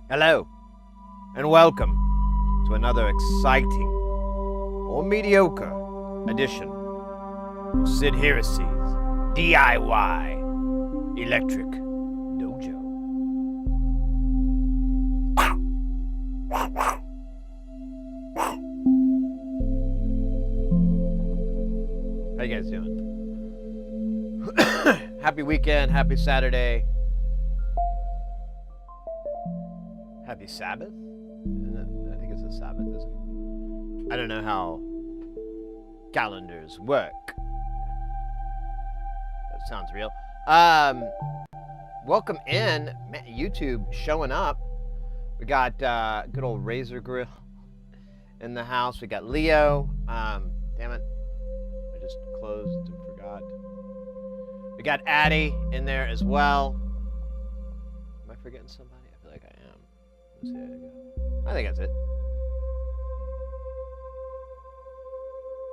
Hello, and welcome to another exciting or mediocre edition of Sid Heresy's DIY Electric Dojo. How you guys doing? Happy weekend, happy Saturday. Happy Sabbath? I think it's a Sabbath, isn't it? I don't know how calendars work. That sounds real. Welcome in. YouTube showing up. We got good old Razor Grill in the house. We got Leo. Damn it. I just closed and forgot. We got Addie in there as well. Am I forgetting somebody? I feel like I am. Let's see how I go. I think that's it.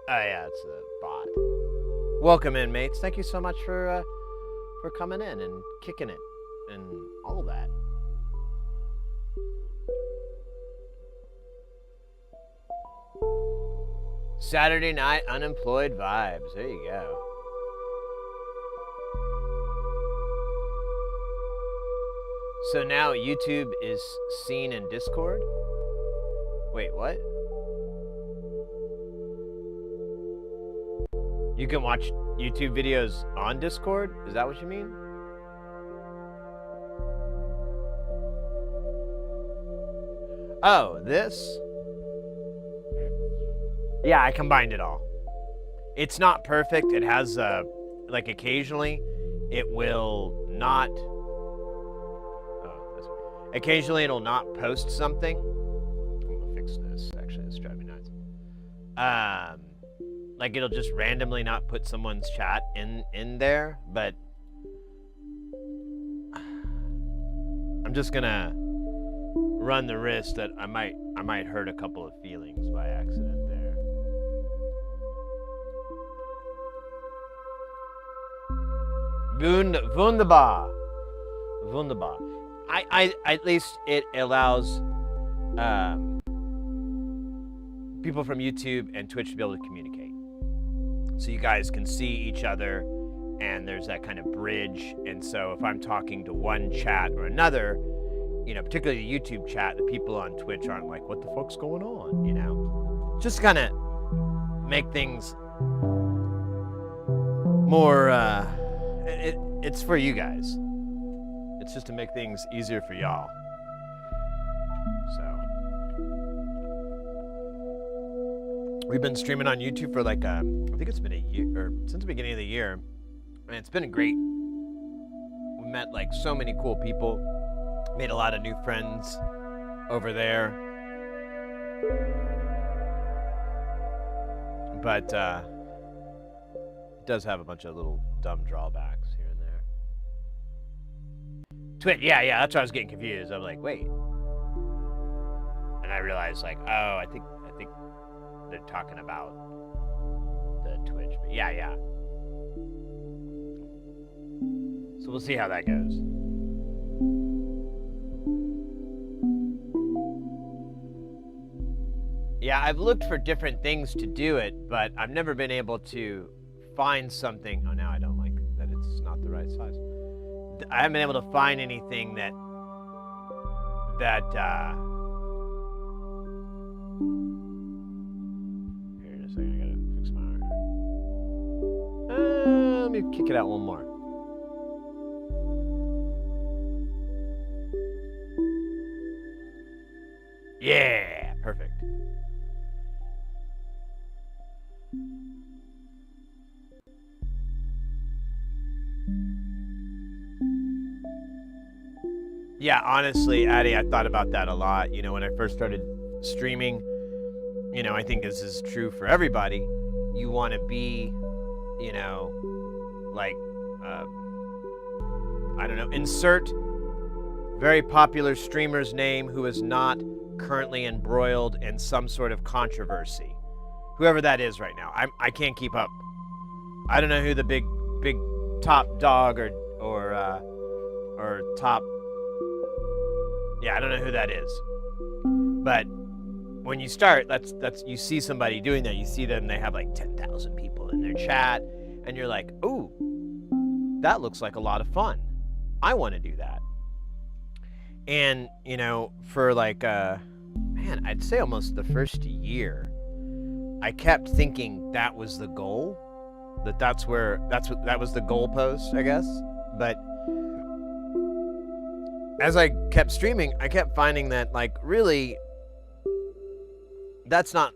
Oh yeah, it's a bot. Welcome in, mates. Thank you so much for coming in and kicking it and all that. Saturday night unemployed vibes. There you go. So now YouTube is seen in Discord? Wait, what? You can watch YouTube videos on Discord? Is that what you mean? Oh, this? Yeah, I combined it all. It's not perfect. It has, like, occasionally it will not... Occasionally it'll not post something. I'm gonna fix this, actually, it's driving me nuts. Like it'll just randomly not put someone's chat in there, but I'm just gonna run the risk that I might hurt a couple of feelings by accident there. Wunderbar. Wunderbar. I at least it allows people from YouTube and Twitch to be able to communicate. So you guys can see each other and there's that kind of bridge. And so if I'm talking to one chat or another, you know, particularly the YouTube chat, the people on Twitch aren't like, what the fuck's going on, you know? Just kind of make things more, it's for you guys. It's just to make things easier for y'all. So we've been streaming on YouTube for like I think it's been a year, or since the beginning of the year, and it's been great. We met like so many cool people, made a lot of new friends over there. But it does have a bunch of little dumb drawbacks here and there. Twitch, yeah, that's why I was getting confused. I'm like, wait. And I realized, like, oh, I think they're talking about the Twitch. But yeah. So we'll see how that goes. Yeah, I've looked for different things to do it, but I've never been able to find something. Oh, now I don't like that it's not the right size. I haven't been able to find anything that here in a second, I gotta fix my let me kick it out one more. Yeah, perfect. Yeah, honestly, Addie, I thought about that a lot. You know, when I first started streaming, you know, I think this is true for everybody. You want to be, you know, like, I don't know, insert very popular streamer's name who is not currently embroiled in some sort of controversy. Whoever that is right now. I can't keep up. I don't know who the big top dog or top, Yeah, I don't know who that is. But when you start, that's you see somebody doing that. You see them, they have like 10,000 people in their chat, and you're like, ooh, that looks like a lot of fun. I want to do that. And, you know, for like, man, I'd say almost the first year, I kept thinking that was the goal, that was the goalpost, I guess. But as I kept streaming, I kept finding that, like, really, that's not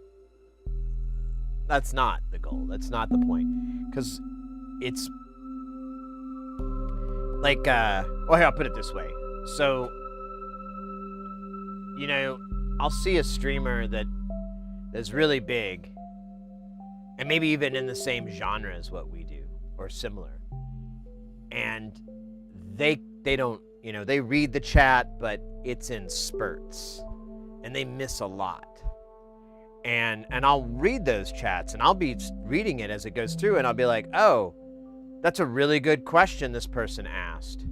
the goal. That's not the point. Because it's like, well, here, I'll put it this way. So, you know, I'll see a streamer that is really big, and maybe even in the same genre as what we do, or similar. And they don't, you know, they read the chat, but it's in spurts, and they miss a lot. And I'll read those chats, and I'll be reading it as it goes through, and I'll be like, oh, that's a really good question this person asked.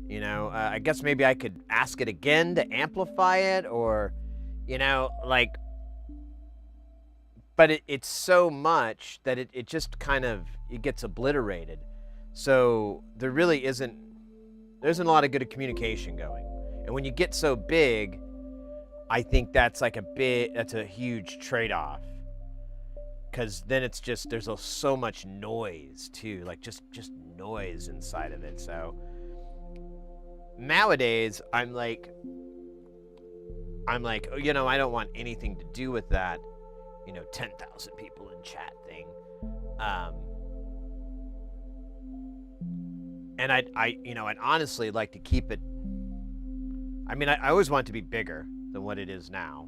You know, I guess maybe I could ask it again to amplify it, or, you know, like, but it's so much that it just kind of, it gets obliterated. So there really isn't a lot of good communication going. And when you get so big, I think that's a huge trade-off. Because then it's just, there's so much noise too, like just noise inside of it. So nowadays, I'm like, oh, you know, I don't want anything to do with that, you know, 10,000 people in chat thing. And I'd honestly like to keep it. I mean, I always want it to be bigger than what it is now.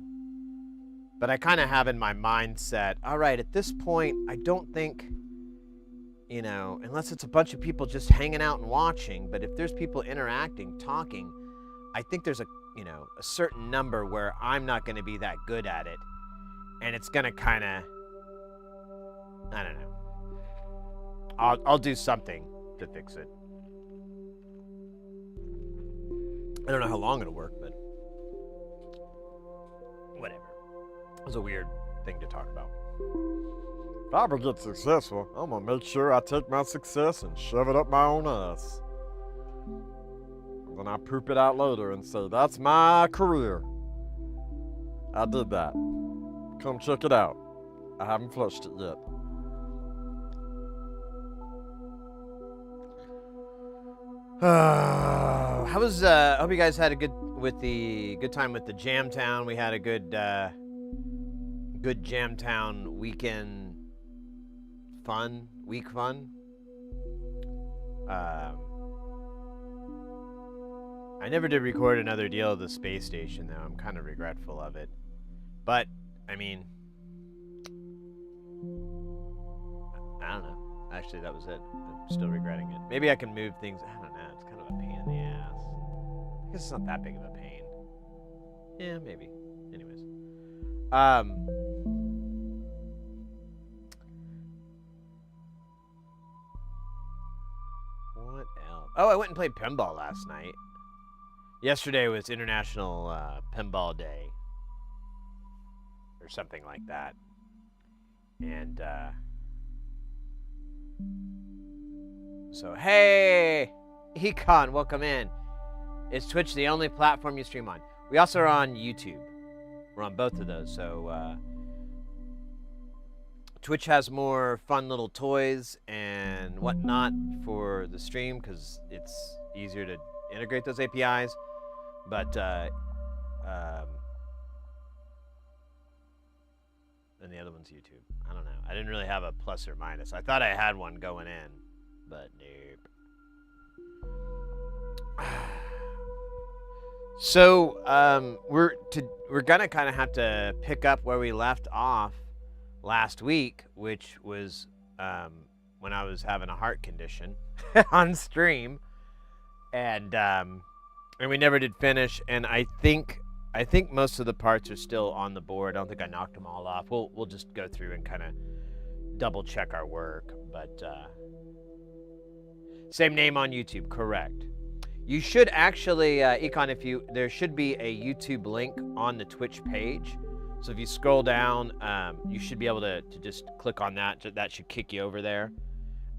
But I kind of have in my mindset, all right, at this point, I don't think, you know, unless it's a bunch of people just hanging out and watching, but if there's people interacting, talking, I think there's a certain number where I'm not going to be that good at it. And it's going to kind of, I don't know. I'll do something to fix it. I don't know how long it'll work, but whatever. It was a weird thing to talk about. If I ever get successful, I'm gonna make sure I take my success and shove it up my own ass. Then I poop it out later and say, that's my career. I did that. Come check it out. I haven't flushed it yet. How was, I hope you guys had a good time with the Jamtown. We had a good Jamtown weekend week fun. I never did record another deal at the space station, though. I'm kind of regretful of it. But, I mean, I don't know. Actually, that was it. I'm still regretting it. Maybe I can move things. I don't know. It's kind of a pain in the ass. I guess it's not that big of a pain. Yeah, maybe. Anyways. What else? Oh, I went and played pinball last night. Yesterday was International Pinball Day. Or something like that. And, so, hey, Econ, welcome in. Is Twitch the only platform you stream on? We also are on YouTube. We're on both of those. So, Twitch has more fun little toys and whatnot for the stream because it's easier to integrate those APIs. But, and the other one's YouTube. I don't know. I didn't really have a plus or minus. I thought I had one going in, but nope. So we're gonna kind of have to pick up where we left off last week, which was when I was having a heart condition on stream, and we never did finish. And I think most of the parts are still on the board. I don't think I knocked them all off. We'll just go through and kind of double check our work. But same name on YouTube, correct? You should actually, Econ, there should be a YouTube link on the Twitch page. So if you scroll down, you should be able to just click on that. That should kick you over there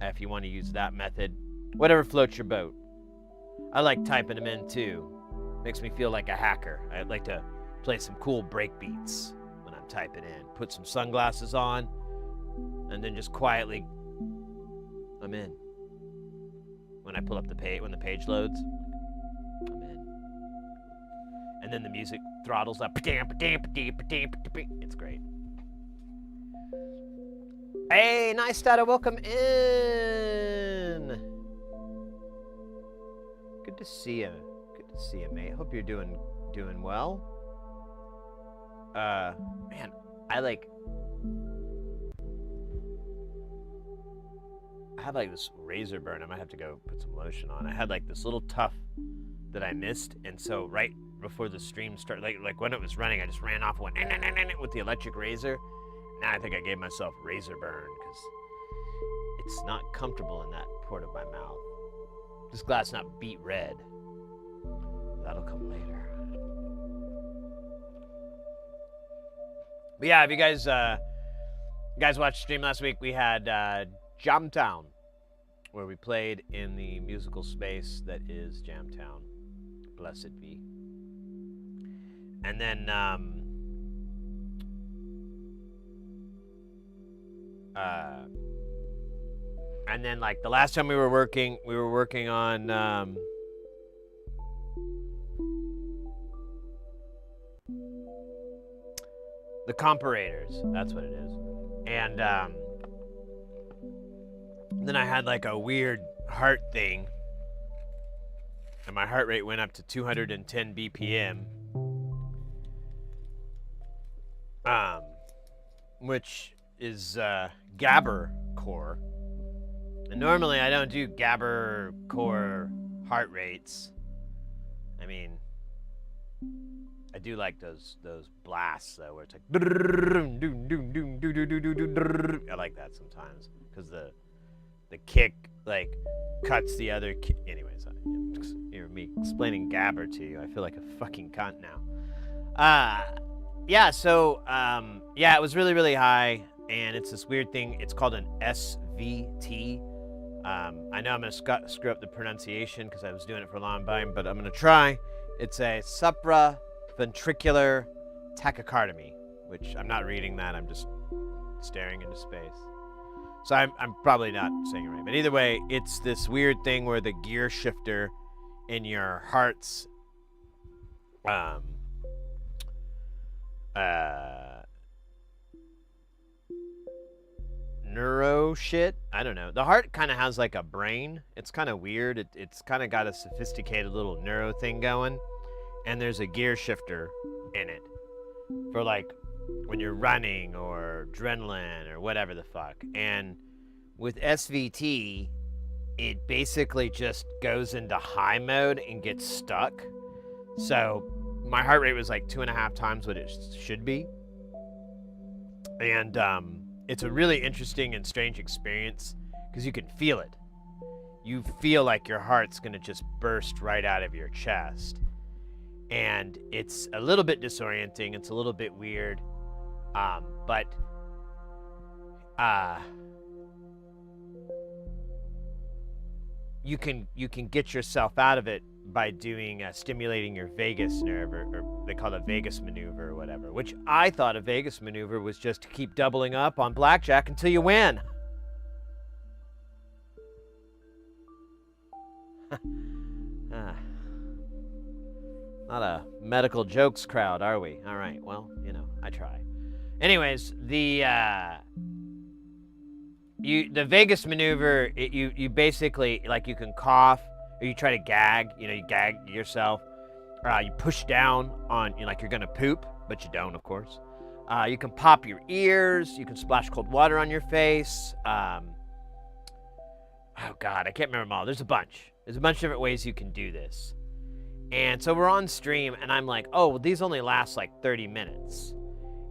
if you want to use that method. Whatever floats your boat. I like typing them in too. Makes me feel like a hacker. I'd like to play some cool break beats when I'm typing in. Put some sunglasses on, and then just quietly, I'm in. When I pull up the page, when the page loads, I'm in. And then the music throttles up. It's great. Hey, nice data. Welcome in. Good to see you. Good to see you, mate. Hope you're doing well. Man, I have like this razor burn. I might have to go put some lotion on. I had like this little tuft that I missed, and so right before the stream started, like when it was running, I just ran off and went with the electric razor. Now I think I gave myself razor burn because it's not comfortable in that part of my mouth. This glass not beet red. That'll come later. But yeah, if you guys watched the stream last week, we had Jamtown, where we played in the musical space that is Jamtown. Blessed be. And then like the last time we were working on the comparators. That's what it is. And then I had like a weird heart thing, and my heart rate went up to 210 BPM, which is Gabber core. And normally I don't do Gabber core heart rates. I mean, I do like those blasts though, where it's like I like that sometimes because the kick like cuts the other kick. Anyways, hear me explaining Gabber to you. I feel like a fucking cunt now. Yeah. So yeah, it was really, really high, and it's this weird thing. It's called an SVT. I know I'm gonna screw up the pronunciation because I was doing it for a long time, but I'm gonna try. It's a supraventricular tachycardia, which I'm not reading that. I'm just staring into space. So I'm probably not saying it right. But either way, it's this weird thing where the gear shifter in your heart's neuro shit. I don't know. The heart kind of has like a brain. It's kind of weird. It's kind of got a sophisticated little neuro thing going. And there's a gear shifter in it for like when you're running or adrenaline or whatever the fuck. And with SVT, it basically just goes into high mode and gets stuck. So my heart rate was like 2.5 times what it should be. And it's a really interesting and strange experience because you can feel it. You feel like your heart's gonna just burst right out of your chest. And it's a little bit disorienting. It's a little bit weird. But you can get yourself out of it by doing stimulating your vagus nerve, or they call it a vagus maneuver or whatever, which I thought a vagus maneuver was just to keep doubling up on blackjack until you win. Not a medical jokes crowd, are we? All right, well, you know, I try. Anyways, the vagus maneuver, you basically, like, you can cough, or you try to gag, you know, you gag yourself. You push down on, you know, like you're gonna poop, but you don't, of course. You can pop your ears, you can splash cold water on your face. Oh God, I can't remember them all. There's a bunch of different ways you can do this. And so we're on stream, and I'm like, oh, well, these only last like 30 minutes.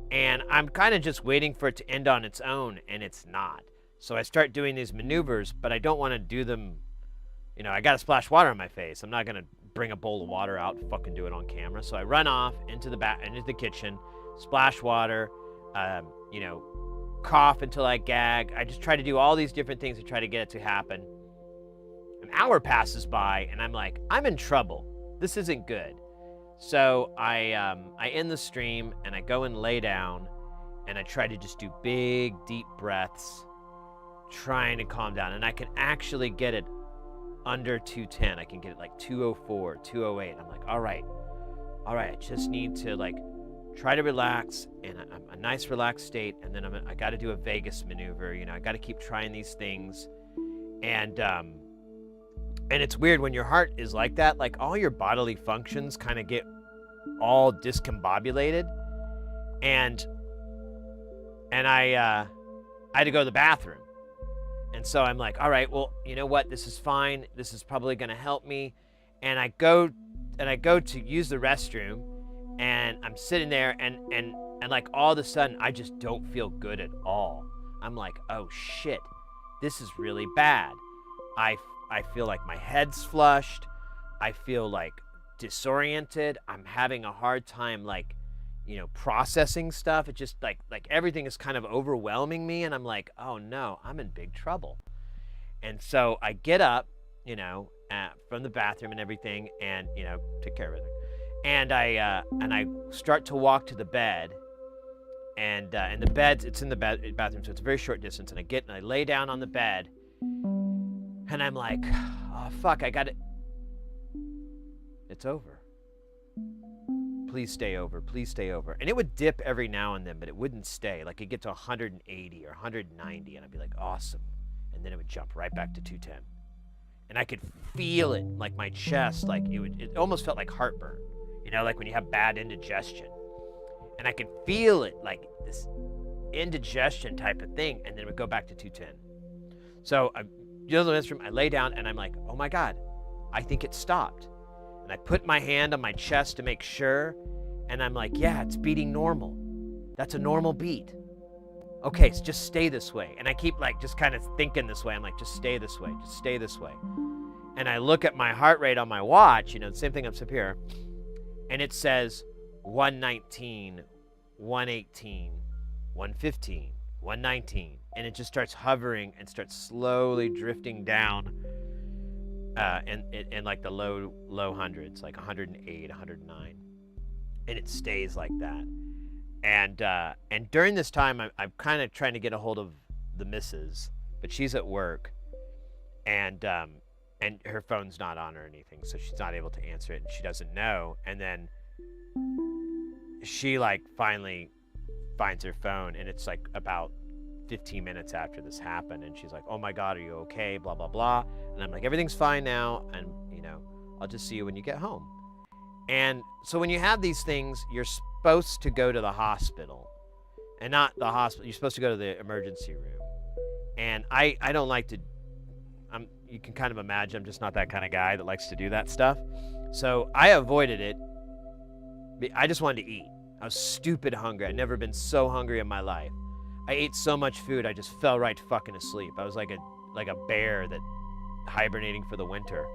And I'm kind of just waiting for it to end on its own, and it's not. So I start doing these maneuvers, but I don't want to do them You know, I got to splash water on my face. I'm not going to bring a bowl of water out and fucking do it on camera. So I run off into the kitchen, splash water, you know, cough until I gag. I just try to do all these different things to try to get it to happen. An hour passes by, and I'm like, I'm in trouble. This isn't good. So I end the stream, and I go and lay down, and I try to just do big, deep breaths, trying to calm down. And I can actually get it under 210. I can get it like 204, 208. I'm like, all right. I just need to like try to relax in a nice relaxed state, and then I got to do a Vegas maneuver. You know, I got to keep trying these things, and it's weird when your heart is like that. Like all your bodily functions kind of get all discombobulated, and I had to go to the bathroom. And so I'm like, all right, well, you know what? This is fine. This is probably going to help me. And I go to use the restroom, and I'm sitting there, and like all of a sudden, I just don't feel good at all. I'm like, oh shit, this is really bad. I feel like my head's flushed. I feel like disoriented. I'm having a hard time, like, you know, processing stuff. It just like everything is kind of overwhelming me, and I'm like, oh no, I'm in big trouble. And so I get up, you know, from the bathroom and everything, and you know, take care of everything. And I start to walk to the bed, and the bed, it's in the bathroom, so it's a very short distance. And I lay down on the bed, and I'm like, oh fuck, I got it. It's over. Please stay over. Please stay over. And it would dip every now and then, but it wouldn't stay. Like it'd get to 180 or 190, and I'd be like, awesome. And then it would jump right back to 210. And I could feel it, like my chest, like it almost felt like heartburn. You know, like when you have bad indigestion. And I could feel it, like this indigestion type of thing, and then it would go back to 210. So I go to the restroom, I lay down, and I'm like, oh my God, I think it stopped. And I put my hand on my chest to make sure, and I'm like, yeah, it's beating normal. That's a normal beat. Okay, so just stay this way. And I keep like just kind of thinking this way. I'm like, just stay this way, just stay this way. And I look at my heart rate on my watch, you know, the same thing up here, and it says 119, 118, 115, 119. And it just starts hovering and starts slowly drifting down in like the low hundreds, like 108, 109. And it stays like that. And during this time, I'm kind of trying to get a hold of the missus, but she's at work, and her phone's not on or anything, so she's not able to answer it, and she doesn't know. And then she like finally finds her phone, and it's like about 15 minutes after this happened, and she's like, oh my God, are you okay? Blah, blah, blah. And I'm like, everything's fine now, and you know, I'll just see you when you get home. And so when you have these things, you're supposed to go to the hospital, and not the hospital. You're supposed to go to the emergency room. And I don't like to, you can kind of imagine I'm just not that kind of guy that likes to do that stuff. So I avoided it. I just wanted to eat. I was stupid hungry. I'd never been so hungry in my life. I ate so much food, I just fell right fucking asleep. I was like a bear that hibernating for the winter.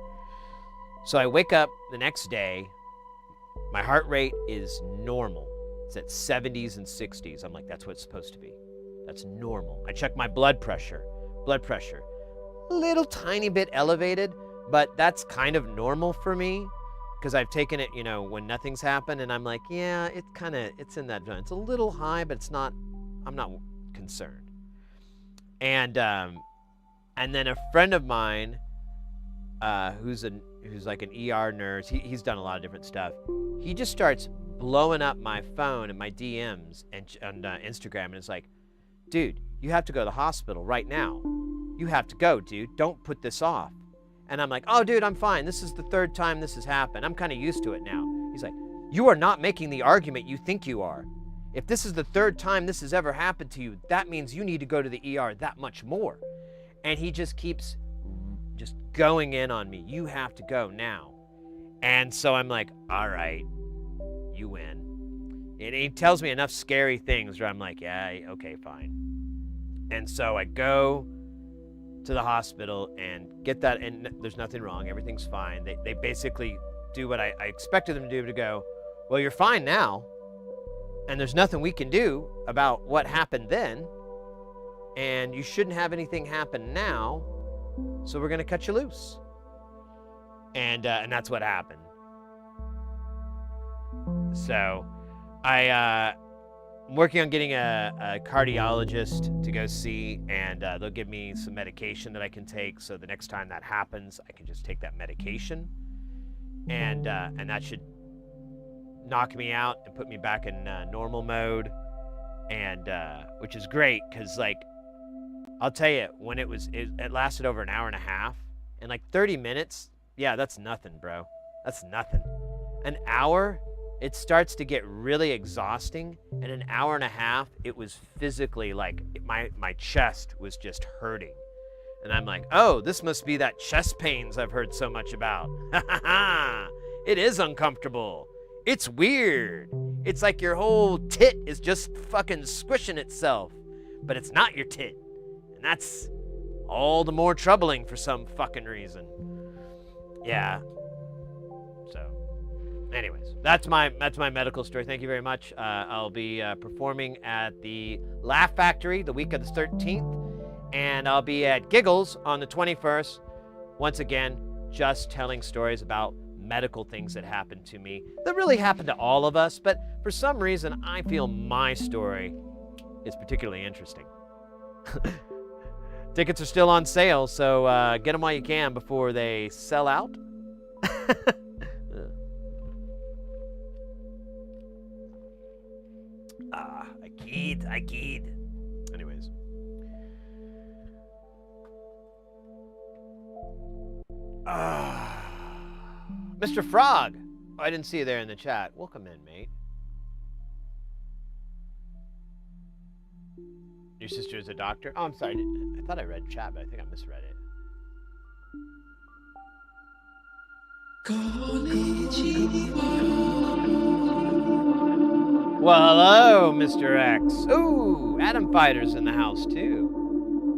So I wake up the next day. My heart rate is normal. It's at 70s and 60s. I'm like, that's what it's supposed to be. That's normal. I check my blood pressure. A little tiny bit elevated, but that's kind of normal for me because I've taken it, you know, when nothing's happened, and I'm like, yeah, it's in that zone. It's a little high, but it's not, I'm not concerned. And then a friend of mine, who's like an ER nurse, he's done a lot of different stuff. He just starts blowing up my phone and my DMs and on Instagram, and it's like, dude, you have to go to the hospital right now. You have to go, dude. Don't put this off. And I'm like, oh, dude, I'm fine. This is the third time this has happened. I'm kind of used to it now. He's like, you are not making the argument you think you are. If this is the third time this has ever happened to you, that means you need to go to the ER that much more. And he just keeps just going in on me. You have to go now. And so I'm like, all right, you win. And he tells me enough scary things where I'm like, yeah, okay, fine. And so I go to to the hospital and get that, and there's nothing wrong, everything's fine. They basically do what I expected them to do, to go, well, you're fine now, and there's nothing we can do about what happened then, and you shouldn't have anything happen now, so we're going to cut you loose. And that's what happened. So I'm working on getting a cardiologist to go see, and they'll give me some medication that I can take, so the next time that happens, I can just take that medication, and that should knock me out and put me back in normal mode, and which is great, because, like, I'll tell you, when it lasted over an hour and a half, and like 30 minutes, yeah, that's nothing, bro. That's nothing. An hour, it starts to get really exhausting, and an hour and a half, it was physically like my chest was just hurting. And I'm like, oh, this must be that chest pains I've heard so much about. It is uncomfortable. It's weird. It's like your whole tit is just fucking squishing itself, but it's not your tit. And that's all the more troubling for some fucking reason. Yeah. So, anyways, that's my medical story. Thank you very much. I'll be performing at the Laugh Factory the week of the 13th, and I'll be at Giggles on the 21st. Once again, just telling stories about medical things that happened to me, that really happened to all of us, but for some reason, I feel my story is particularly interesting. Tickets are still on sale, so get them while you can before they sell out. I keyed. Anyways. Mr. Frog. Oh, I didn't see you there in the chat. Welcome in, mate. Your sister is a doctor? Oh, I'm sorry. I thought I read chat, but I think I misread it. Well, hello, Mr. X. Ooh, Adam Fighter's in the house, too.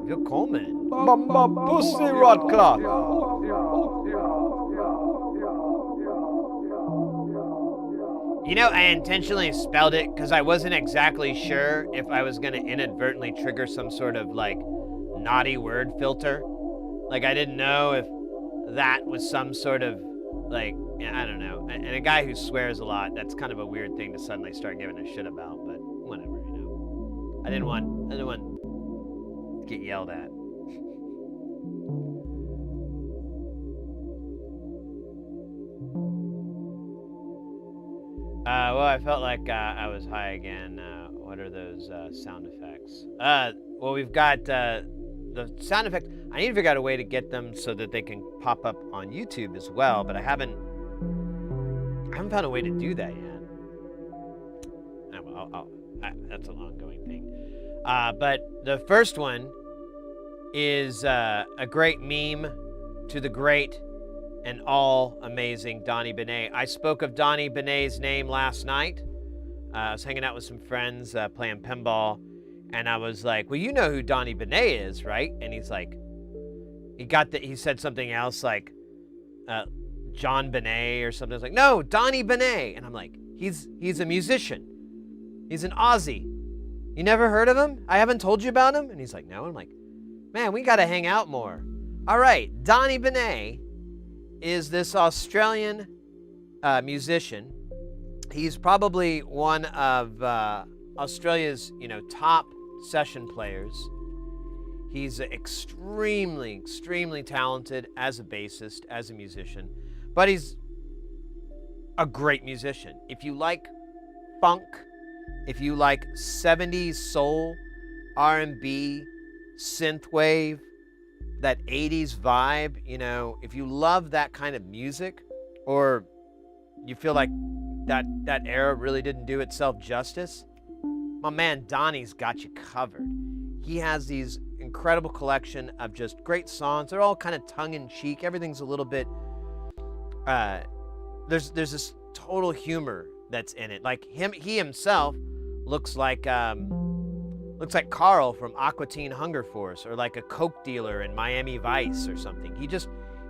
Willkommen. Pussy rot clock. You know, I intentionally spelled it because I wasn't exactly sure if I was going to inadvertently trigger some sort of, like, naughty word filter. Like, I didn't know if that was some sort of, like, I don't know. And a guy who swears a lot, that's kind of a weird thing to suddenly start giving a shit about, but whatever, you know. I didn't want to get yelled at. Well, I felt like I was high again. What are those sound effects? Well, we've got the sound effects. I need to figure out a way to get them so that they can pop up on YouTube as well, but I haven't found a way to do that yet. That's an ongoing thing. But the first one is a great meme to the great and all amazing Donnie Benet. I spoke of Donnie Benet's name last night. I was hanging out with some friends playing pinball, and I was like, well, you know who Donnie Benet is, right? And he's like, he said something else like John Benet or something. I was like, no, Donnie Benet. And I'm like, he's a musician. He's an Aussie. You never heard of him? I haven't told you about him? And he's like, no. I'm like, man, we got to hang out more. All right, Donnie Benet is this Australian musician. He's probably one of Australia's, top session players. He's extremely, extremely talented as a bassist, as a musician, but he's a great musician. If you like funk, if you like 70s soul, R&B, synthwave, that 80s vibe, if you love that kind of music, or you feel like that era really didn't do itself justice, my man Donnie's got you covered. He has these incredible collection of just great songs. They're all kind of tongue-in-cheek. Everything's a little bit, there's this total humor that's in it. Like he himself looks like Looks like Carl from Aqua Teen Hunger Force, or like a coke dealer in Miami Vice or something.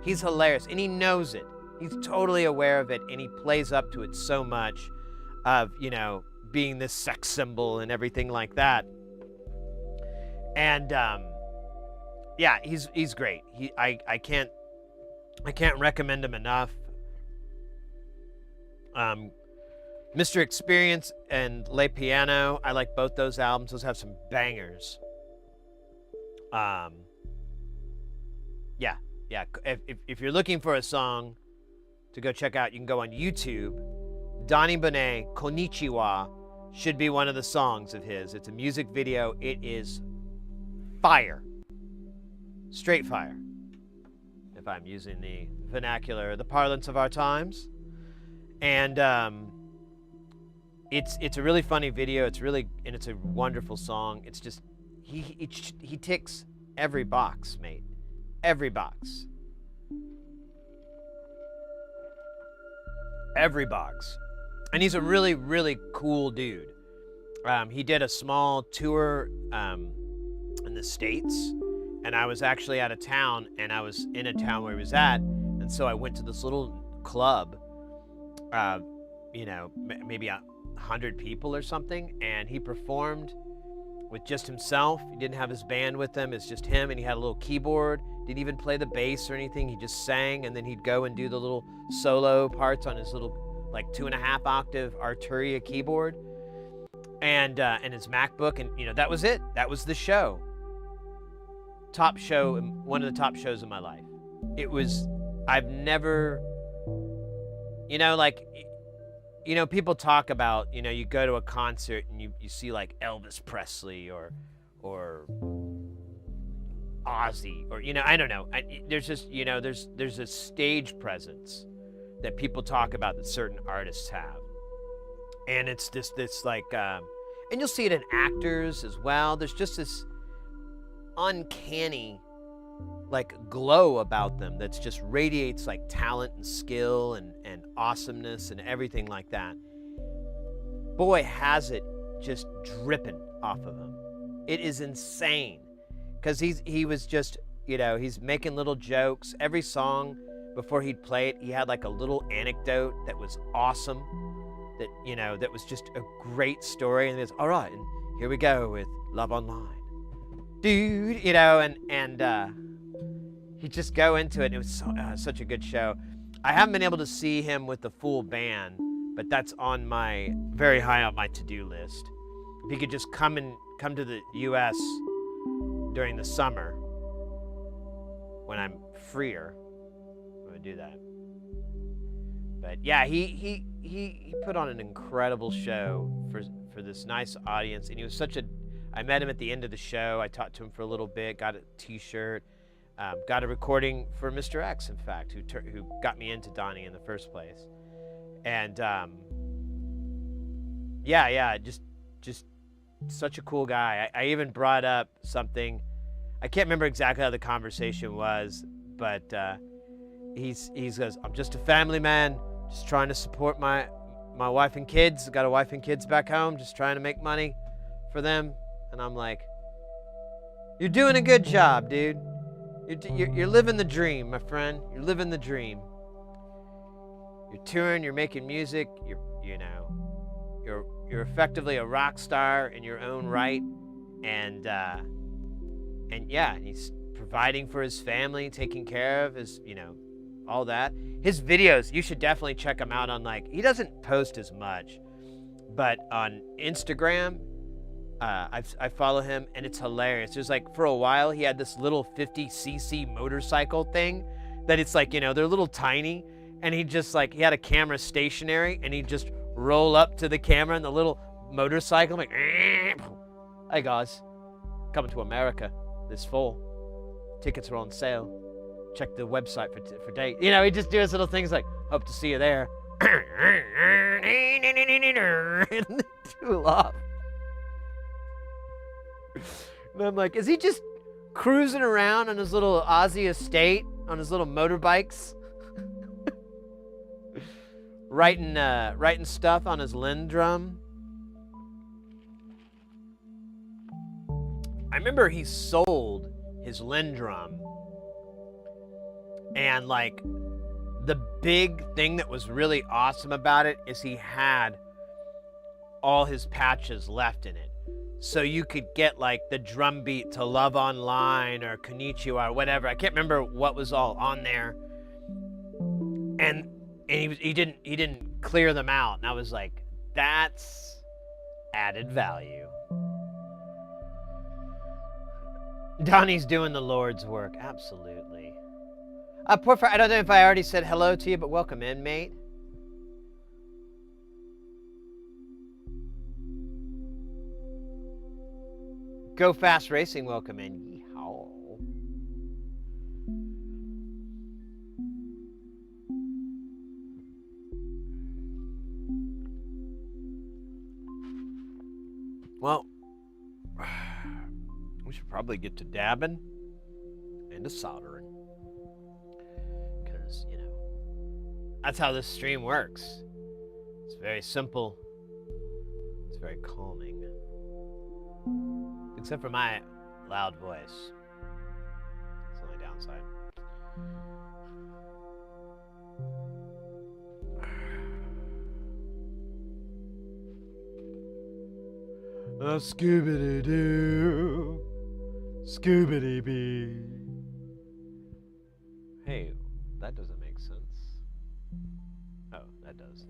He's hilarious, and he knows it. He's totally aware of it, and he plays up to it so much of, you know, being this sex symbol and everything like that. And yeah, he's great. I can't recommend him enough. Mr. Experience and Le Piano, I like both those albums. Those have some bangers. Yeah. If you're looking for a song to go check out, you can go on YouTube. Donny Bonet, Konnichiwa, should be one of the songs of his. It's a music video. It is fire. Straight fire. If I'm using the vernacular, the parlance of our times. And it's a really funny video. It's a wonderful song. It's just he ticks every box, mate. Every box. Every box. And he's a really, really cool dude. He did a small tour in the States, and I was actually out of town, and I was in a town where he was at, and so I went to this little club, you know, maybe 100 people or something, and he performed with just himself. He didn't have his band with him. It's just him, and he had a little keyboard. Didn't even play the bass or anything. He just sang, and then he'd go and do the little solo parts on his little, like, 2.5 octave Arturia keyboard, and his MacBook, and, you know, that was it. That was the show. Top show, one of the top shows of my life. It was, I've never, you know, like, you know, people talk about, you know, you go to a concert and you see like Elvis Presley or Ozzy, or, you know, I don't know. There's just, you know, there's a stage presence that people talk about that certain artists have. And it's this like, and you'll see it in actors as well. There's just this uncanny, like, glow about them that's just radiates like talent and skill and awesomeness and everything like that. Boy, has it just dripping off of him. It is insane. Because he was just, you know, he's making little jokes. Every song, before he'd play it, he had like a little anecdote that was awesome. That, you know, that was just a great story. And it's, all right, and here we go with Love Online. Dude, you know, and he'd just go into it. And it was such a good show. I haven't been able to see him with the full band, but that's on my, very high on my to-do list. If he could just come to the U.S. during the summer, when I'm freer, I'm gonna do that. But yeah, he put on an incredible show for this nice audience, and he was such a. I met him at the end of the show. I talked to him for a little bit, got a T-shirt, got a recording for Mr. X, in fact, who got me into Donnie in the first place, and yeah, just such a cool guy. I even brought up something. I can't remember exactly how the conversation was, but he goes, "I'm just a family man, just trying to support my wife and kids. Got a wife and kids back home, just trying to make money for them." And I'm like, "You're doing a good job, dude. You're living the dream, my friend. You're living the dream. You're touring, you're making music, you're effectively a rock star in your own right, and yeah, he's providing for his family, taking care of his, you know, all that. His videos, you should definitely check him out on, like, he doesn't post as much, but on Instagram, I follow him, and it's hilarious. There's, like, for a while, he had this little 50cc motorcycle thing that it's like, you know, they're a little tiny, and he just, like, he had a camera stationary, and he'd just roll up to the camera and the little motorcycle, like, "Hey guys, coming to America this fall. Tickets are on sale. Check the website for date." You know, he just do his little things like, "Hope to see you there." And do off. And I'm like, is he just cruising around on his little Aussie estate on his little motorbikes? writing stuff on his Lindrum. I remember he sold his Lindrum, and like the big thing that was really awesome about it is he had all his patches left in it. So you could get like the drum beat to Love Online or Konnichiwa or whatever. I can't remember what was all on there. And he didn't clear them out. And I was like, that's added value. Donnie's doing the Lord's work. Absolutely. Porfa, I don't know if I already said hello to you, but welcome in, mate. Go Fast Racing, welcome in. Yeehaw. Well, we should probably get to dabbing and to soldering. Because, you know, that's how this stream works. It's very simple. It's very calming. Except for my loud voice. It's the only downside. Scooby-Doo, Scooby-Dee. Hey, that doesn't make sense. Oh, that does.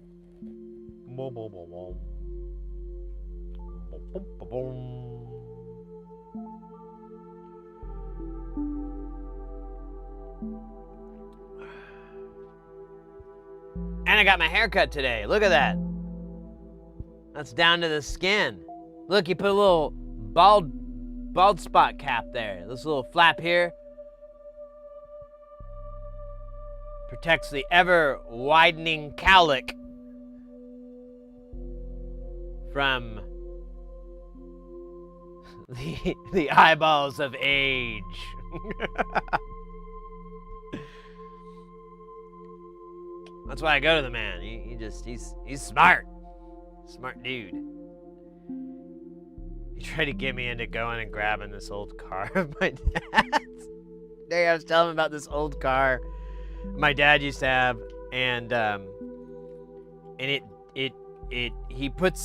And I got my hair cut today. Look at that. That's down to the skin. Look, you put a little bald spot cap there. This little flap here protects the ever widening cowlick from the eyeballs of age. That's why I go to the man. He's smart. Smart dude. He tried to get me into going and grabbing this old car of my dad's. There, I was telling him about this old car my dad used to have, and he put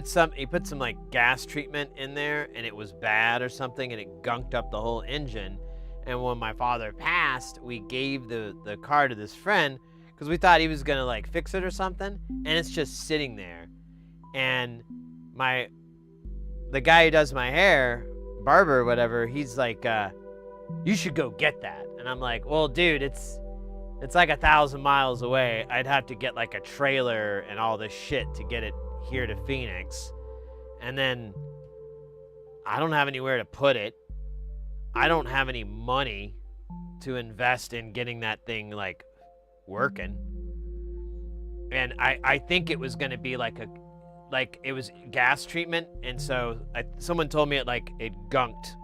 some like gas treatment in there, and it was bad or something, and it gunked up the whole engine. And when my father passed, we gave the car to this friend because we thought he was gonna like fix it or something, and it's just sitting there. And the guy who does my hair, barber or whatever, he's like, you should go get that. And I'm like, well, dude, it's like 1,000 miles away. I'd have to get like a trailer and all this shit to get it here to Phoenix. And then I don't have anywhere to put it. I don't have any money to invest in getting that thing like working. And I think it was going to be like it was gas treatment. And so someone told me it gunked.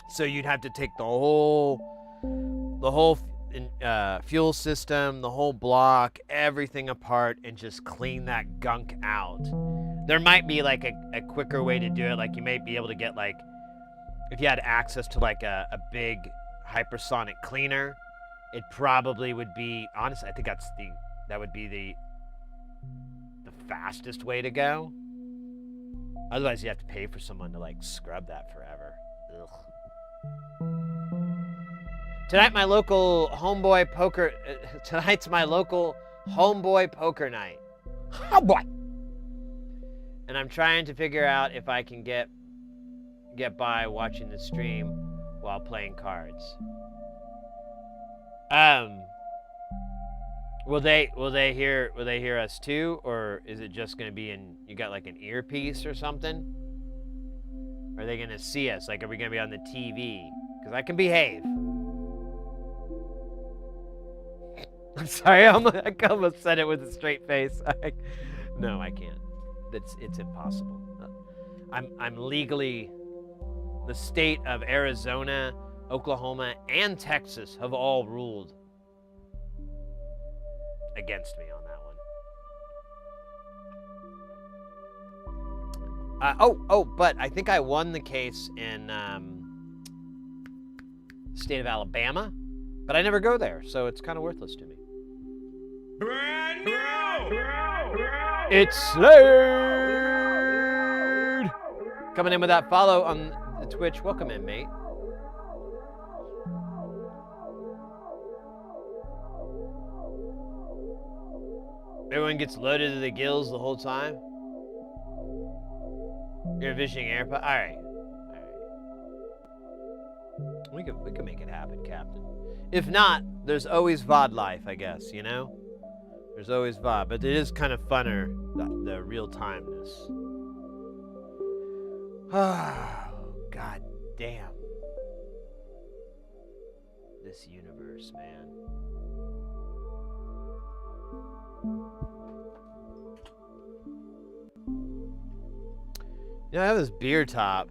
So you'd have to take the whole fuel system, the whole block, everything apart, and just clean that gunk out. There might be like a quicker way to do it. Like you might be able to get like, if you had access to like a big hypersonic cleaner, it probably would be, honestly, I think that would be the fastest way to go. Otherwise you have to pay for someone to like scrub that forever. Ugh. Tonight's my local homeboy poker night. Oh boy. And I'm trying to figure out if I can get by watching the stream while playing cards. Will they hear us too, or is it just gonna be you got like an earpiece or something? Are they gonna see us? Like, are we gonna be on the TV? Because I can behave. I'm sorry, I almost said it with a straight face. No, I can't. It's impossible. I'm legally, the state of Arizona, Oklahoma, and Texas have all ruled against me on But I think I won the case in state of Alabama, but I never go there, so it's kind of worthless to me. Brand new! It's Slade! Coming in with that follow on the Twitch. Welcome in, mate. Everyone gets loaded to the gills the whole time. You're envisioning AirPod. All right. We can make it happen, Captain. If not, there's always VOD life, I guess. You know, there's always VOD, but it is kind of funner the real timeness. Oh, God damn. This universe, man. You know, I have this beer top.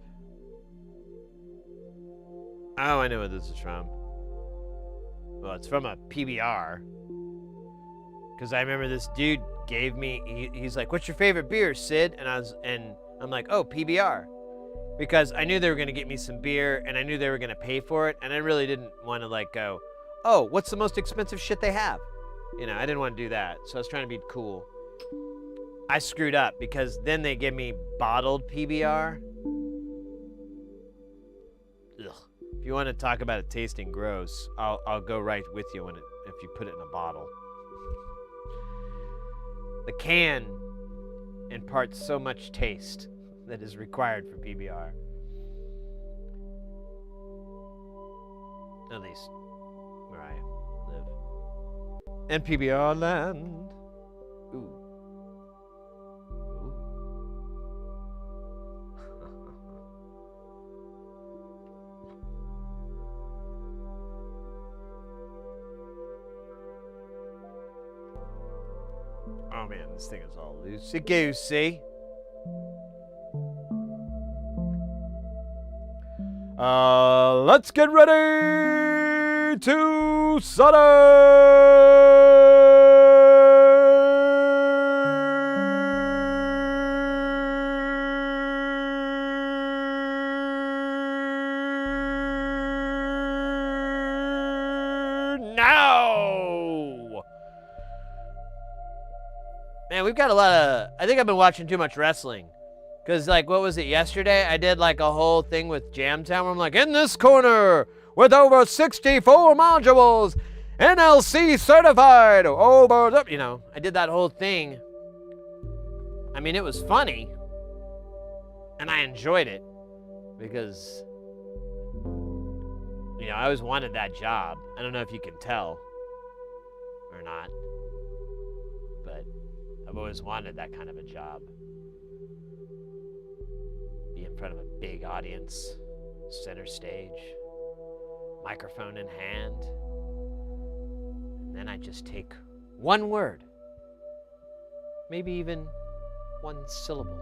Oh, I know what this is from. Well, it's from a PBR. Because I remember this dude gave me, he's like, "What's your favorite beer, Sid?" And I'm like, "Oh, PBR." Because I knew they were going to get me some beer, and I knew they were going to pay for it, and I really didn't want to, like, go, "Oh, what's the most expensive shit they have?" You know, I didn't want to do that, so I was trying to be cool. I screwed up, because then they give me bottled PBR. Ugh. If you want to talk about it tasting gross, I'll go right with you if you put it in a bottle. The can imparts so much taste that is required for PBR. At least where I live. And PBR land. Ooh. Oh man, this thing is all loosey-goosey. Let's get ready to now. Man, we've got a lot of... I think I've been watching too much wrestling. Because, like, what was it, yesterday? I did, like, a whole thing with Jamtown where I'm like, in this corner, with over 64 modules, NLC certified, over the... You know, I did that whole thing. I mean, it was funny. And I enjoyed it. Because, you know, I always wanted that job. I don't know if you can tell. Or not. But I've always wanted that kind of a job. Be in front of a big audience, center stage, microphone in hand, and then I just take one word, maybe even one syllable,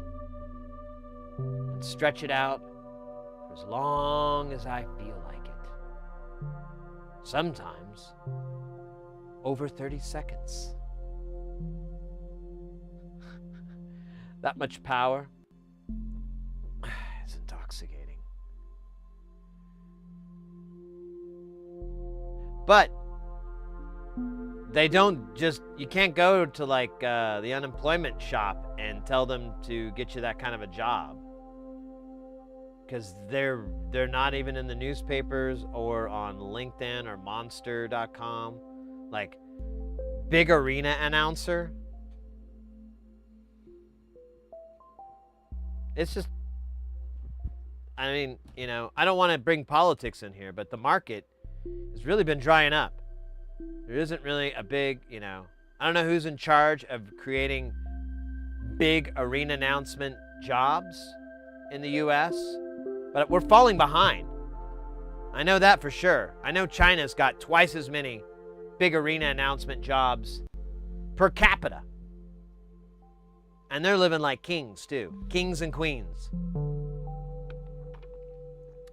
and stretch it out for as long as I feel like it. Sometimes over 30 seconds. That much power. It's intoxicating. But they don't just, you can't go to like the unemployment shop and tell them to get you that kind of a job. Because they're not even in the newspapers or on LinkedIn or Monster.com. Like, big arena announcer. It's just, I mean, you know, I don't want to bring politics in here, but the market has really been drying up. There isn't really a big, you know, I don't know who's in charge of creating big arena announcement jobs in the US, but we're falling behind. I know that for sure. I know China's got twice as many big arena announcement jobs per capita. And they're living like kings, too. Kings and queens.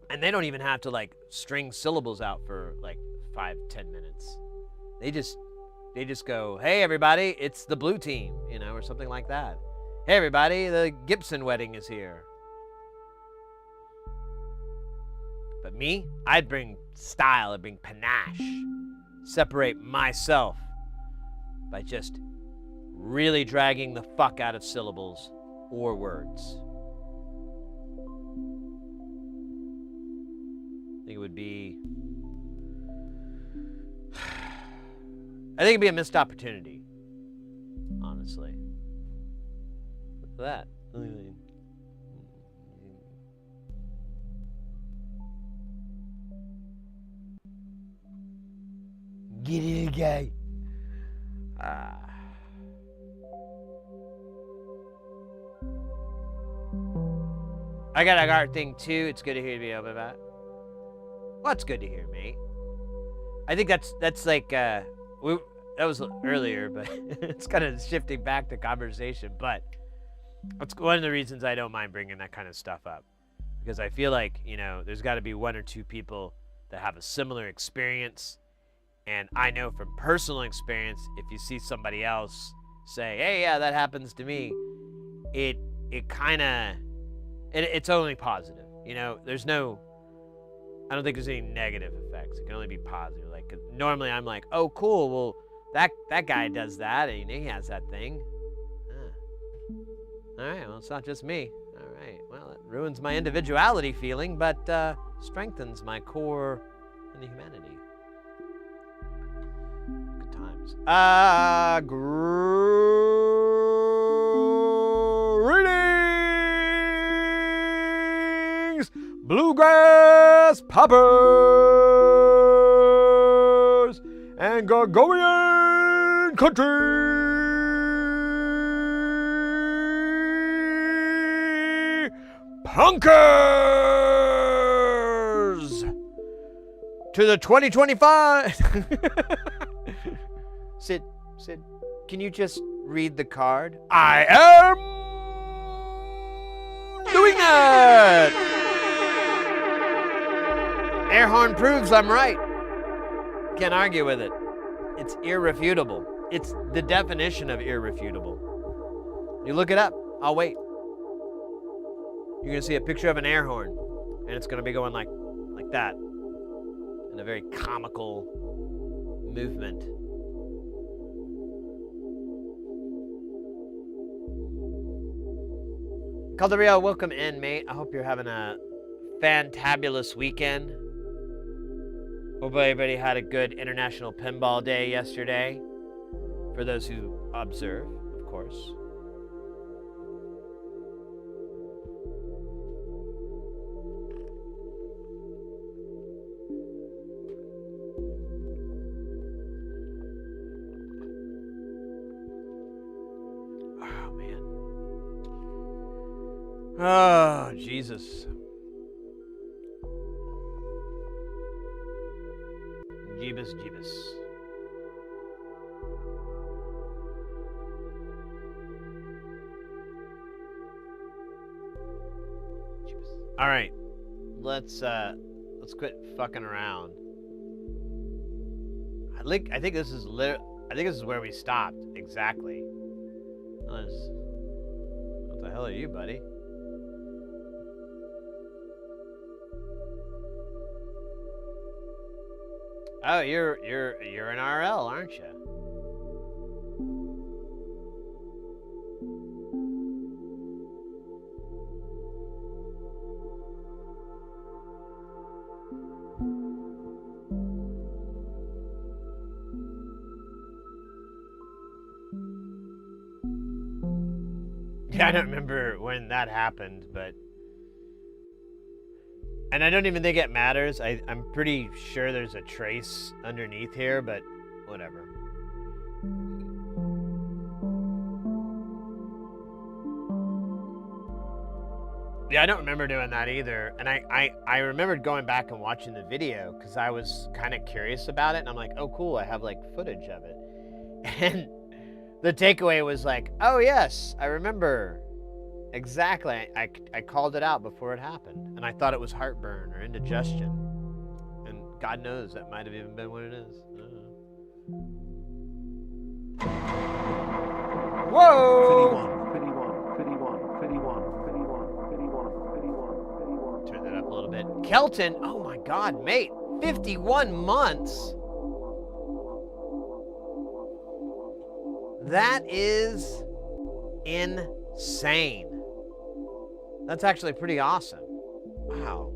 And they don't even have to, like, string syllables out for, like, 5-10 minutes. They just go, "Hey, everybody, it's the blue team," you know, or something like that. "Hey, everybody, the Gibson wedding is here." But me, I'd bring style, I'd bring panache. Separate myself by just really dragging the fuck out of syllables or words. I think it would be... I think it'd be a missed opportunity, honestly. Look at that. Get in, guy. I got a art thing too. It's good to hear you about that. Well, it's good to hear, mate. I think that's like that was earlier, but it's kind of shifting back the conversation. But that's one of the reasons I don't mind bringing that kind of stuff up, because I feel like, you know, there's got to be one or two people that have a similar experience. And I know from personal experience, if you see somebody else say, hey, yeah, that happens to me, it kind of, it's only positive. You know, there's no, I don't think there's any negative effects. It can only be positive. Like, normally I'm like, oh, cool, well, that guy does that, and he has that thing. All right, well, it's not just me. All right, well, it ruins my individuality feeling, but strengthens my core in the humanity. Good times. Greetings, bluegrass poppers and Gregorian country punkers to the 2025. Sid, can you just read the card? I am doing that. Air horn proves I'm right. Can't argue with it. It's irrefutable. It's the definition of irrefutable. You look it up. I'll wait. You're gonna see a picture of an air horn, and it's gonna be going like that, in a very comical movement. Calderio, welcome in, mate. I hope you're having a fantabulous weekend. Hope everybody had a good International Pinball Day yesterday. For those who observe, of course. Oh, Jesus. Jeebus. All right. Let's quit fucking around. I think this is where we stopped exactly. What the hell are you, buddy? Oh, you're an RL, aren't you? Yeah, I don't remember when that happened, but... And I don't even think it matters. I'm pretty sure there's a trace underneath here, but whatever. Yeah, I don't remember doing that either. And I remembered going back and watching the video because I was kind of curious about it. And I'm like, oh, cool, I have like footage of it. And the takeaway was like, oh, yes, I remember. Exactly. I called it out before it happened. And I thought it was heartburn or indigestion. And God knows that might have even been what it is. I don't know. Whoa! 51. Turn that up a little bit. Kelton! Oh my God, mate. 51 months? That is insane. That's actually pretty awesome. Wow.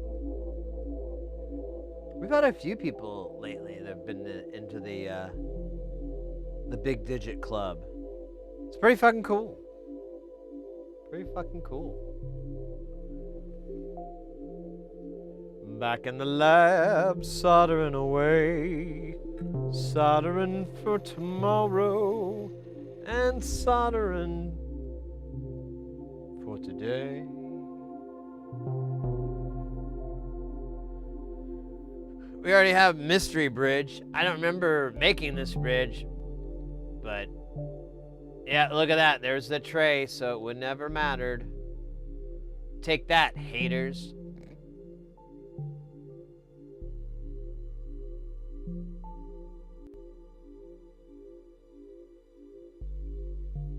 We've had a few people lately that have been into the big digit club. It's pretty fucking cool. Pretty fucking cool. Back in the lab, soldering away, soldering for tomorrow, and soldering for today. We already have mystery bridge. I don't remember making this bridge, but yeah, look at that. There's the tray, so it would never mattered. Take that, haters.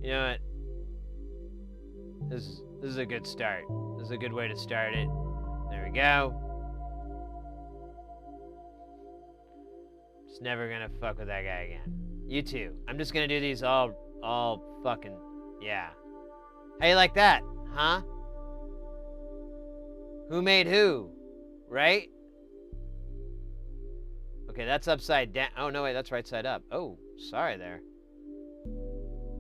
You know what? This is a good start. This is a good way to start it. There we go. Just never gonna fuck with that guy again. You too. I'm just gonna do these all fucking, yeah. How you like that, huh? Who made who, right? Okay, that's upside down. Oh, no, wait, that's right side up. Oh, sorry there.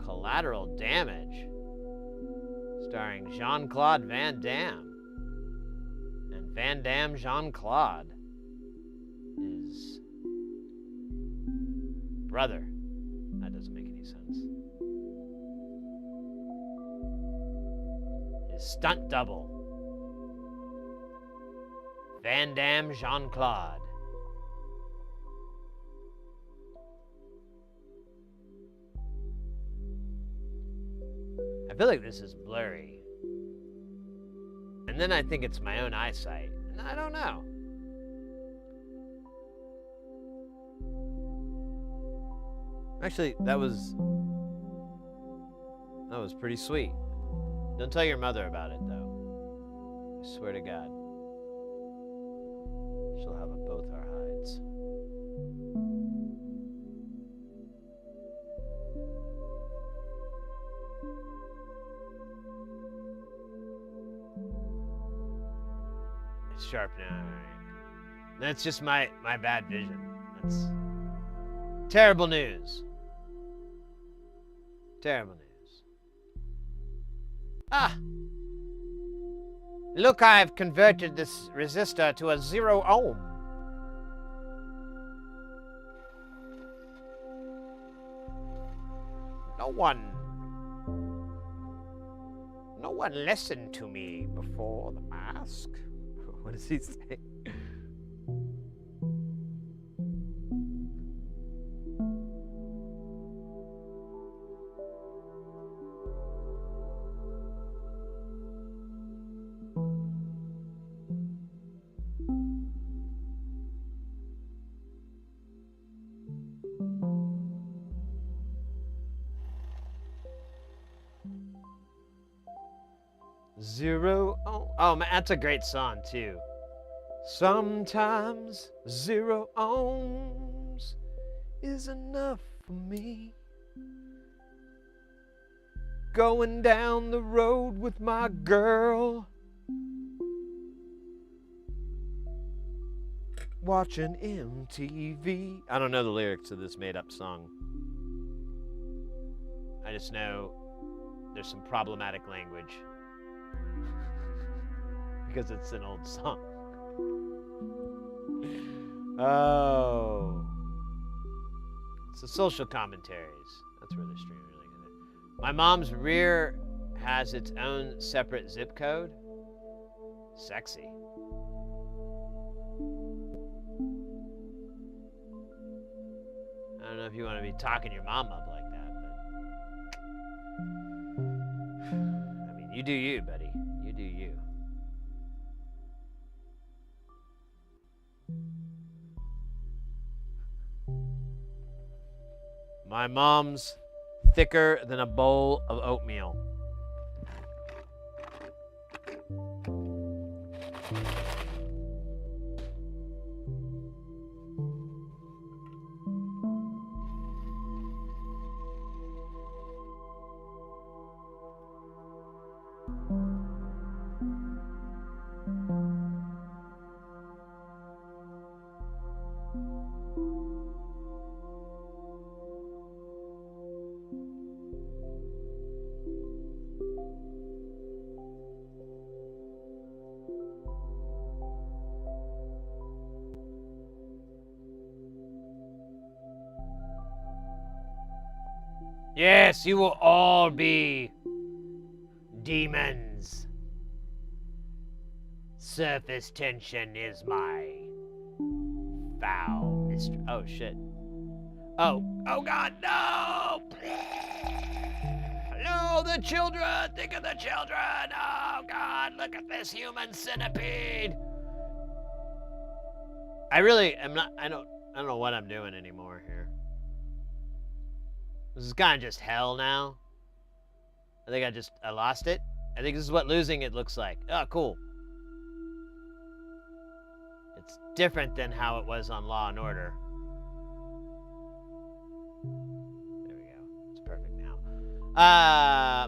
Collateral Damage, starring Jean-Claude Van Damme. And Van Damme Jean-Claude is brother. That doesn't make any sense. His stunt double, Van Damme Jean-Claude. I feel like this is blurry. And then I think it's my own eyesight. And I don't know. Actually, that was pretty sweet. Don't tell your mother about it, though. I swear to God. She'll have both our hides. It's sharp now, alright. That's just my bad vision. That's terrible news. Terrible news. Ah! Look, I've converted this resistor to a 0 ohm. No one listened to me before the mask. What does he say? Zero ohm. Oh man, that's a great song too. Sometimes 0 ohms is enough for me. Going down the road with my girl, watching MTV. I don't know the lyrics to this made-up song. I just know there's some problematic language because it's an old song. Oh. It's the social commentaries. That's where they're streaming really good. My mom's rear has its own separate zip code. Sexy. I don't know if you want to be talking your mom up like that, but I mean, you do you, buddy. You do you. My mom's thicker than a bowl of oatmeal. Yes, you will all be demons. Surface tension is my foul mystery. Oh, shit. Oh God, no! No, the children! Think of the children! Oh God, look at this human centipede! I really am not, I don't know what I'm doing anymore here. This is kind of just hell now. I think I lost it. I think this is what losing it looks like. Oh, cool. It's different than how it was on Law and Order. There we go. It's perfect now.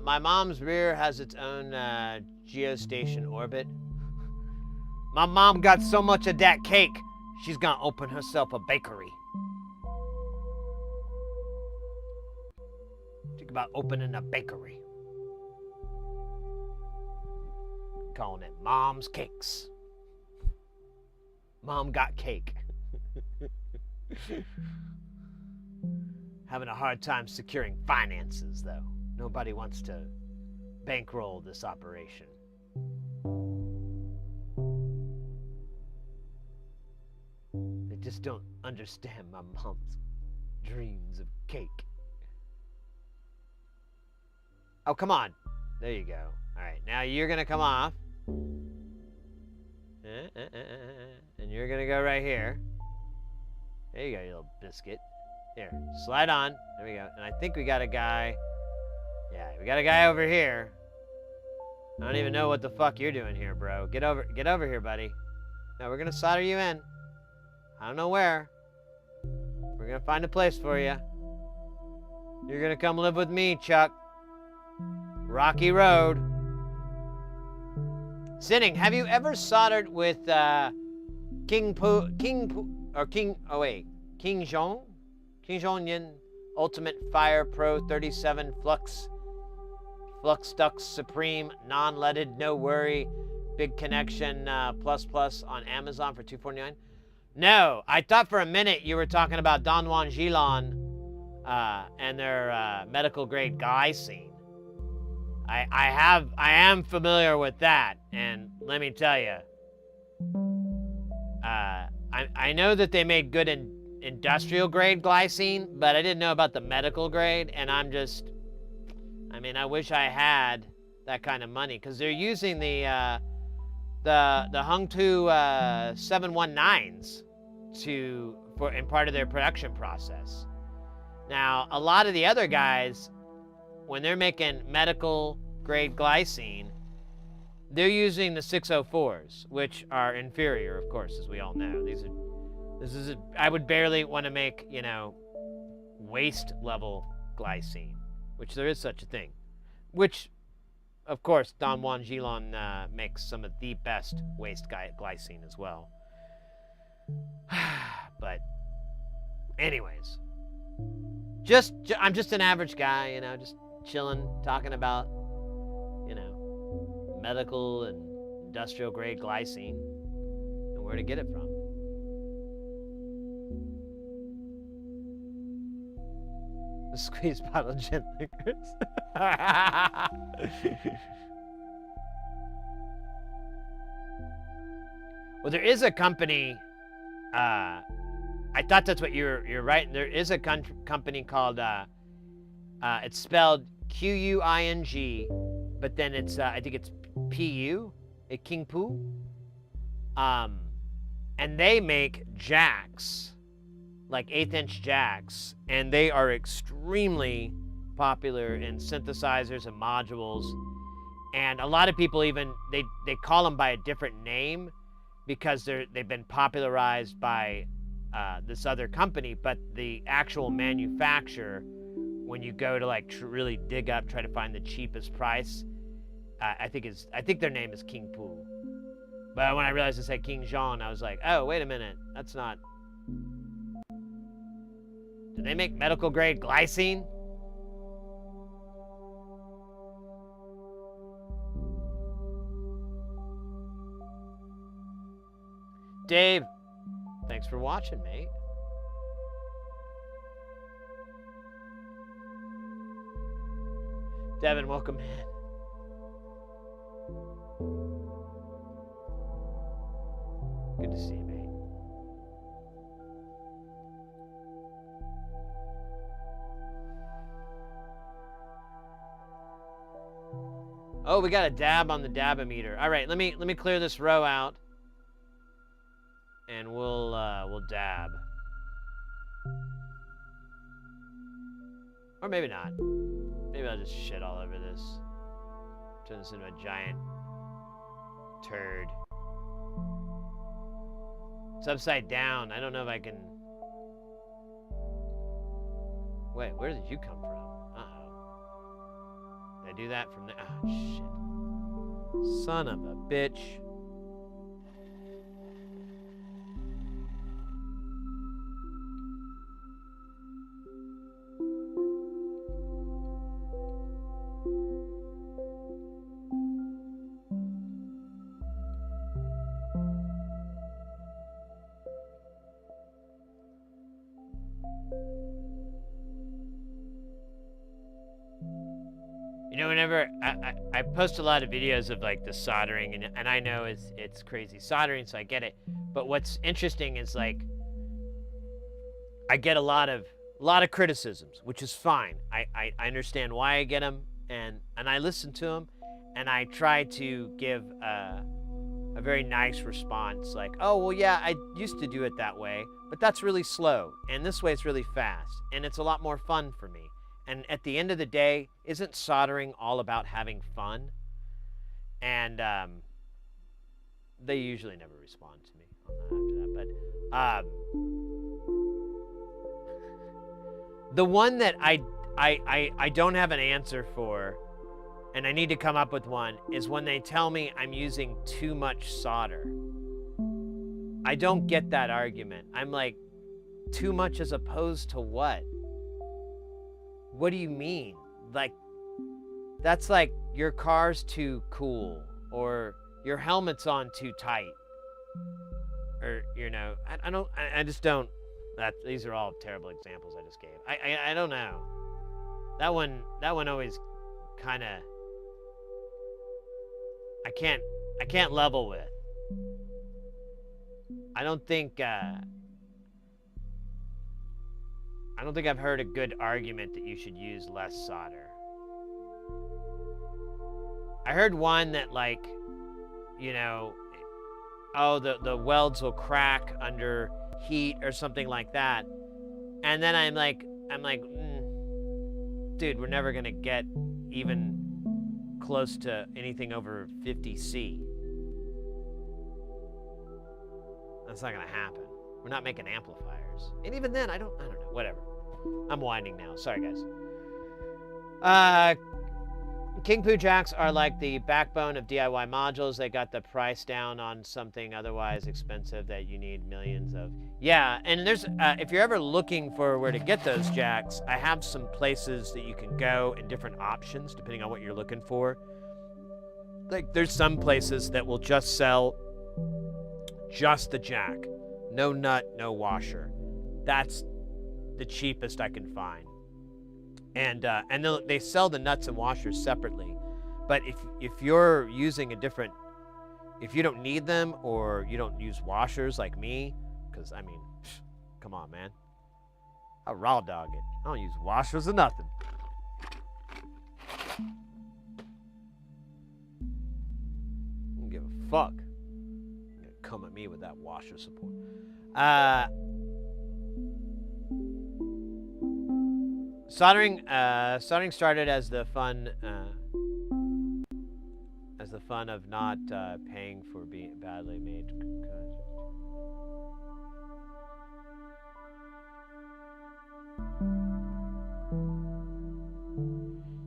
My mom's rear has its own geostation orbit. My mom got so much of that cake, she's gonna open herself a bakery. Think about opening a bakery. Calling it Mom's Cakes. Mom got cake. Having a hard time securing finances, though. Nobody wants to bankroll this operation. They just don't understand my mom's dreams of cake. Oh, come on. There you go. All right, now you're going to come off. And you're going to go right here. There you go, you little biscuit. Here, slide on. There we go. And I think we got a guy. Yeah, we got a guy over here. I don't even know what the fuck you're doing here, bro. Get over here, buddy. No, we're going to solder you in. I don't know where. We're going to find a place for you. You're going to come live with me, Chuck. Rocky Road. Sinning, have you ever soldered with King Jong Ultimate Fire Pro 37 Flux Dux Supreme non-leaded, no worry, big connection plus on Amazon for $249? No, I thought for a minute you were talking about Don Juan Gilon and their medical grade glycine. I am familiar with that, and let me tell you, I know that they made good industrial grade glycine, but I didn't know about the medical grade, and I wish I had that kind of money, because they're using the Hungtu 719s in part of their production process. Now, a lot of the other guys, when they're making medical grade glycine, they're using the 604s, which are inferior, of course, as we all know. I would barely want to make, waste level glycine, which there is such a thing. Which, of course, Don Juan Gilon makes some of the best waste glycine as well. But, anyways, I'm just an average guy, just chilling, talking about, medical and industrial grade glycine and where to get it from. The squeeze bottle gin liquors. Well, there is a company, I thought that's what you're right. There is a company called, it's spelled Q-U-I-N-G, but then it's, I think it's P-U, King Poo. And they make jacks, like 1/8-inch jacks, and they are extremely popular in synthesizers and modules. And a lot of people even, they call them by a different name because they've been popularized by this other company, but the actual manufacturer, when you go to really dig up, try to find the cheapest price, I think their name is King Poo. But when I realized it said King Jean, I was like, oh, wait a minute, that's not. Do they make medical grade glycine? Dave, thanks for watching, mate. Devin, welcome in. Good to see you, mate. Oh, we got a dab on the dabometer. All right, let me clear this row out, and we'll dab. Or maybe not. Maybe I'll just shit all over this. Turn this into a giant turd. It's upside down. I don't know if I can... Wait, where did you come from? Uh-oh. Did I do that from there? Oh, shit. Son of a bitch. You know, whenever I post a lot of videos of like the soldering, and I know it's crazy soldering, so I get it. But what's interesting is like I get a lot of criticisms, which is fine. I understand why I get them, and I listen to them, and I try to give a very nice response, like, oh well, yeah, I used to do it that way, but that's really slow, and this way it's really fast, and it's a lot more fun for me. And at the end of the day, isn't soldering all about having fun? And they usually never respond to me on that after that. But the one that I don't have an answer for, and I need to come up with one, is when they tell me I'm using too much solder. I don't get that argument. I'm like, too much as opposed to what? What do you mean? Like, that's like your car's too cool, or your helmet's on too tight, or, you know, I just don't, these are all terrible examples I just gave. I don't know. That one always kind of, I can't level with. I don't think I've heard a good argument that you should use less solder. I heard one that, like, you know, oh, the welds will crack under heat or something like that. And then I'm like, dude, we're never gonna get even close to anything over 50 C. That's not gonna happen. We're not making amplifiers. And even then, I don't know, whatever. I'm winding now, sorry guys. King Poo jacks are like the backbone of DIY modules. They got the price down on something otherwise expensive that you need millions of. Yeah, and there's, if you're ever looking for where to get those jacks, I have some places that you can go and different options depending on what you're looking for. Like, there's some places that will just sell just the jack. No nut, no washer. That's the cheapest I can find. And they sell the nuts and washers separately. But if you're using a different, if you don't need them or you don't use washers like me, because I mean, come on, man. I raw dog it. I don't use washers or nothing. I don't give a fuck. You're gonna come at me with that washer support. Soldering started as the fun of not paying for being badly made.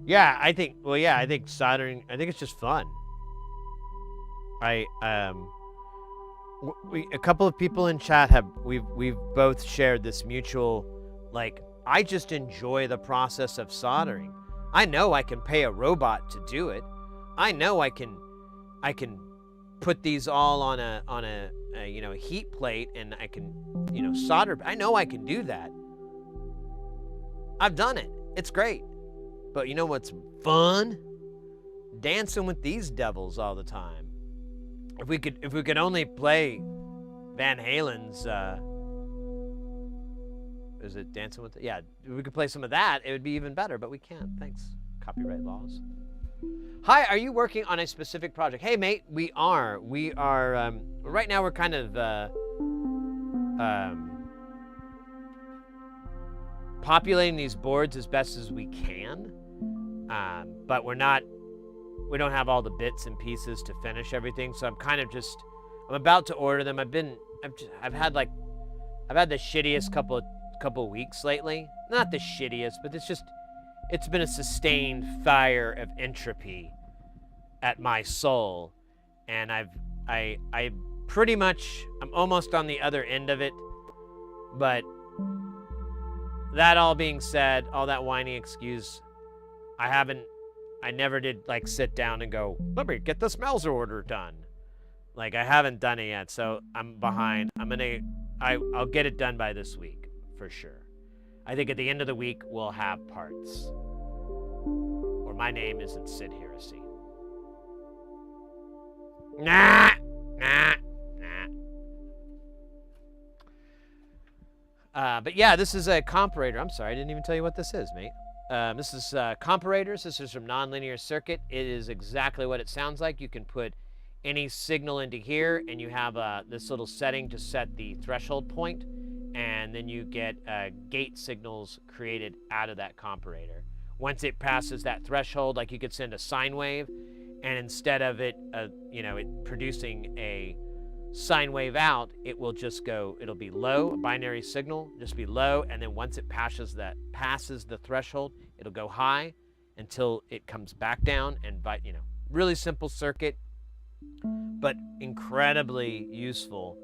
Yeah, I think soldering, I think it's just fun. A couple of people in chat we've both shared this mutual, like, I just enjoy the process of soldering. I know I can pay a robot to do it. I know I can put these all on a you know, heat plate, and I can, you know, solder. I know I can do that. I've done it. It's great. But you know what's fun? Dancing with these devils all the time. If we could only play Van Halen's, is it Dancing with? Yeah, if we could play some of that, it would be even better. But we can't. Thanks, copyright laws. Hi, are you working on a specific project? Hey, mate, we are. We are. Right now, we're kind of populating these boards as best as we can, but we're not. We don't have all the bits and pieces to finish everything, so I'm kind of just. I'm about to order them. I've had the shittiest couple weeks lately. Not the shittiest, but it's been a sustained fire of entropy at my soul, and I pretty much, I'm almost on the other end of it. But that all being said, all that whiny excuse, I never did like sit down and go, let me get the Smelzer order done. Like, I haven't done it yet, so I'm behind. I'll get it done by this week for sure. I think at the end of the week we'll have parts. Or my name isn't Sid Heresy. Nah. But yeah, this is a comparator. I'm sorry, I didn't even tell you what this is, mate. This is comparators. This is from Nonlinear Circuit. It is exactly what it sounds like. You can put any signal into here, and you have this little setting to set the threshold point, and then you get gate signals created out of that comparator. Once it passes that threshold, like you could send a sine wave, and instead of it, it producing a sine wave out, it'll be low, a binary signal, just be low, and then once it passes the threshold, it'll go high until it comes back down, and really simple circuit, but incredibly useful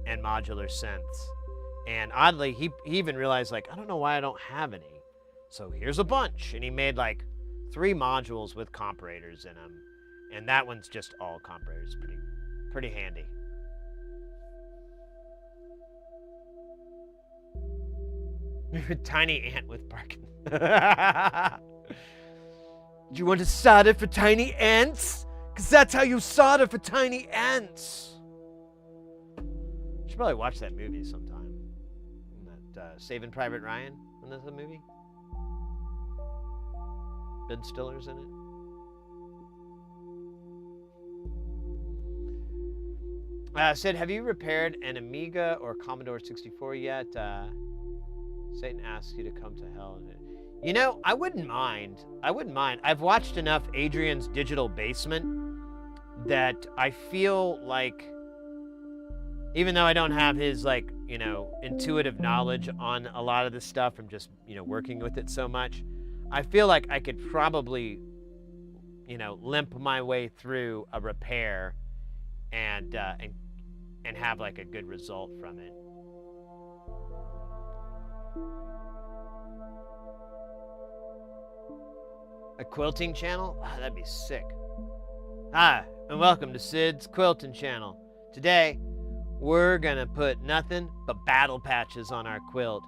and modular synths. And oddly, he even realized, like, I don't know why I don't have any. So here's a bunch. And he made like 3 modules with comparators in them. And that one's just all comparators. Pretty handy. Tiny ant with Parkin. Do you want to solder for tiny ants? Because that's how you solder for tiny ants. You should probably watch that movie sometime. That Saving Private Ryan. Isn't that the movie? Ben Stiller's in it. Sid, have you repaired an Amiga or Commodore 64 yet? Satan asks you to come to hell. You know, I wouldn't mind. I've watched enough Adrian's Digital Basement that I feel like, even though I don't have his, like, intuitive knowledge on a lot of this stuff from just, working with it so much, I feel like I could probably, limp my way through a repair and have like a good result from it. A quilting channel? Ah, that'd be sick. Hi, and welcome to Sid's Quilting Channel. Today, we're gonna put nothing but battle patches on our quilt.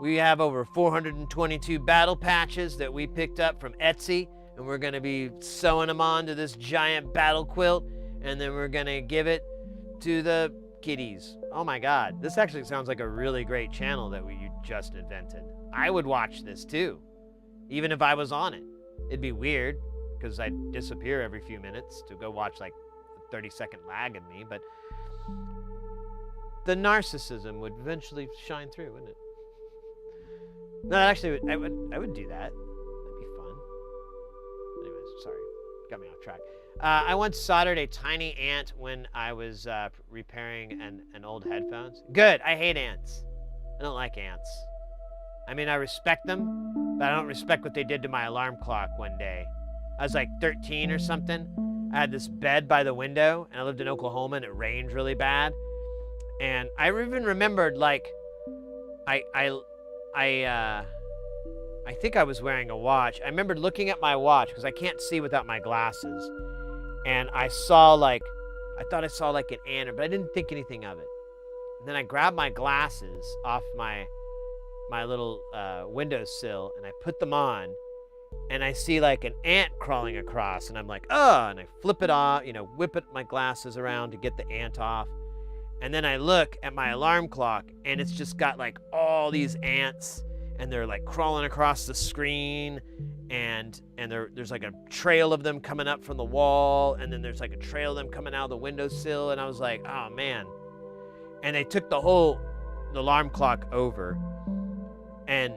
We have over 422 battle patches that we picked up from Etsy, and we're gonna be sewing them onto this giant battle quilt, and then we're gonna give it to the kitties. Oh my God, this actually sounds like a really great channel that you just invented. I would watch this too, even if I was on it. It'd be weird, because I'd disappear every few minutes to go watch like a 30-second lag in me, but the narcissism would eventually shine through, wouldn't it? No, actually, I would do that. That'd be fun. Anyways, sorry, got me off track. I once soldered a tiny ant when I was repairing an old headphones. Good, I hate ants. I don't like ants. I mean, I respect them, but I don't respect what they did to my alarm clock one day. I was like 13 or something. I had this bed by the window, and I lived in Oklahoma, and it rained really bad. And I even remembered, like, I think I was wearing a watch. I remembered looking at my watch, because I can't see without my glasses. And I thought I saw like an ant, but I didn't think anything of it. And then I grabbed my glasses off my little windowsill, and I put them on, and I see like an ant crawling across, and I'm like, oh, and I flip it off, whip my glasses around to get the ant off. And then I look at my alarm clock, and it's just got like all these ants, and they're like crawling across the screen, and there's like a trail of them coming up from the wall, and then there's like a trail of them coming out of the windowsill, and I was like, oh man. And they took the alarm clock over, and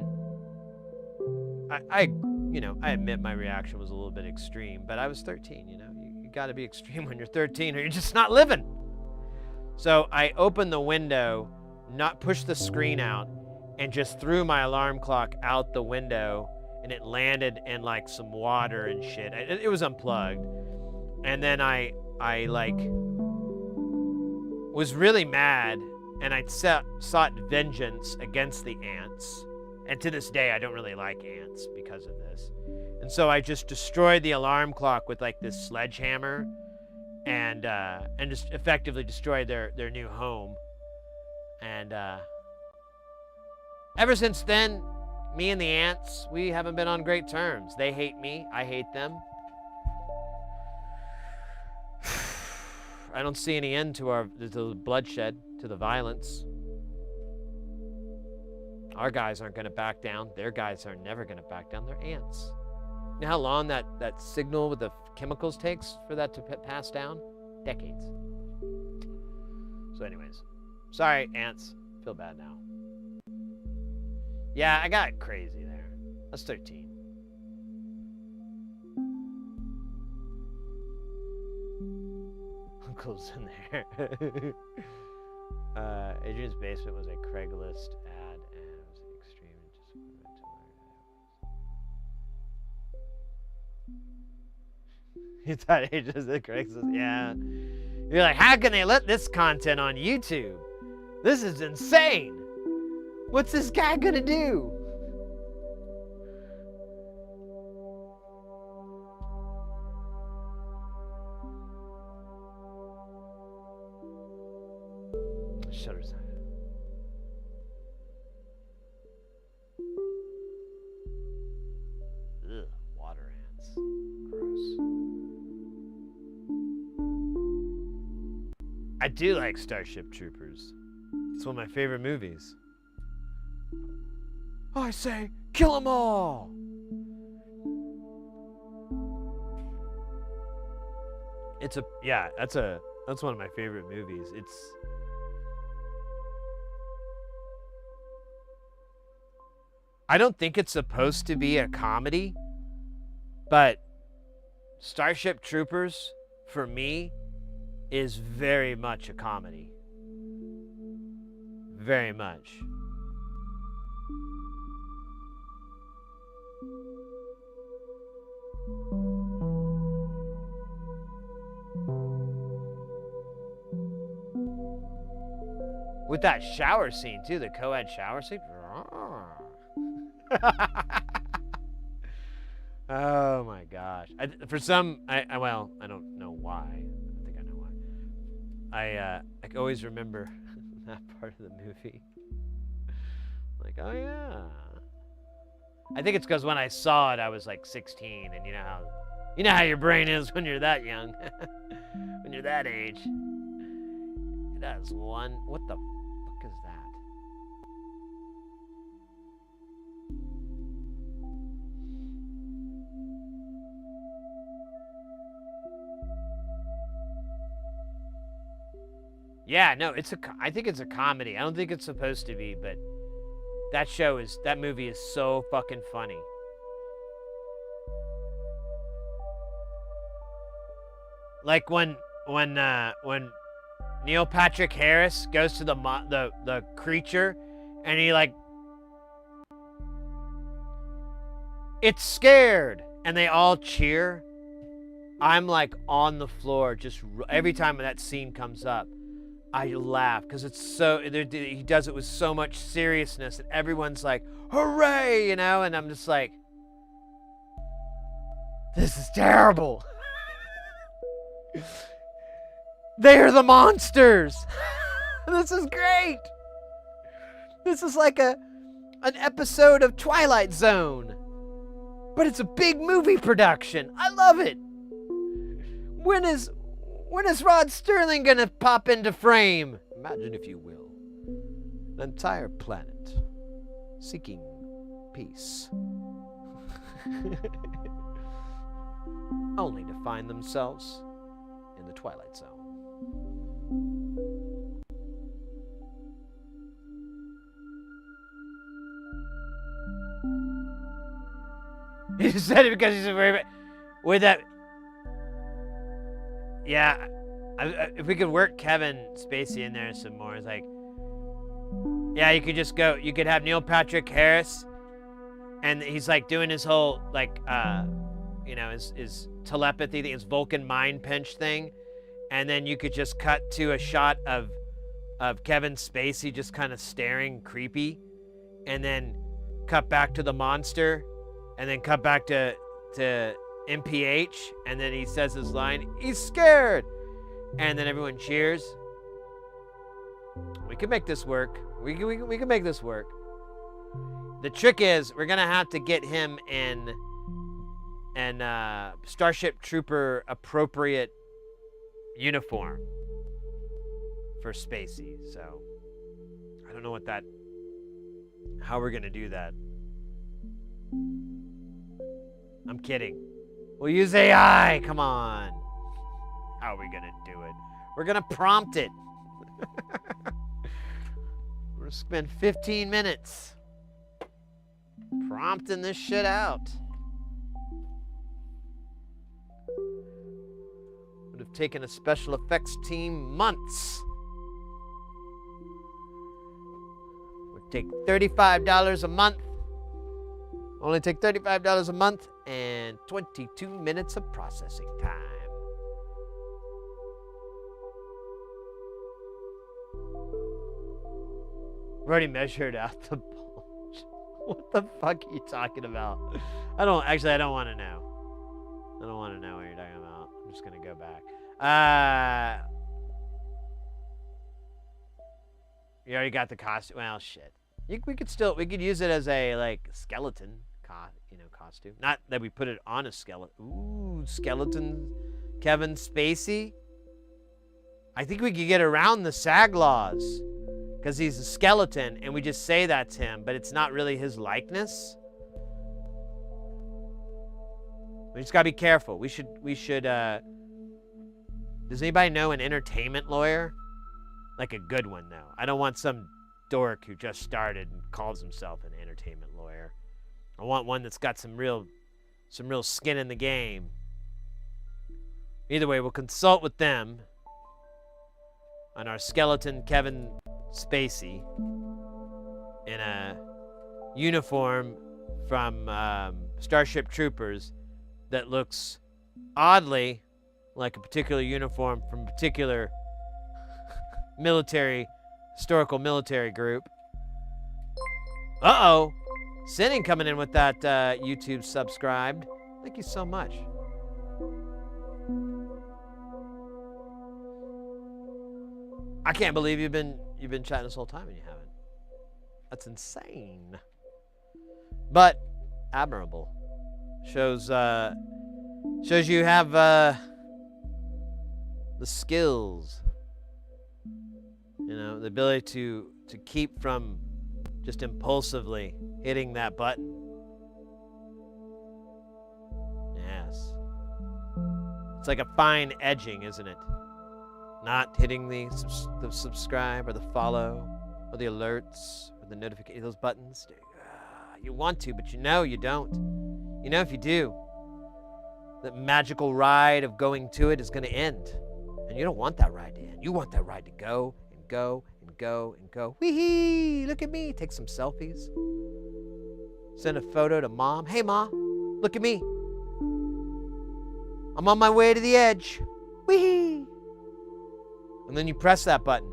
I admit my reaction was a little bit extreme, but I was 13, you got to be extreme when you're 13 or you're just not living. So I opened the window, not pushed the screen out, and just threw my alarm clock out the window, and it landed in like some water and shit. It was unplugged. And then I like was really mad, and I sought vengeance against the ants. And to this day, I don't really like ants because of this. And so I just destroyed the alarm clock with like this sledgehammer, and just effectively destroyed their new home. And ever since then, me and the ants, we haven't been on great terms. They hate me, I hate them. I don't see any end to the bloodshed, to the violence. Our guys aren't going to back down. Their guys are never going to back down. They're ants. You know how long that signal with the chemicals takes for that to pass down? Decades. So anyways, sorry, ants. Feel bad now. Yeah, I got crazy there. I was 13. Uncle's in there. Adrian's basement was a Craigslist ad, and it was extreme and just went to where you thought Adrian's the Craigslist? Yeah. You're like, how can they let this content on YouTube? This is insane. What's this guy gonna do? Shutters. Ugh, water ants. Gross. I do like Starship Troopers. It's one of my favorite movies. I say, kill them all! That's one of my favorite movies. I don't think it's supposed to be a comedy, but Starship Troopers, for me, is very much a comedy. Very much. With that shower scene, too, the co-ed shower scene. Oh my gosh. I don't know why. I think I know why. I always remember that part of the movie. Like, oh yeah. I think it's because when I saw it, I was like 16, and you know how your brain is when you're that young, when you're that age. That is one. What the fuck is that? Yeah, no, I think it's a comedy. I don't think it's supposed to be, but that movie is so fucking funny. Like when Neil Patrick Harris goes to the creature, and he like, it's scared, and they all cheer. I'm like on the floor, just every time that scene comes up, I laugh because it's so, he does it with so much seriousness, and everyone's like, hooray, and I'm just like, this is terrible. They are the monsters. This is great. This is like an episode of Twilight Zone. But it's a big movie production. I love it. When is Rod Sterling gonna pop into frame? Imagine, if you will, an entire planet seeking peace. Only to find themselves in the Twilight Zone. He just said it because he's very with that. Yeah, if we could work Kevin Spacey in there some more, it's like, yeah, you could just go. You could have Neil Patrick Harris, and he's like doing his whole like, you know, his telepathy thing, his Vulcan mind pinch thing, and then you could just cut to a shot of Kevin Spacey just kind of staring creepy, and then cut back to the monster, and then cut back to MPH, and then he says his line, he's scared, and then everyone cheers. We can make this work. We can make this work. The trick is we're gonna have to get him in Starship Trooper appropriate uniform for Spacey. So I don't know how we're gonna do that. I'm kidding. We'll use AI. Come on. How are we gonna do it? We're gonna prompt it. We're gonna spend 15 minutes prompting this shit out. Would have taken a special effects team months. Would take $35 a month. Only take $35 a month and 22 minutes of processing time. We've already measured out the bulge. What the fuck are you talking about? I don't want to know. I don't want to know what you're talking about. I'm just going to go back. You already got the costume. Well, shit. We could use it as a, like, skeleton costume. Not that we put it on a skeleton. Ooh, skeleton Kevin Spacey. I think we could get around the SAG laws because he's a skeleton and we just say that's him, but it's not really his likeness. We just gotta be careful. We should does anybody know an entertainment lawyer? Like a good one, though. I don't want some dork who just started and calls himself an entertainment lawyer. I want one that's got some real skin in the game. Either way, we'll consult with them on our skeleton Kevin Spacey in a uniform from Starship Troopers that looks oddly like a particular uniform from a particular historical military group. Uh-oh. Sinning coming in with that YouTube subscribed. Thank you so much. I can't believe you've been chatting this whole time and you haven't. That's insane. But admirable. Shows you have the skills. You know, the ability to keep from just impulsively hitting that button. Yes. It's like a fine edging, isn't it? Not hitting the subscribe or the follow or the alerts or the notification, those buttons. You want to, but you know you don't. You know if you do, the magical ride of going to it is going to end. And you don't want that ride to end. You want that ride to go and go and go and go. Wee-hee, look at me. Take some selfies. Send a photo to mom. Hey, Ma, look at me. I'm on my way to the edge. Wee-hee. And then you press that button,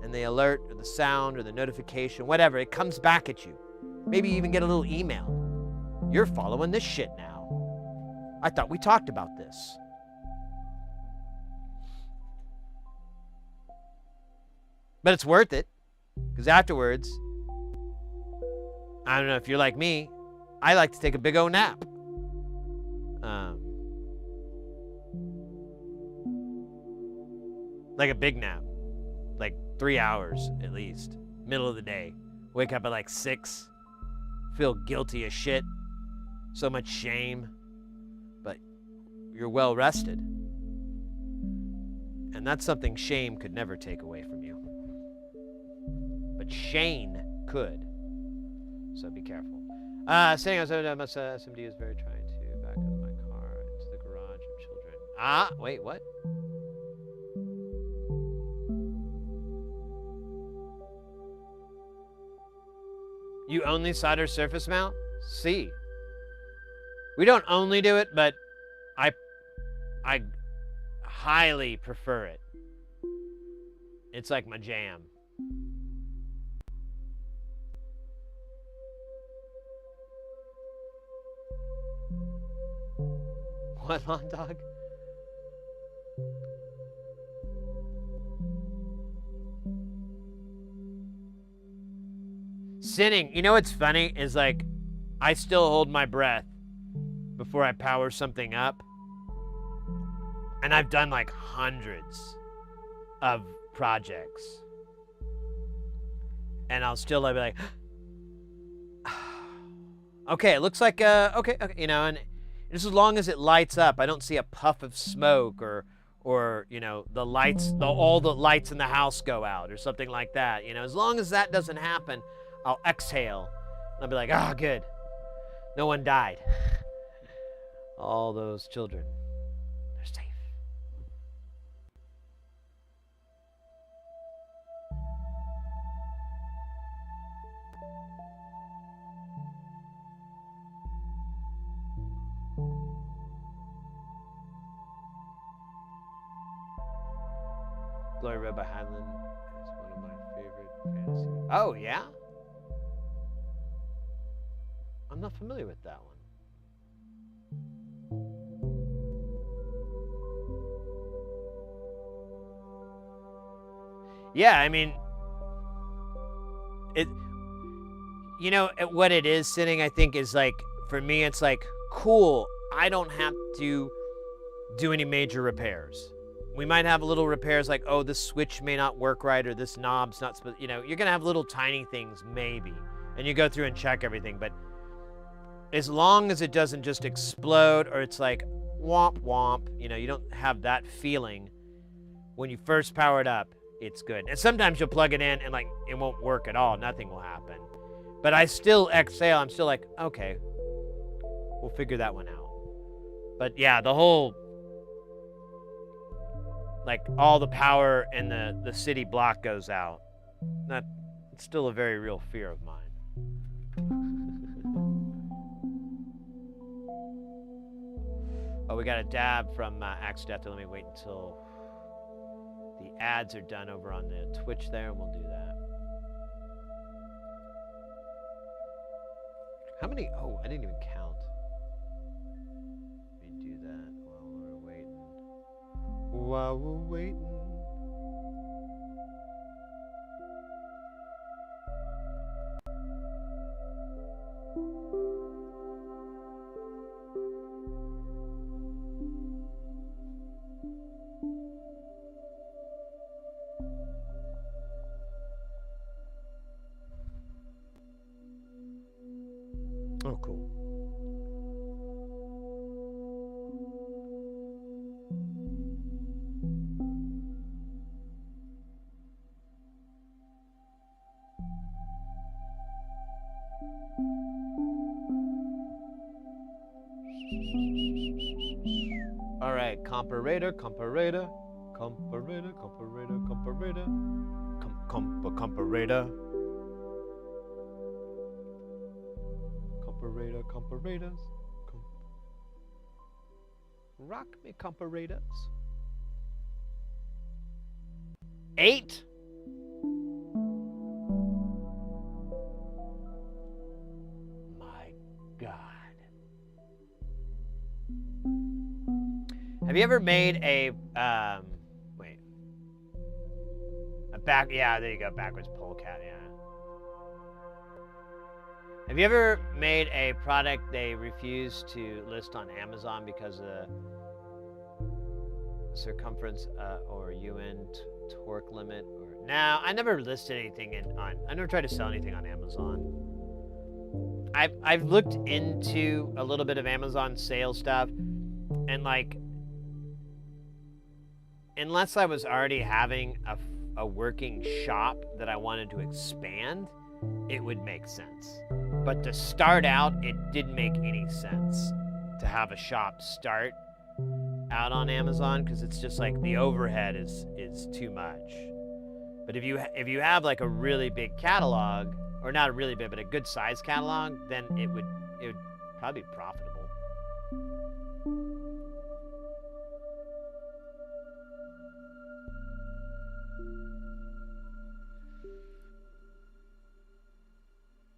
and the alert or the sound or the notification, whatever, it comes back at you. Maybe you even get a little email. You're following this shit now. I thought we talked about this. But it's worth it, because afterwards, I don't know if you're like me, I like to take a big old nap. Like a big nap. Like 3 hours at least. Middle of the day. Wake up at like 6. Feel guilty as shit. So much shame. But you're well rested. And that's something shame could never take away from you. But Shane could. So be careful. Saying I was SMD is very trying to back up my car into the garage of children. Wait, what? You only solder surface mount? C. We don't only do it, but I highly prefer it. It's like my jam. What, lawn dog? Sinning. You know what's funny is like, I still hold my breath before I power something up. And I've done like hundreds of projects. And I'll still be like, okay, it looks like, okay, you know, and just as long as it lights up, I don't see a puff of smoke or you know, the lights, all the lights in the house go out or something like that. You know, as long as that doesn't happen, I'll exhale. And I'll be like, ah, good. No one died. All those children, they're safe. Glory Road by Highland is one of my favorite fantasy. Oh, yeah? I'm not familiar with that one. Yeah, I mean, it, you know, what it is, Sinning, I think, is like, for me, it's like, cool, I don't have to do any major repairs. We might have little repairs like, oh, this switch may not work right, or this knob's not, you know, you're going to have little tiny things, maybe. And you go through and check everything, but as long as it doesn't just explode, or it's like, womp womp, you know, you don't have that feeling when you first power it up, it's good. And sometimes you'll plug it in and like, it won't work at all, nothing will happen. But I still exhale, I'm still like, okay, we'll figure that one out. But yeah, the whole, like all the power in the city block goes out. It's still a very real fear of mine. Oh, we got a dab from Axe Death. Let me wait until the ads are done over on the Twitch there, and we'll do that. How many? Oh, I didn't even count. Let me do that while we're waiting. While we're waiting. Oh, cool. All right, comparator, comparator, comparator, comparator, comparator, comparator. Comparators. Rock me, comparators. 8? My God. Have you ever made a, wait. A back, yeah, there you go, backwards polecat, yeah. Have you ever made a product they refuse to list on Amazon because of the circumference or UN torque limit or no, I never listed anything I never tried to sell anything on Amazon. I've looked into a little bit of Amazon sales stuff, and like, unless I was already having a working shop that I wanted to expand, it would make sense. But to start out, it didn't make any sense to have a shop start out on Amazon, because it's just like the overhead is too much. But if you have like a really big catalog, or not a really big, but a good size catalog, then it would probably be profitable.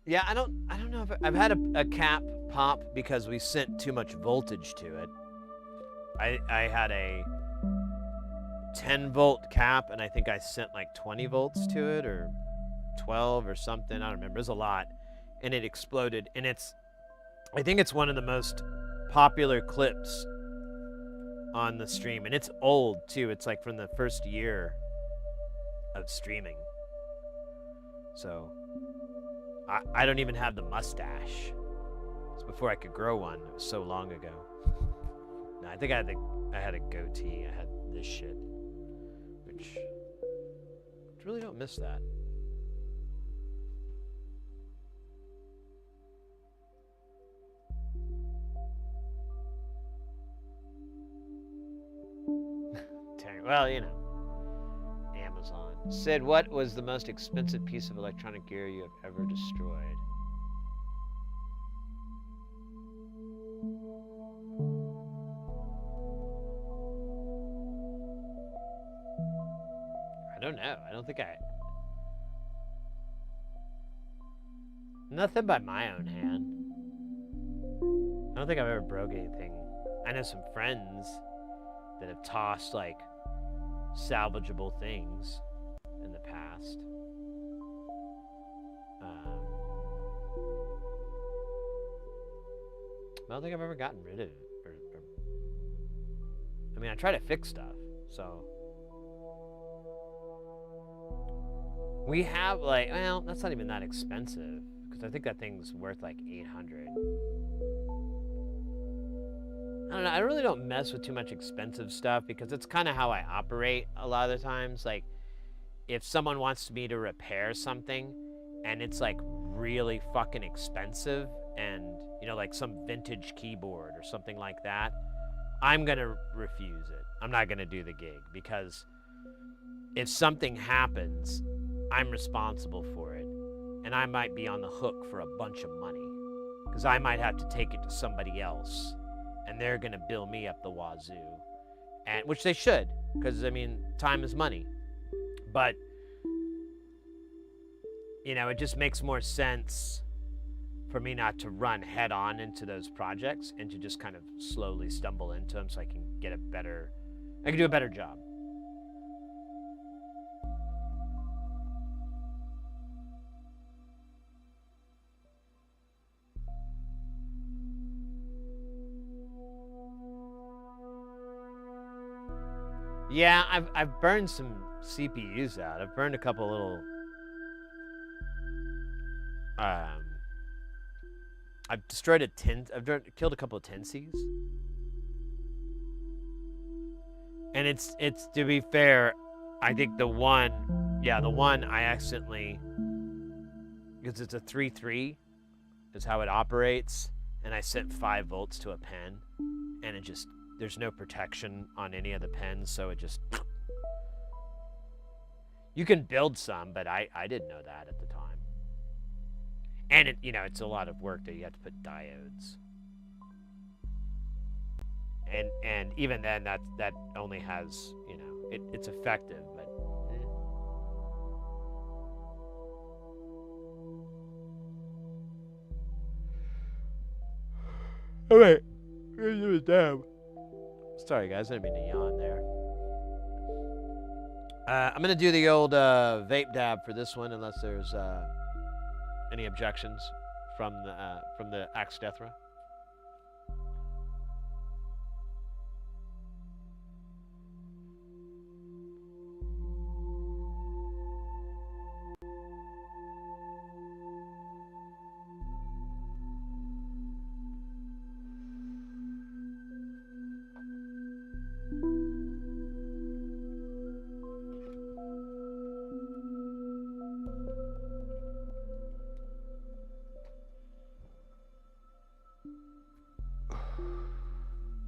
Yeah, I don't know if I've had a cap pop because we sent too much voltage to it. I had a 10 volt cap, and I think I sent like 20 volts to it, or 12 or something. I don't remember. It was a lot, and it exploded. And I think it's one of the most popular clips on the stream, and it's old too. It's like from the first year of streaming. So I don't even have the mustache. It's before I could grow one. It was so long ago. No, I think I had a goatee. I had this shit, which I really don't miss that. Well, you know, Amazon. Sid, what was the most expensive piece of electronic gear you have ever destroyed? I don't know. I don't think nothing by my own hand. I don't think I've ever broke anything. I know some friends that have tossed like salvageable things in the past. I don't think I've ever gotten rid of it. I mean, I try to fix stuff, so. We have like, well, that's not even that expensive, because I think that thing's worth like 800. I don't know, I really don't mess with too much expensive stuff, because it's kind of how I operate a lot of the times. Like, if someone wants me to repair something and it's like really fucking expensive, and you know, like some vintage keyboard or something like that, I'm gonna refuse it. I'm not gonna do the gig, because if something happens, I'm responsible for it, and I might be on the hook for a bunch of money, because I might have to take it to somebody else, and they're gonna bill me up the wazoo, and which they should, because I mean, time is money. But you know, it just makes more sense for me not to run head on into those projects, and to just kind of slowly stumble into them, so I can do a better job. Yeah, I've burned some CPUs out. I've burned a couple little I've destroyed I've killed a couple of 10Cs. And it's to be fair, I think the one I accidentally, because it's a 3-3 is how it operates, and I sent 5 volts to a pen, and it just, there's no protection on any of the pens, so it just, you can build some, but I didn't know that at the time. And it, you know, it's a lot of work that you have to put diodes. And even then, that only has, you know, it's effective, but oh wait, damn. Sorry guys, I didn't mean to yawn there. I'm gonna do the old vape dab for this one, unless there's any objections from the Axe Deathra.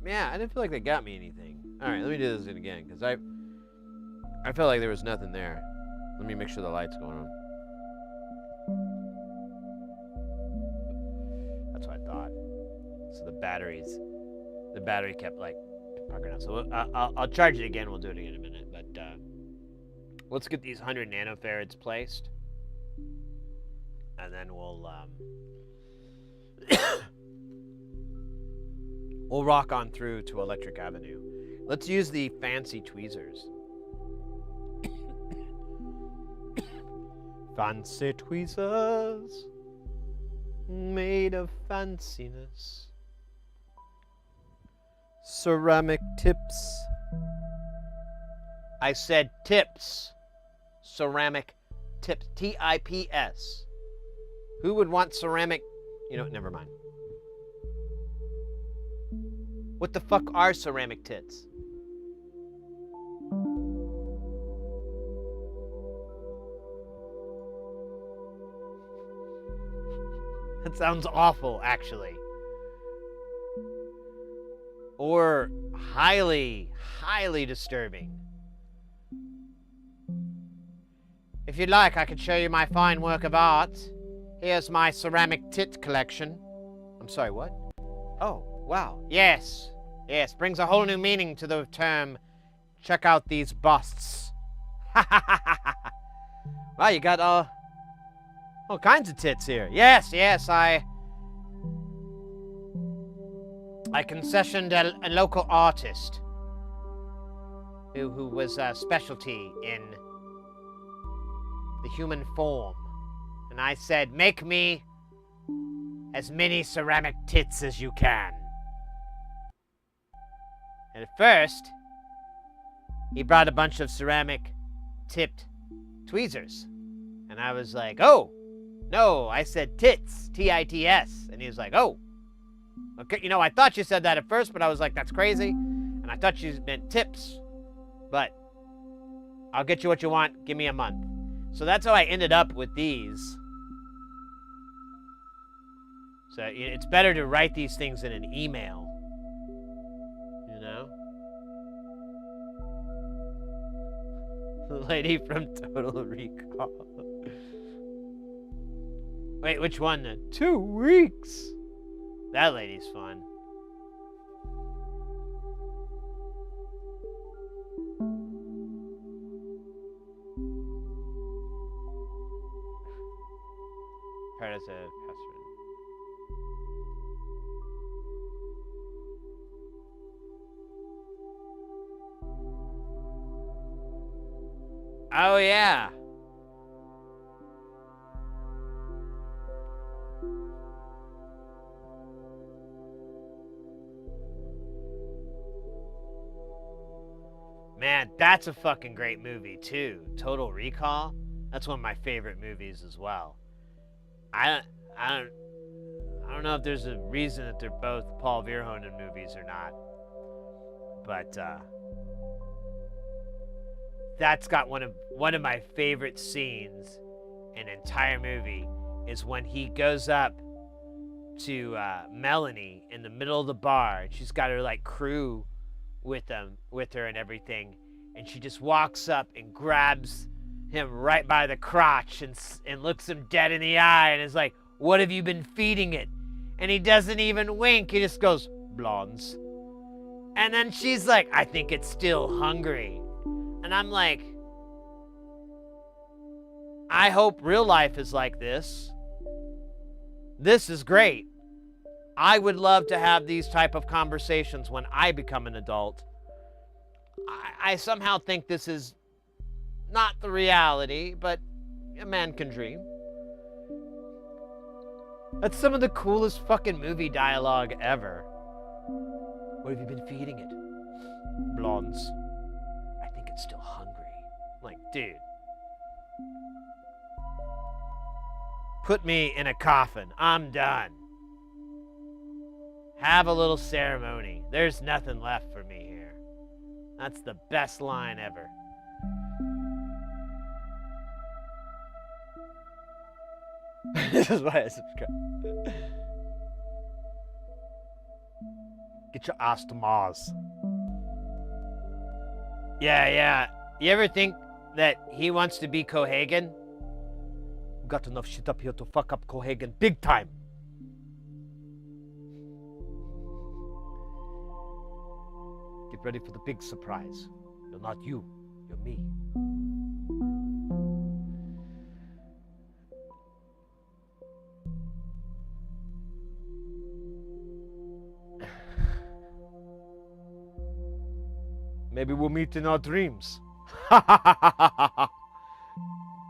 Yeah, I didn't feel like they got me anything. All right, let me do this again, because I felt like there was nothing there. Let me make sure the light's going on. That's what I thought. So the battery kept like puckering out. So I'll charge it again. We'll do it again in a minute. But let's get these 100 nanofarads placed, and then we'll we'll rock on through to Electric Avenue. Let's use the fancy tweezers. Fancy tweezers made of fanciness. Ceramic tips. I said tips. Ceramic tips. T-I-P-S. Who would want ceramic? You know, never mind. What the fuck are ceramic tits? That sounds awful, actually. Or highly, highly disturbing. If you'd like, I could show you my fine work of art. Here's my ceramic tit collection. I'm sorry, what? Oh, wow. Yes. Yes, brings a whole new meaning to the term, check out these busts. Wow, you got, all kinds of tits here. Yes, yes, I concessioned a local artist who was a specialty in the human form. And I said, make me as many ceramic tits as you can. And at first, he brought a bunch of ceramic tipped tweezers. And I was like, oh, no, I said tits, T-I-T-S. And he was like, oh, okay, you know, I thought you said that at first, but I was like, that's crazy. And I thought you meant tips. But I'll get you what you want. Give me a month. So that's how I ended up with these. So it's better to write these things in an email. You know? The lady from Total Recall. Wait, which one? 2 weeks. That lady's fun. Paradise password. Oh yeah. Man, that's a fucking great movie too. Total Recall. That's one of my favorite movies as well. I don't know if there's a reason that they're both Paul Verhoeven movies or not, but that's got one of my favorite scenes in an entire movie is when he goes up to Melanie in the middle of the bar. And she's got her like crew with her and everything, and she just walks up and grabs him right by the crotch and looks him dead in the eye and is like, what have you been feeding it? And he doesn't even wink. He just goes, blondes. And then she's like, I think it's still hungry. And I'm like, I hope real life is like this. This is great. I would love to have these type of conversations when I become an adult. I somehow think this is not the reality, but a man can dream. That's some of the coolest fucking movie dialogue ever. What have you been feeding it? Blondes. I think it's still hungry. Like, dude. Put me in a coffin. I'm done. Have a little ceremony. There's nothing left for me here. That's the best line ever. This is why I subscribe. Get your ass to Mars. Yeah. You ever think that he wants to be Cohagen? Got enough shit up here to fuck up Cohagen big time. Get ready for the big surprise. You're not you, you're me. Maybe we'll meet in our dreams. Oh,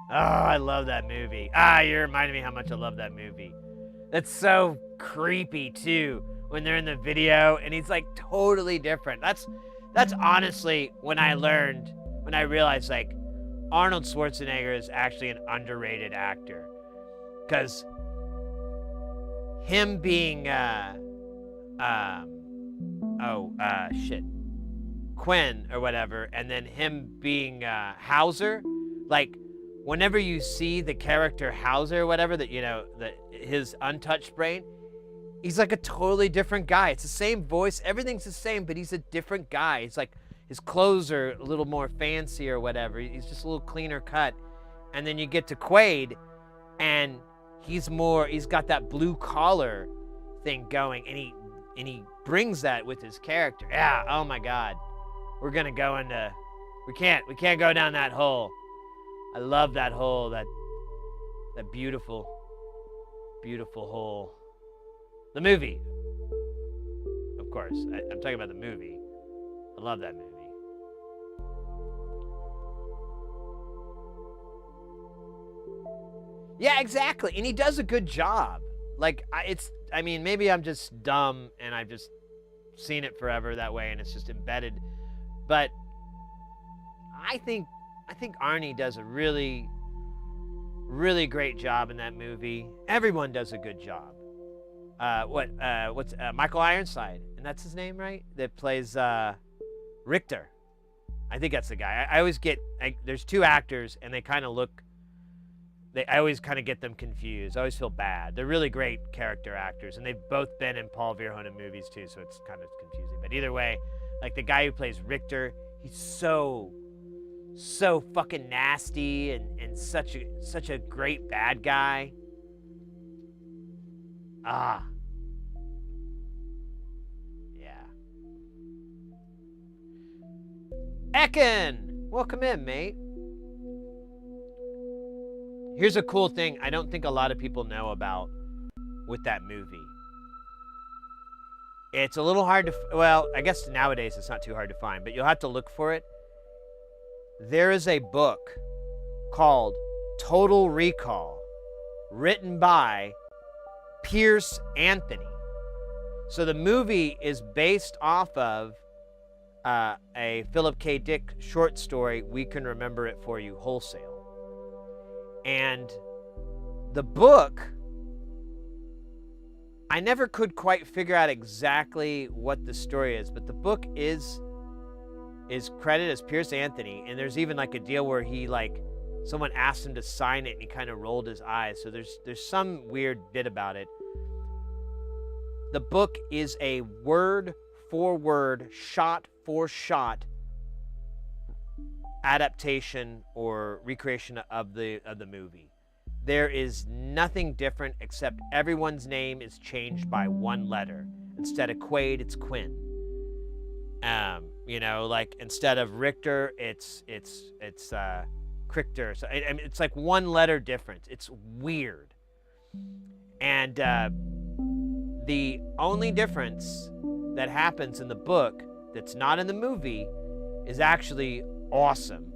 I love that movie. You reminded me how much I love that movie. That's so creepy too, when they're in the video and he's like totally different. That's honestly when I realized like Arnold Schwarzenegger is actually an underrated actor. Because him being Quinn or whatever, and then him being Hauser, like whenever you see the character Hauser or whatever, that his untouched brain, he's like a totally different guy. It's the same voice, everything's the same, but he's a different guy. It's like his clothes are a little more fancy or whatever. He's just a little cleaner cut. And then you get to Quaid, and he's got that blue collar thing going, and he brings that with his character. Yeah, oh my God. We're gonna go into, we can't go down that hole. I love that hole, that beautiful, beautiful hole. The movie, of course. I'm talking about the movie. I love that movie. Yeah, exactly, and he does a good job. Like, maybe I'm just dumb and I've just seen it forever that way and it's just embedded. But I think Arnie does a really, really great job in that movie. Everyone does a good job. What's Michael Ironside, and that's his name, right? That plays Richter. I think that's the guy. I always get there's two actors and they kind of look. I always kind of get them confused. I always feel bad. They're really great character actors, and they've both been in Paul Verhoeven movies too, so it's kind of confusing. But either way. Like the guy who plays Richter, he's so fucking nasty and such a great bad guy. Yeah. Ekin, welcome in, mate. Here's a cool thing I don't think a lot of people know about with that movie. It's a little hard to, well, I guess nowadays it's not too hard to find, but you'll have to look for it. There is a book called Total Recall, written by Pierce Anthony. So the movie is based off of a Philip K. Dick short story, We Can Remember It For You Wholesale. And the book, I never could quite figure out exactly what the story is, but the book is credited as Pierce Anthony, and there's even like a deal where he someone asked him to sign it and he kind of rolled his eyes. So there's some weird bit about it. The book is a word for word, shot for shot adaptation or recreation of the movie. There is nothing different except everyone's name is changed by one letter. Instead of Quaid, it's Quinn. Instead of Richter, it's Crichter. So it's like one letter difference. It's weird. And the only difference that happens in the book that's not in the movie is actually awesome,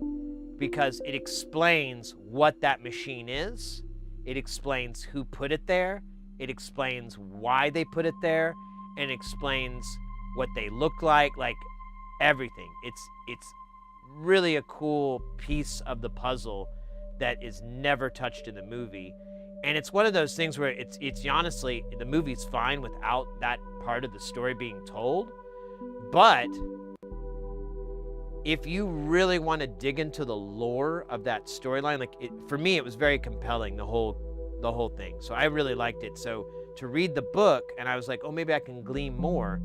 because it explains what that machine is. It explains who put it there. It explains why they put it there, and explains what they look like everything. It's really a cool piece of the puzzle that is never touched in the movie. And it's one of those things where it's honestly, the movie's fine without that part of the story being told. But if you really want to dig into the lore of that storyline, for me, it was very compelling, the whole thing. So I really liked it. So to read the book, and I was like, oh, maybe I can glean more.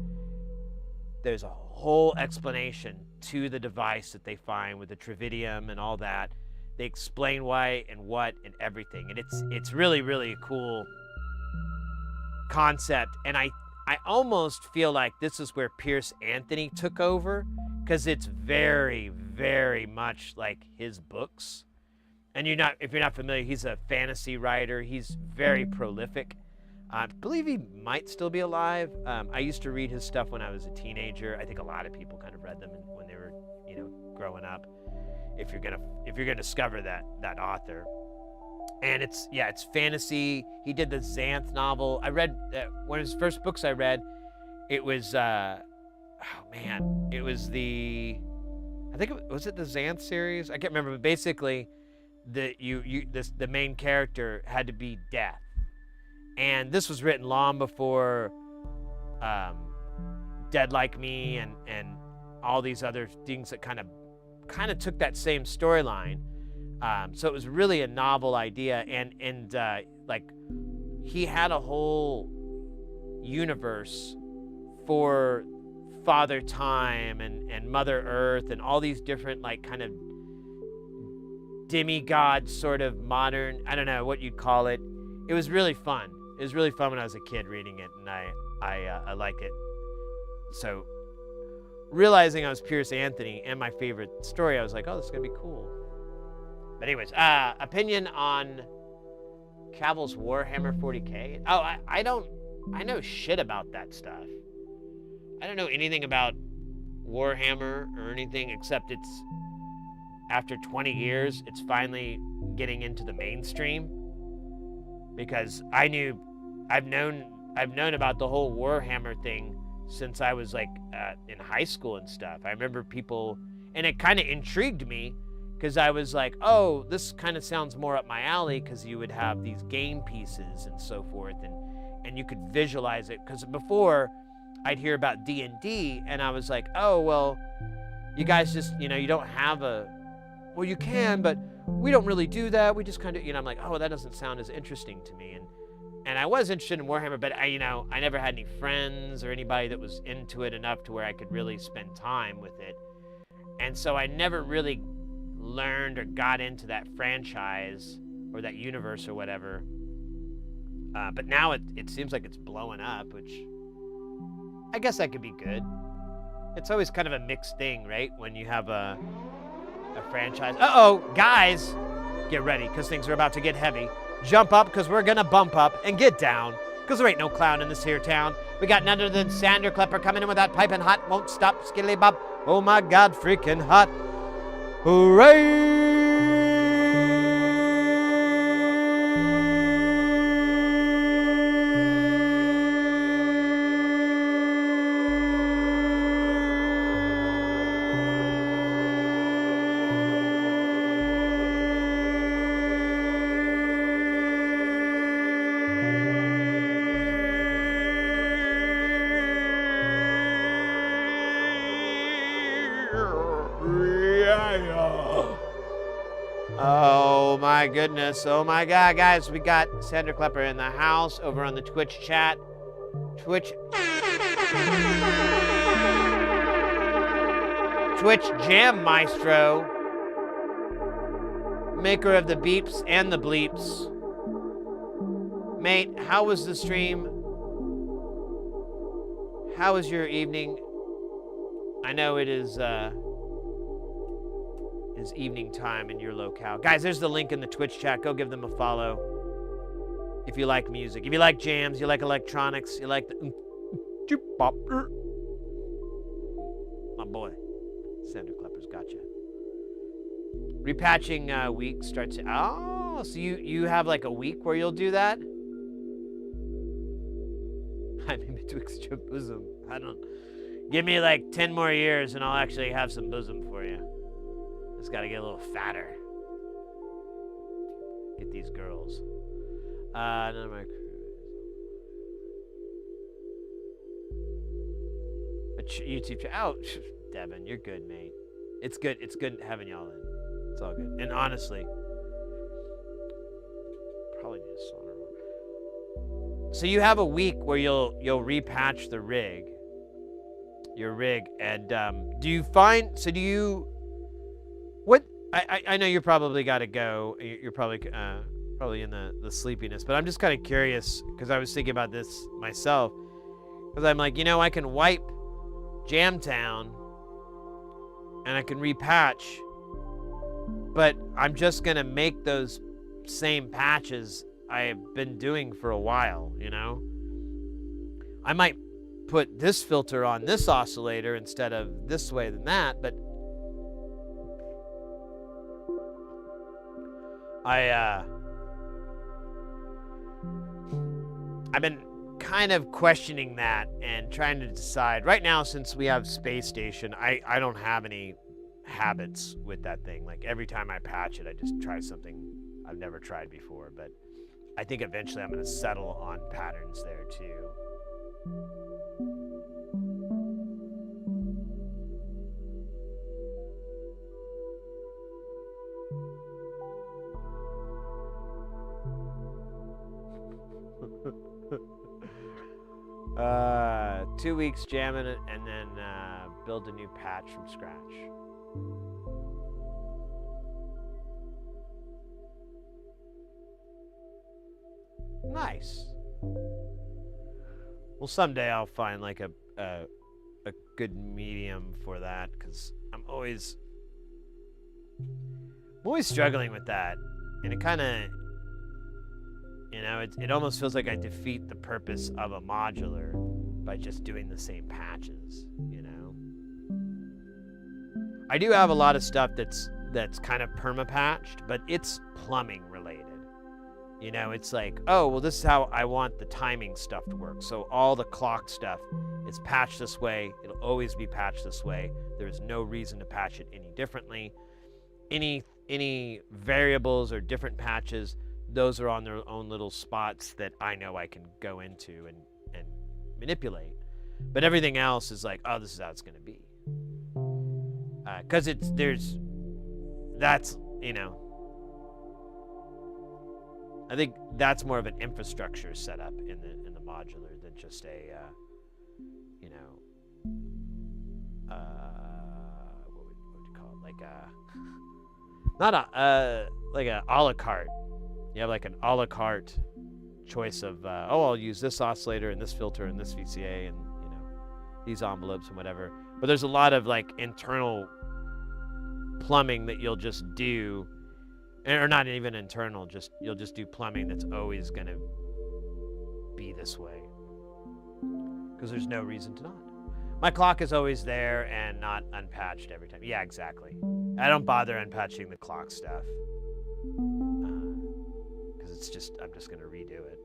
there's a whole explanation to the device that they find with the tritium and all that. They explain why and what and everything, and it's really, really a cool concept. And I almost feel like this is where Pierce Anthony took over, because it's very, very much like his books. And if you're not familiar, he's a fantasy writer. He's very prolific. I believe he might still be alive. I used to read his stuff when I was a teenager. I think a lot of people kind of read them when they were, growing up. If you're gonna discover that author, and it's fantasy. He did the Xanth novel. I read one of his first books. I read. It was it was the was it the Xanth series? I can't remember, but basically, the main character had to be death. And this was written long before Dead Like Me and all these other things that kind of took that same storyline. So it was really a novel idea, and like he had a whole universe for Father Time and Mother Earth and all these different like kind of demigod sort of modern, I don't know what you'd call it. It was really fun. It was really fun when I was a kid reading it, and I liked it. So realizing I was Pierce Anthony and my favorite story, I was like, oh, this is gonna be cool. But anyways, opinion on Cavill's Warhammer 40K. Oh, I know shit about that stuff. I don't know anything about Warhammer or anything, except it's after 20 years, it's finally getting into the mainstream. Because I've known about the whole Warhammer thing since I was like in high school and stuff. I remember people, and it kind of intrigued me because I was like, oh, this kind of sounds more up my alley, because you would have these game pieces and so forth, and you could visualize it. Because before, I'd hear about D&D, and I was like, oh, well, you guys just, you don't have well, you can, but we don't really do that. We just kind of, I'm like, oh, that doesn't sound as interesting to me. And I was interested in Warhammer, but I never had any friends or anybody that was into it enough to where I could really spend time with it. And so I never really learned or got into that franchise or that universe or whatever. But now it seems like it's blowing up, which I guess that could be good. It's always kind of a mixed thing, right? When you have a franchise. Uh-oh, guys, get ready, because things are about to get heavy. Jump up, because we're gonna bump up, and get down, because there ain't no clown in this here town. We got none other than Sander Klepper coming in with that piping hot, won't stop, skiddly bop. Oh my God, freaking hot. Hooray! Oh my goodness. Oh my God, guys. We got Sander Klepper in the house over on the Twitch chat. Twitch Jam Maestro. Maker of the beeps and the bleeps. Mate, how was the stream? How was your evening? I know it is evening time in your locale. Guys, there's the link in the Twitch chat. Go give them a follow. If you like music, if you like jams, you like electronics, you like the my boy, Sander Klepper's got you. Repatching week starts. Oh, so you have like a week where you'll do that? I'm in betwixt your bosom. I don't. Give me like 10 more years and I'll actually have some bosom for you. Just gotta get a little fatter. Get these girls. None of my crew. A YouTube channel. Oh, Devin, you're good, mate. It's good. It's good having y'all in. It's all good. And honestly, probably need a solder one. So you have a week where you'll repatch the rig, your rig. And do you find, so do you, what, I know you probably got to go. You're probably in the sleepiness, but I'm just kind of curious because I was thinking about this myself. Because I'm like, I can wipe Jamtown and I can repatch, but I'm just going to make those same patches I have been doing for a while, I might put this filter on this oscillator instead of this way than that, but I've been kind of questioning that and trying to decide. Right now, since we have Space Station, I don't have any habits with that thing. Like every time I patch it, I just try something I've never tried before. But I think eventually I'm going to settle on patterns there too. Uh, 2 weeks jamming it and then build a new patch from scratch. Nice. Well, someday I'll find like a good medium for that, because I'm always struggling with that, and it kind of, it almost feels like I defeat the purpose of a modular by just doing the same patches, I do have a lot of stuff that's kind of perma-patched, but it's plumbing related. It's like, oh, well, this is how I want the timing stuff to work. So all the clock stuff is patched this way. It'll always be patched this way. There's no reason to patch it any differently. Any variables or different patches, those are on their own little spots that I know I can go into and manipulate. But everything else is like, oh, this is how it's going to be. Because I think that's more of an infrastructure setup in the modular than just a, what would you call it? Like like a a la carte. You have like an a la carte choice of, I'll use this oscillator and this filter and this VCA and, these envelopes and whatever. But there's a lot of like internal plumbing that you'll just do, or not even internal, you'll just do plumbing that's always going to be this way. Because there's no reason to not. My clock is always there and not unpatched every time. Yeah, exactly. I don't bother unpatching the clock stuff. Because I'm just going to redo it.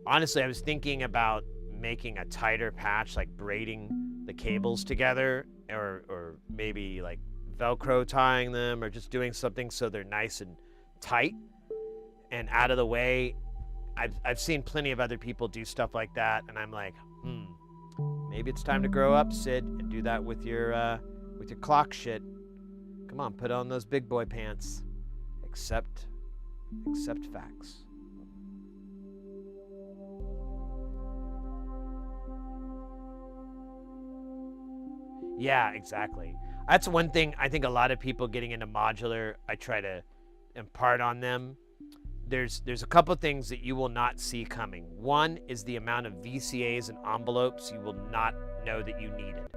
Honestly, I was thinking about making a tighter patch, like braiding the cables together, or maybe like Velcro tying them, or just doing something so they're nice and tight and out of the way. I've seen plenty of other people do stuff like that, and I'm like, maybe it's time to grow up, Sid, and do that with your clock shit. Come on, put on those big boy pants. Accept facts. Yeah, exactly. That's one thing I think a lot of people getting into modular, I try to impart on them. There's a couple things that you will not see coming. One is the amount of VCAs and envelopes you will not know that you needed.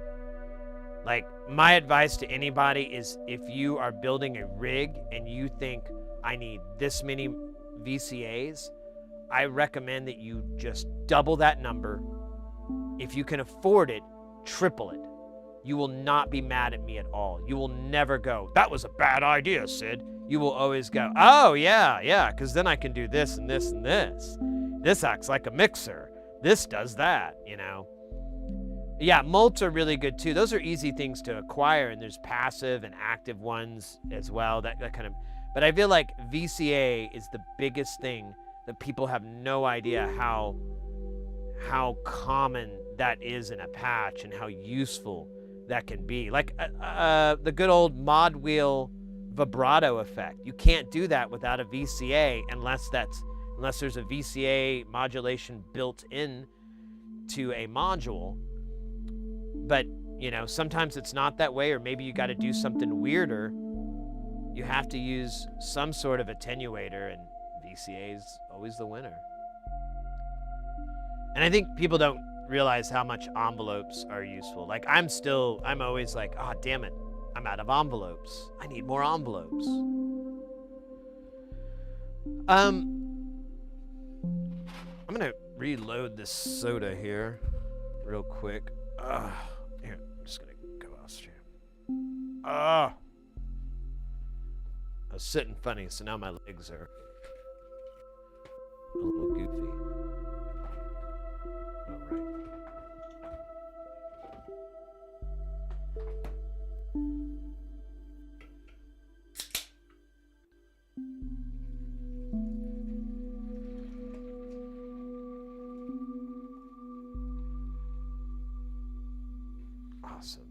Like, my advice to anybody is, if you are building a rig and you think, I need this many VCAs, I recommend that you just double that number. If you can afford it, triple it. You will not be mad at me at all. You will never go, that was a bad idea, Sid. You will always go, oh, yeah, because then I can do this and this and this. This acts like a mixer. This does that, Yeah, mults are really good too. Those are easy things to acquire, and there's passive and active ones as well, that kind of. But I feel like VCA is the biggest thing that people have no idea how common that is in a patch and how useful that can be. Like the good old mod wheel vibrato effect. You can't do that without a VCA unless there's a VCA modulation built in to a module. but you know, sometimes it's not that way, or maybe you got to do something weirder. You have to use some sort of attenuator, and VCA is always the winner. And I think people don't realize how much envelopes are useful. Like I'm always like, oh, damn it, I'm out of envelopes. I need more envelopes. I'm gonna reload this soda here real quick. Here, I'm just gonna go upstream. I was sitting funny, so now my legs are a little goofy. Oh, right. Awesome.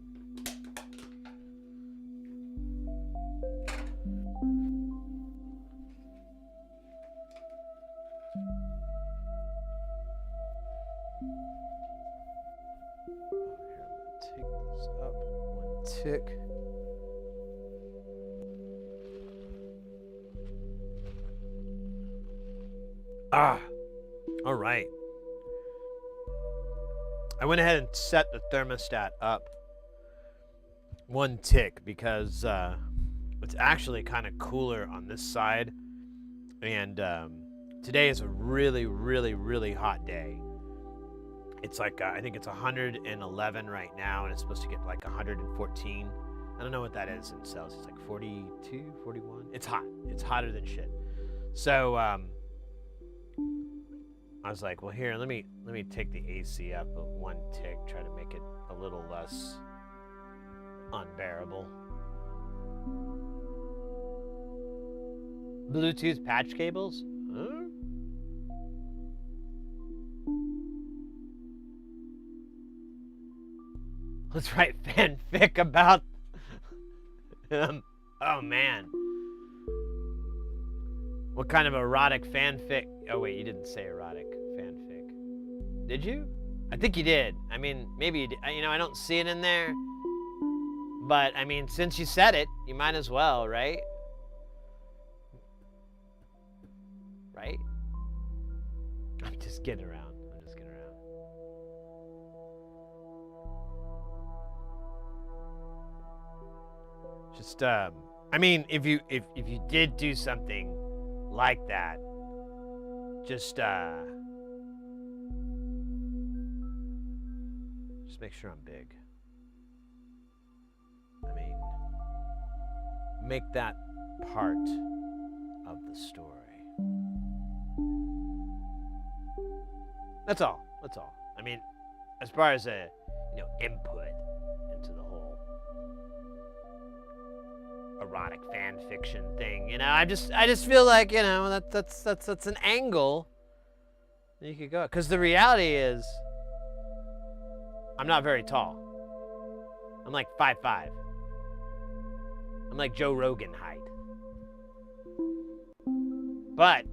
Take this up one tick. All right. I went ahead and set the thermostat up one tick because it's actually kind of cooler on this side, and today is a really, really, really hot day. It's like I think it's 111 right now, and it's supposed to get like 114. I don't know what that is in Celsius, like 42, 41. It's hot. It's hotter than shit. So I was like, well, here, let me take the AC up one tick, try to make it a little less unbearable. Bluetooth patch cables? Huh? Let's write fanfic about oh man. What kind of erotic fanfic? Oh wait, you didn't say erotic fanfic. Did you? I think you did. I mean, maybe you did. You know, I don't see it in there. But, I mean, since you said it, you might as well, right? Right? I'm just kidding around. I'm just kidding around. Just, I mean, if you did do something like that, just make sure I'm big. I mean, make that part of the story. That's all. That's all. I mean, as far as a, input into the whole erotic fan fiction thing, I just feel like, that's an angle that you could go. Because the reality is, I'm not very tall. I'm like 5'5". I'm like Joe Rogan height. But,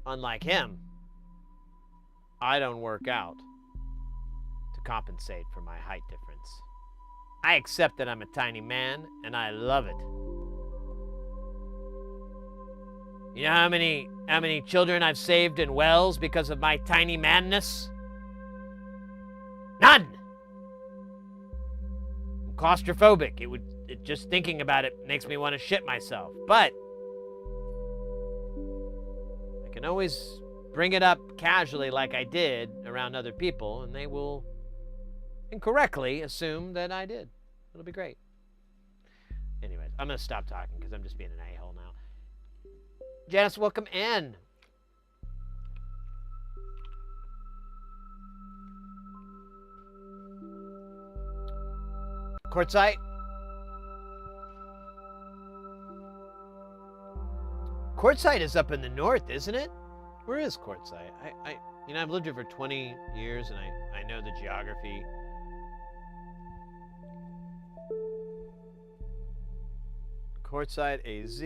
unlike him, I don't work out to compensate for my height difference. I accept that I'm a tiny man, and I love it. You know how many children I've saved in wells because of my tiny manness? None! I'm claustrophobic. Just thinking about it makes me want to shit myself. But I can always bring it up casually like I did around other people, and they will incorrectly assume that I did. It'll be great. Anyways, I'm going to stop talking because I'm just being an a-hole now. Janice, welcome in. Quartzite. Quartzite is up in the north, isn't it? Where is Quartzite? I've lived here for 20 years, and I know the geography. Quartzite, AZ.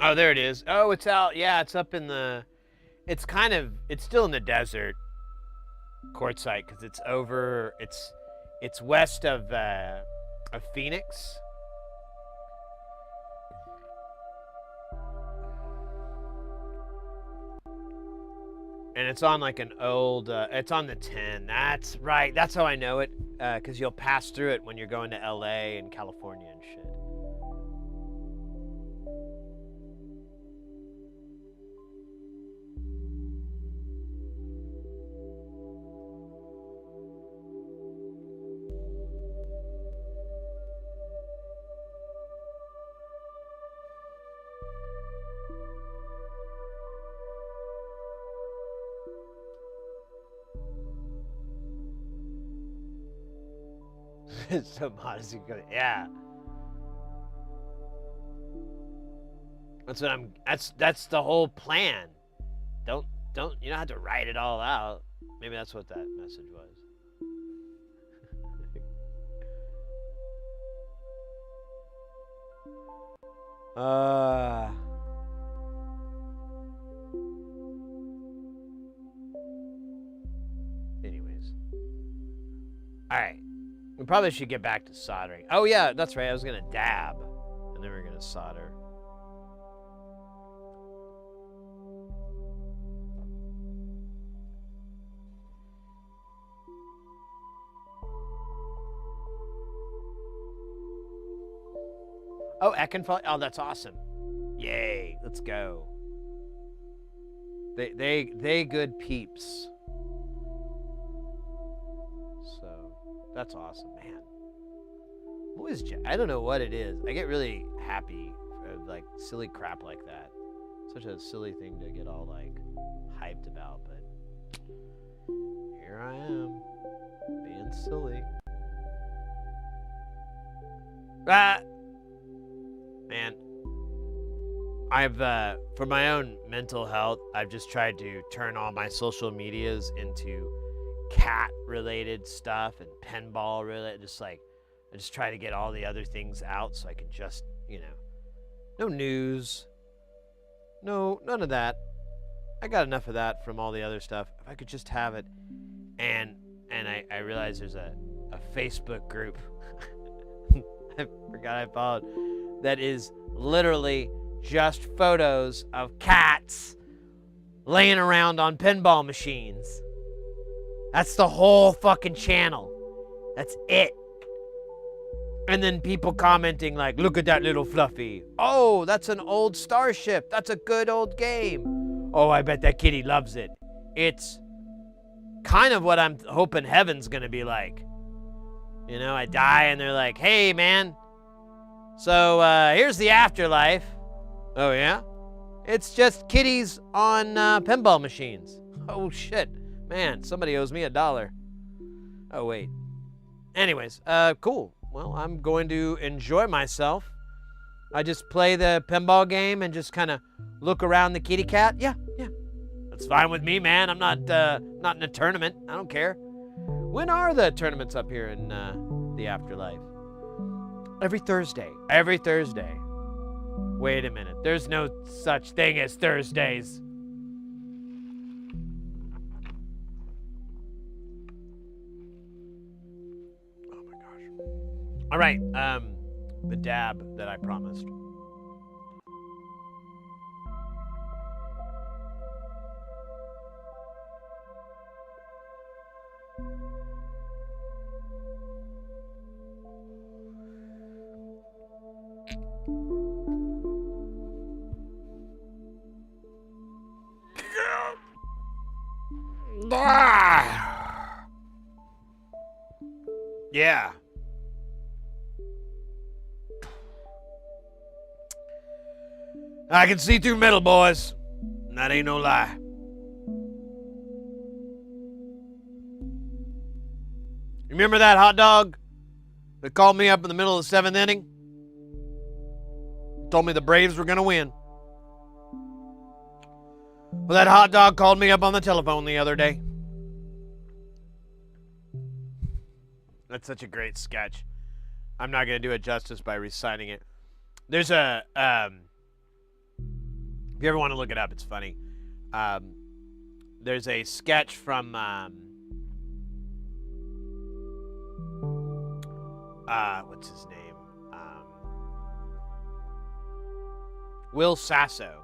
Oh, there it is. Oh, it's out. Yeah, it's up in the. It's still in the desert. Quartzsite, because it's over. It's west of Phoenix. And it's on like an old, it's on the 10. That's right. That's how I know it, because you'll pass through it when you're going to LA and California and shit. So modest, yeah. That's the whole plan. Don't you don't have to write it all out. Maybe that's what that message was. Anyways. All right. We probably should get back to soldering. Oh yeah, that's right. I was gonna dab, and then we we're gonna solder. Oh, Eckenfall. Oh, that's awesome. Yay, let's go. They good peeps. So that's awesome, man. I don't know what it is. I get really happy for like silly crap like that. Such a silly thing to get all like hyped about, but here I am being silly. Man, I've for my own mental health, I've just tried to turn all my social medias into cat related stuff and pinball related. I just try to get all the other things out so I can just, no news, none of that. I got enough of that from all the other stuff. If I could just have it, and I realized there's a Facebook group I forgot I followed that is literally just photos of cats laying around on pinball machines. That's the whole fucking channel. That's it. And then people commenting like, look at that little fluffy. Oh, that's an old Starship. That's a good old game. Oh, I bet that kitty loves it. It's kind of what I'm hoping heaven's gonna be like. I die and they're like, hey, man. So here's the afterlife. Oh, yeah? It's just kitties on pinball machines. Oh, shit. Man, somebody owes me $1. Oh, wait. Anyways, cool. Well, I'm going to enjoy myself. I just play the pinball game and just kind of look around the kitty cat. Yeah. That's fine with me, man. I'm not in a tournament. I don't care. When are the tournaments up here in the afterlife? Every Thursday. Every Thursday. Wait a minute. There's no such thing as Thursdays. Oh my gosh. All right. The dab that I promised. Yeah. I can see through metal, boys. And that ain't no lie. Remember that hot dog that called me up in the middle of the 7th inning? Told me the Braves were going to win. Well, that hot dog called me up on the telephone the other day. That's such a great sketch. I'm not going to do it justice by reciting it. There's a If you ever want to look it up, it's funny. There's a sketch from what's his name? Will Sasso,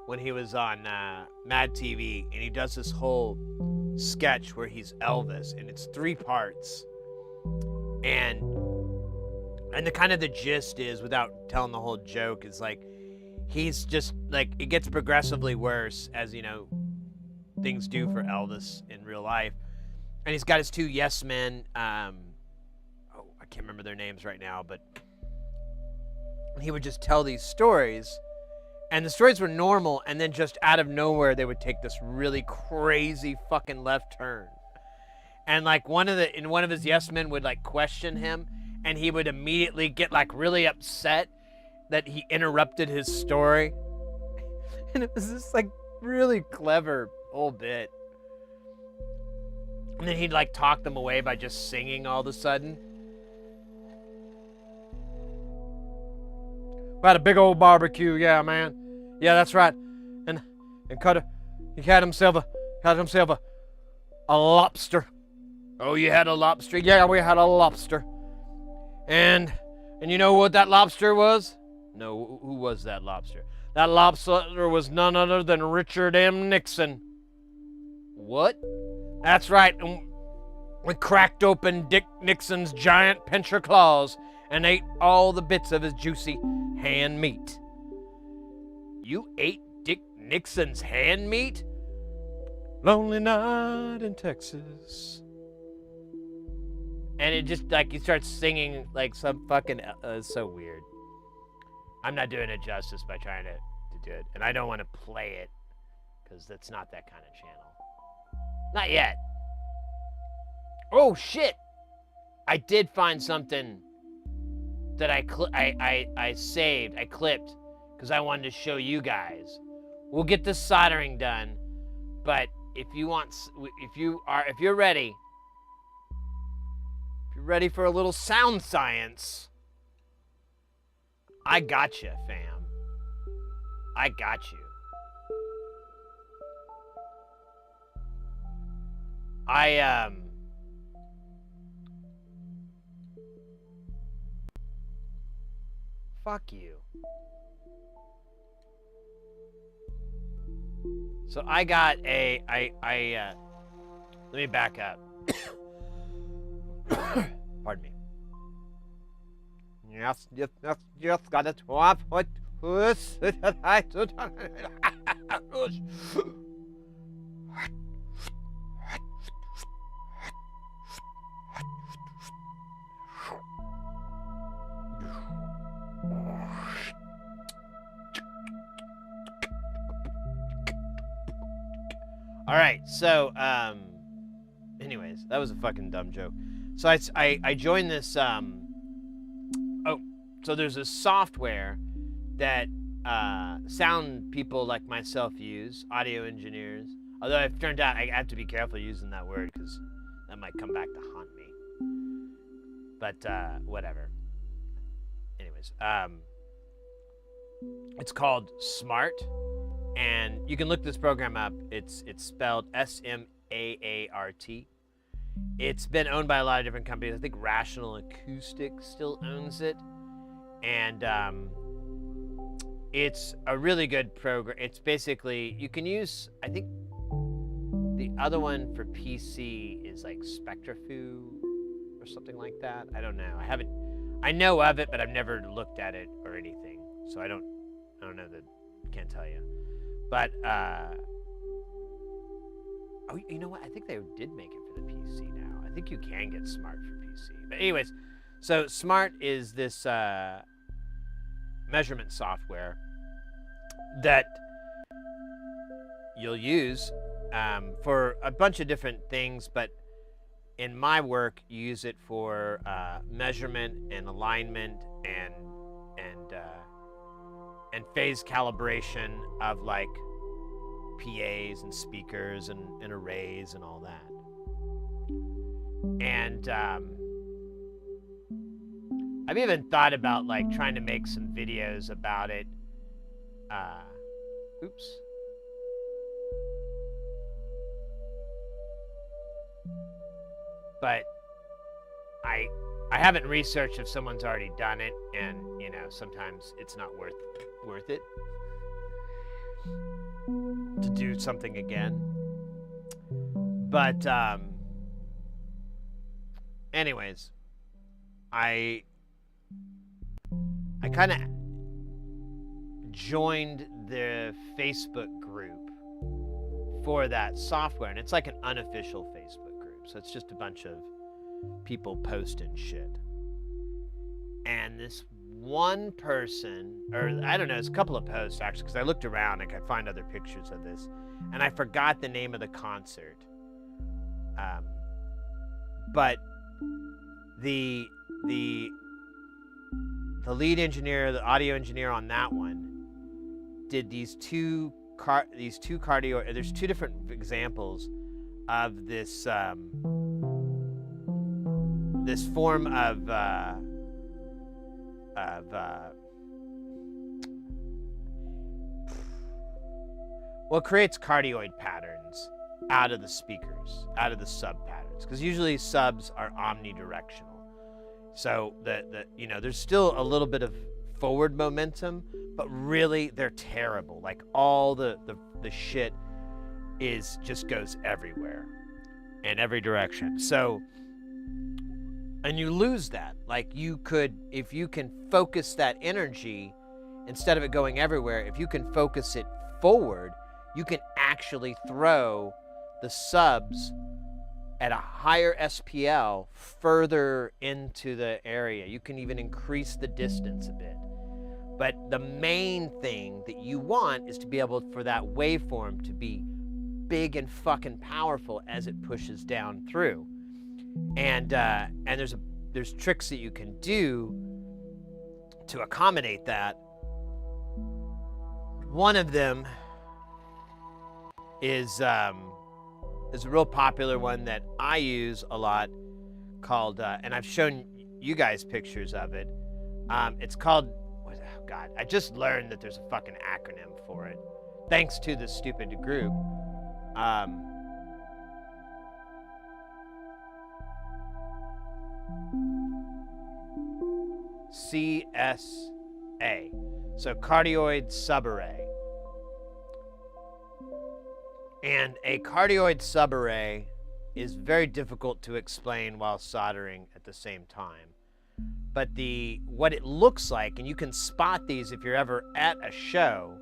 when he was on Mad TV, and he does this whole sketch where he's Elvis, and it's 3 parts. And the kind of the gist is, without telling the whole joke, is like he's just like, it gets progressively worse as, you know, things do for Elvis in real life. And he's got his 2 yes men. I can't remember their names right now, but he would just tell these stories, and the stories were normal, and then just out of nowhere they would take this really crazy fucking left turn. And like one of his yes men would like question him, and he would immediately get like really upset that he interrupted his story. And it was this like really clever whole bit. And then he'd like talk them away by just singing all of a sudden. We had a big old barbecue, yeah, man. Yeah, that's right. And he had himself a lobster. Oh, you had a lobster? Yeah, we had a lobster. And you know what that lobster was? No, who was that lobster? That lobster was none other than Richard M. Nixon. What? That's right. We cracked open Dick Nixon's giant pincher claws and ate all the bits of his juicy hand meat. You ate Dick Nixon's hand meat? Lonely night in Texas. And it just, like, he starts singing, like, some fucking, it's so weird. I'm not doing it justice by trying to do it. And I don't want to play it, because that's not that kind of channel. Not yet. Oh, shit! I did find something that I saved, I clipped, because I wanted to show you guys. We'll get this soldering done, but if you're ready for a little sound science, I got you, fam. I got you. Fuck you. So I got let me back up. Pardon me. Yes, got it. All right, so anyways, that was a fucking dumb joke. So I joined this so there's this software that sound people like myself use, audio engineers. Although it turned out I have to be careful using that word because that might come back to haunt me. But whatever. Anyways, it's called Smart, and you can look this program up. It's spelled SMAART. It's been owned by a lot of different companies. I think Rational Acoustics still owns it. And it's a really good program. It's basically, you can use, I think the other one for PC is like Spectrafoo or something like that. I don't know. I know of it, but I've never looked at it or anything. So I don't know that, can't tell you. But, oh, you know what? I think they did make it for the PC now. I think you can get Smart for PC. But anyways, so Smart is this measurement software that you'll use for a bunch of different things, but in my work, you use it for measurement and alignment and phase calibration of like PAs and speakers and arrays and all that. And I've even thought about like trying to make some videos about it Oops. But I haven't researched if someone's already done it, and you know, sometimes it's not worth it to do something again. But anyways, I kind of joined the Facebook group for that software, and it's like an unofficial Facebook group, so it's just a bunch of people posting shit. And this one person, or I don't know, it's a couple of posts actually, because I looked around and I could find other pictures of this, and I forgot the name of the concert. But the lead engineer, the audio engineer on that one, did these two cardio. There's two different examples of this this form of what creates cardioid patterns out of the speakers, out of the sub patterns, because usually subs are omnidirectional. So you know, there's still a little bit of forward momentum, but really they're terrible. Like all the shit just goes everywhere in every direction. So, and you lose that. Like you could, if you can focus that energy, instead of it going everywhere, if you can focus it forward, you can actually throw the subs at a higher SPL further into the area. You can even increase the distance a bit. But the main thing that you want is to be able for that waveform to be big and fucking powerful as it pushes down through. And there's tricks that you can do to accommodate that. One of them is a real popular one that I use a lot, called and I've shown you guys pictures of it. It's called, oh God, I just learned that there's a fucking acronym for it, thanks to this stupid group. CSA, so cardioid subarray. And a cardioid subarray is very difficult to explain while soldering at the same time. But what it looks like, and you can spot these if you're ever at a show,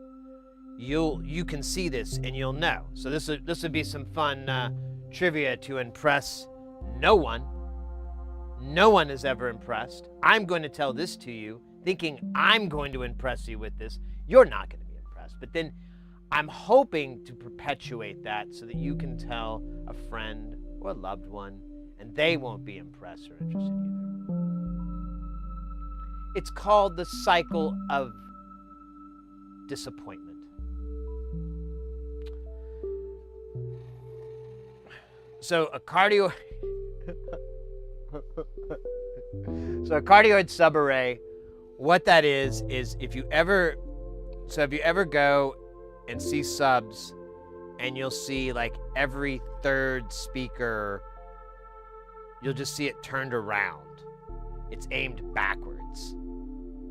you can see this and you'll know. So this would be some fun trivia to impress no one. No one is ever impressed. I'm going to tell this to you, thinking I'm going to impress you with this. You're not going to be impressed. But then I'm hoping to perpetuate that so that you can tell a friend or a loved one, and they won't be impressed or interested either. It's called the cycle of disappointment. So a cardioid subarray, what that is if you ever go and see subs, and you'll see like every third speaker, you'll just see it turned around. It's aimed backwards.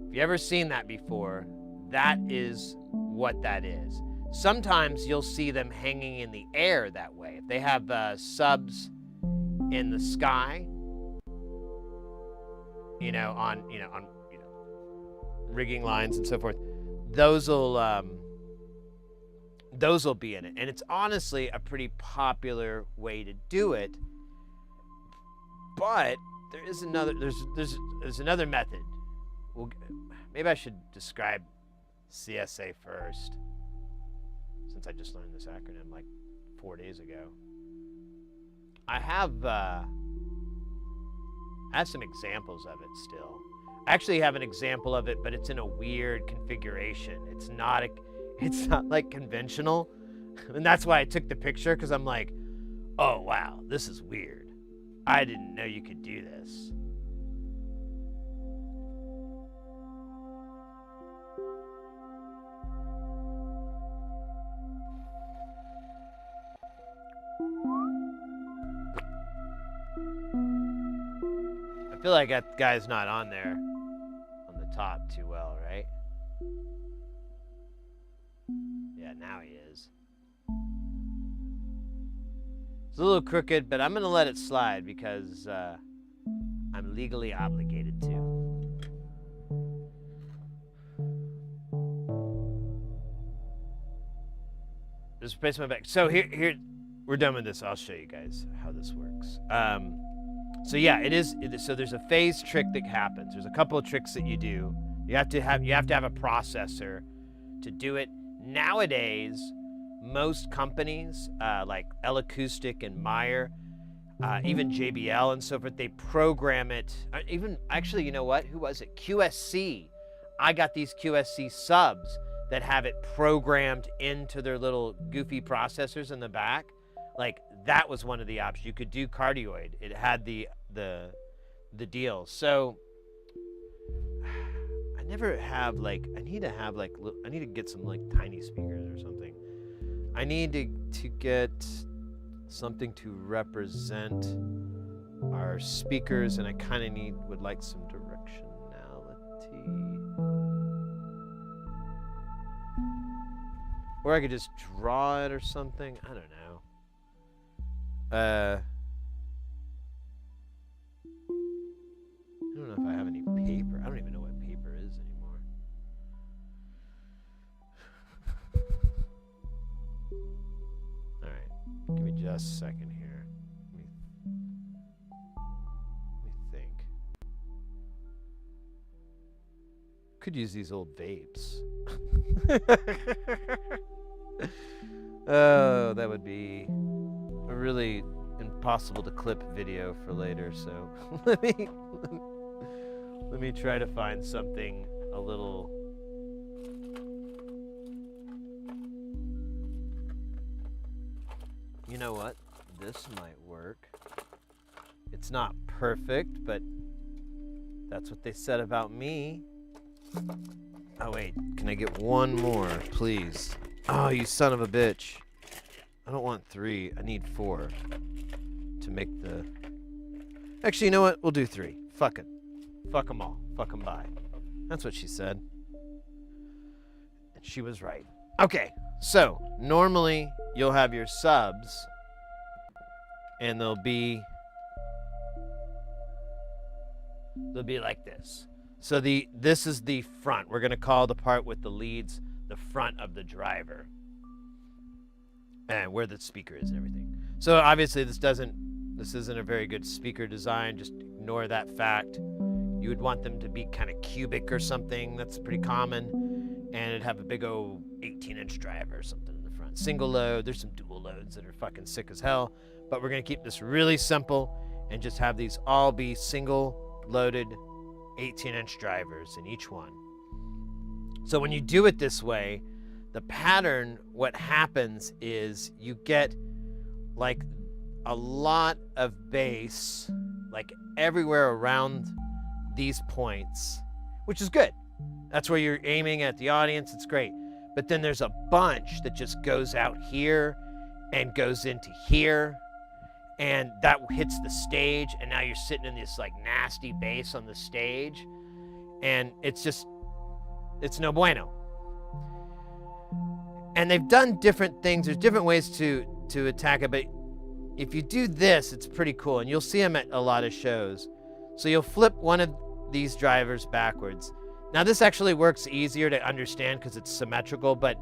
If you ever seen that before, that is what that is. Sometimes you'll see them hanging in the air that way. If they have subs in the sky, on rigging lines and so forth, those will be in it. And it's honestly a pretty popular way to do it. But there is another there's another method. Maybe I should describe CSA first, since I just learned this acronym like 4 days ago. I have some examples of it still. I actually have an example of it, but it's in a weird configuration. It's not like conventional. And that's why I took the picture, because I'm like, oh wow, this is weird. I didn't know you could do this. feel like that guy's not on there on the top too well, right? Yeah, now he is. It's a little crooked, but I'm going to let it slide because I'm legally obligated to. Just replace my back. So here, we're done with this. I'll show you guys how this works. So yeah, so there's a phase trick that happens. There's a couple of tricks that you do. You have to have a processor to do it. Nowadays, most companies like L Acoustic and Meyer, even JBL and so forth, they program it. Even actually, you know what? Who was it? QSC. I got these QSC subs that have it programmed into their little goofy processors in the back. Like that was one of the options. You could do cardioid. It had the deal. So I never have like, I need to get some like tiny speakers or something. I need to get something to represent our speakers, and I kind of would like some directionality. Or I could just draw it or something. I don't know. I don't know if I have any paper. I don't even know what paper is anymore. All right, give me just a second here. Let me think. Could use these old vapes. Oh, that would be a really impossible to clip video for later. So let me try to find something a little. You know what? This might work. It's not perfect, but that's what they said about me. Oh wait, can I get one more, please? Oh, you son of a bitch. I don't want 3, I need 4 to make the... Actually, you know what? We'll do 3. Fuck it. Fuck them all. Fuck them by. That's what she said. And she was right. Okay, so normally you'll have your subs and they'll be like this. So this is the front. We're going to call the part with the leads the front of the driver. And where the speaker is and everything. So obviously this isn't a very good speaker design. Just ignore that fact. You would want them to be kind of cubic or something. That's pretty common. And it'd have a big old 18-inch driver or something in the front. Single load. There's some dual loads that are fucking sick as hell. But we're going to keep this really simple and just have these all be single loaded 18-inch drivers in each one. So when you do it this way, the pattern, what happens is you get like a lot of bass like everywhere around these points, which is good. That's where you're aiming at the audience. It's great. But then there's a bunch that just goes out here and goes into here, and that hits the stage, and now you're sitting in this like nasty bass on the stage, and it's no bueno. And they've done different things. There's different ways to attack it, but if you do this, it's pretty cool, and you'll see them at a lot of shows. So you'll flip one of these drivers backwards. Now this actually works easier to understand because it's symmetrical, but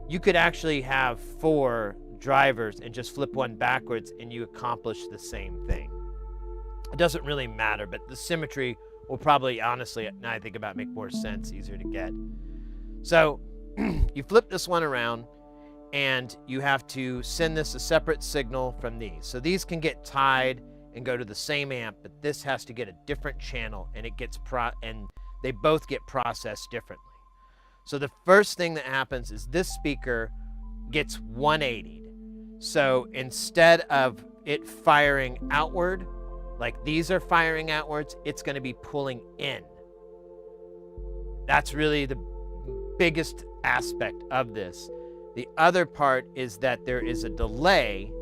you could actually have 4 drivers and just flip one backwards and you accomplish the same thing. It doesn't really matter, but the symmetry will probably, honestly, now I think about it, make more sense, easier to get. So you flip this one around and you have to send this a separate signal from these. So these can get tied and go to the same amp, but this has to get a different channel, and it gets and they both get processed differently. So the first thing that happens is this speaker gets 180'd. So instead of it firing outward, like these are firing outwards, it's going to be pulling in. That's really the biggest aspect of this. The other part is that there is a delay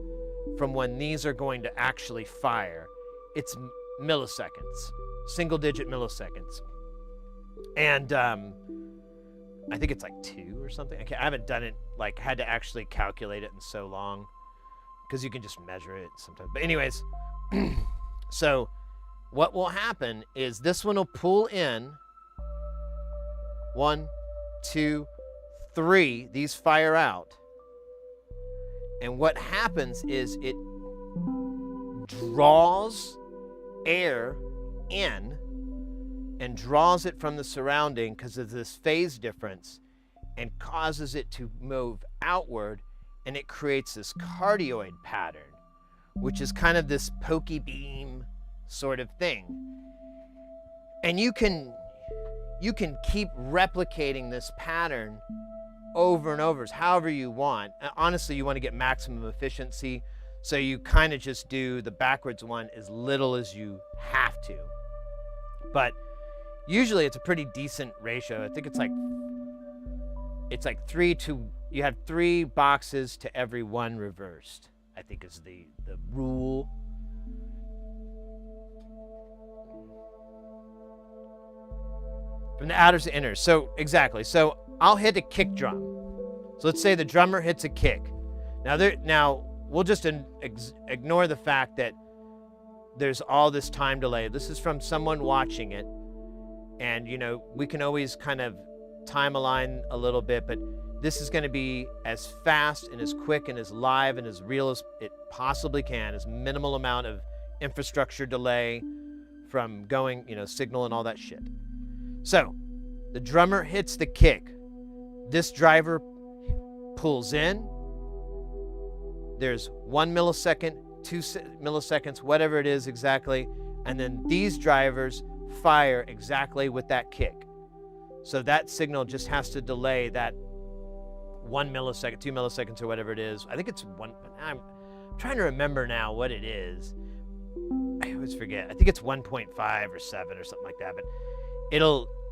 from when these are going to actually fire. It's milliseconds. single-digit milliseconds. And I think it's like 2 or something. I haven't done it, like, had to actually calculate it in so long, because you can just measure it sometimes. But anyways, so what will happen is this one will pull in 1, 2, 3. These fire out. And what happens is it draws air in and draws it from the surrounding because of this phase difference and causes it to move outward, and it creates this cardioid pattern, which is kind of this pokey beam sort of thing. And you can keep replicating this pattern over and over, however you want. Honestly, you want to get maximum efficiency, so you kind of just do the backwards one as little as you have to. But usually it's a pretty decent ratio. I think it's like 3 to, you have 3 boxes to every 1 reversed, I think is the rule. From the outers to inners. So exactly. So I'll hit a kick drum. So let's say the drummer hits a kick. Now we'll just ignore the fact that there's all this time delay. This is from someone watching it, and we can always kind of time align a little bit, but this is going to be as fast and as quick and as live and as real as it possibly can, as minimal amount of infrastructure delay from going, signal and all that shit. So the drummer hits the kick. This driver pulls in. There's 1 millisecond, 2 milliseconds, whatever it is exactly. And then these drivers fire exactly with that kick. So that signal just has to delay that 1 millisecond, 2 milliseconds, or whatever it is. I think it's 1. I'm trying to remember now what it is. I always forget. I think it's 1.5 or 7 or something like that. But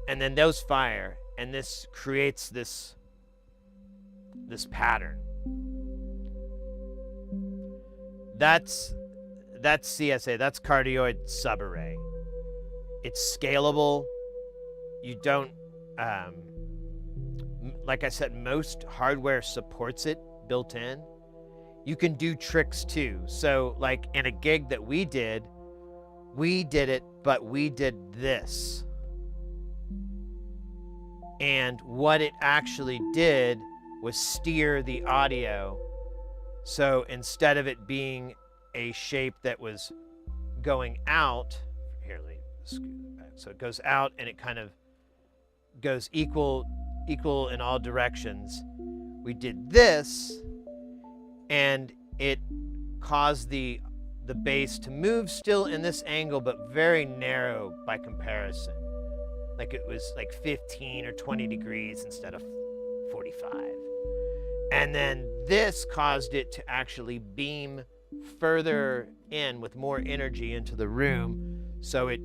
and then those fire, and this creates this pattern. That's CSA. That's cardioid subarray. It's scalable. You don't, like I said, most hardware supports it built in. You can do tricks too. So like in a gig that we did it, but we did this. And what it actually did was steer the audio. So instead of it being a shape that was going out, here, let me scoot it back. So it goes out and it kind of goes equal in all directions. We did this, and it caused the bass to move still in this angle, but very narrow by comparison. Like it was like 15 or 20 degrees instead of 45. And then this caused it to actually beam further in with more energy into the room. So it,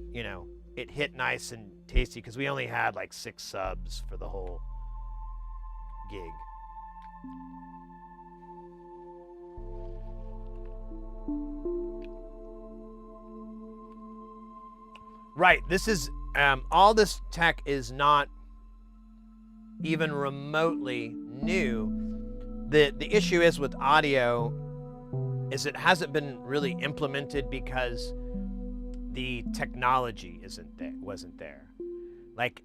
it hit nice and tasty, because we only had like 6 subs for the whole gig. Right, this is, all this tech is not even remotely new. The issue is with audio is it hasn't been really implemented because the technology wasn't there. Like,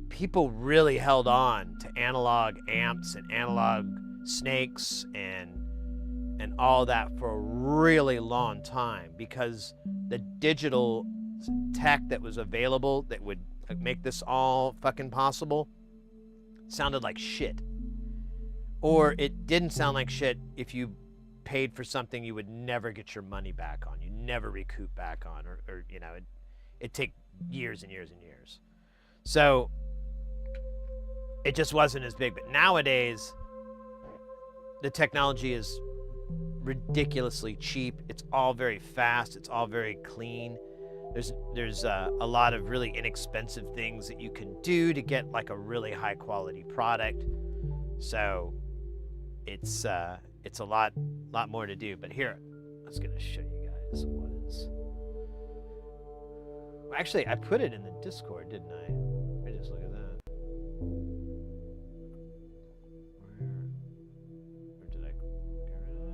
people really held on to analog amps and analog snakes and all that for a really long time, because the digital tech that was available that would make this all fucking possible sounded like shit. Or it didn't sound like shit if you paid for something you would never get your money back on, you never recoup back on, or it'd take years and years and years. So it just wasn't as big. But nowadays, the technology is ridiculously cheap. It's all very fast. It's all very clean. There's a lot of really inexpensive things that you can do to get like a really high quality product. So it's a lot more to do. But here, I was gonna show you guys Actually, I put it in the Discord, didn't I? Let me just look at that. Or did I get rid of it?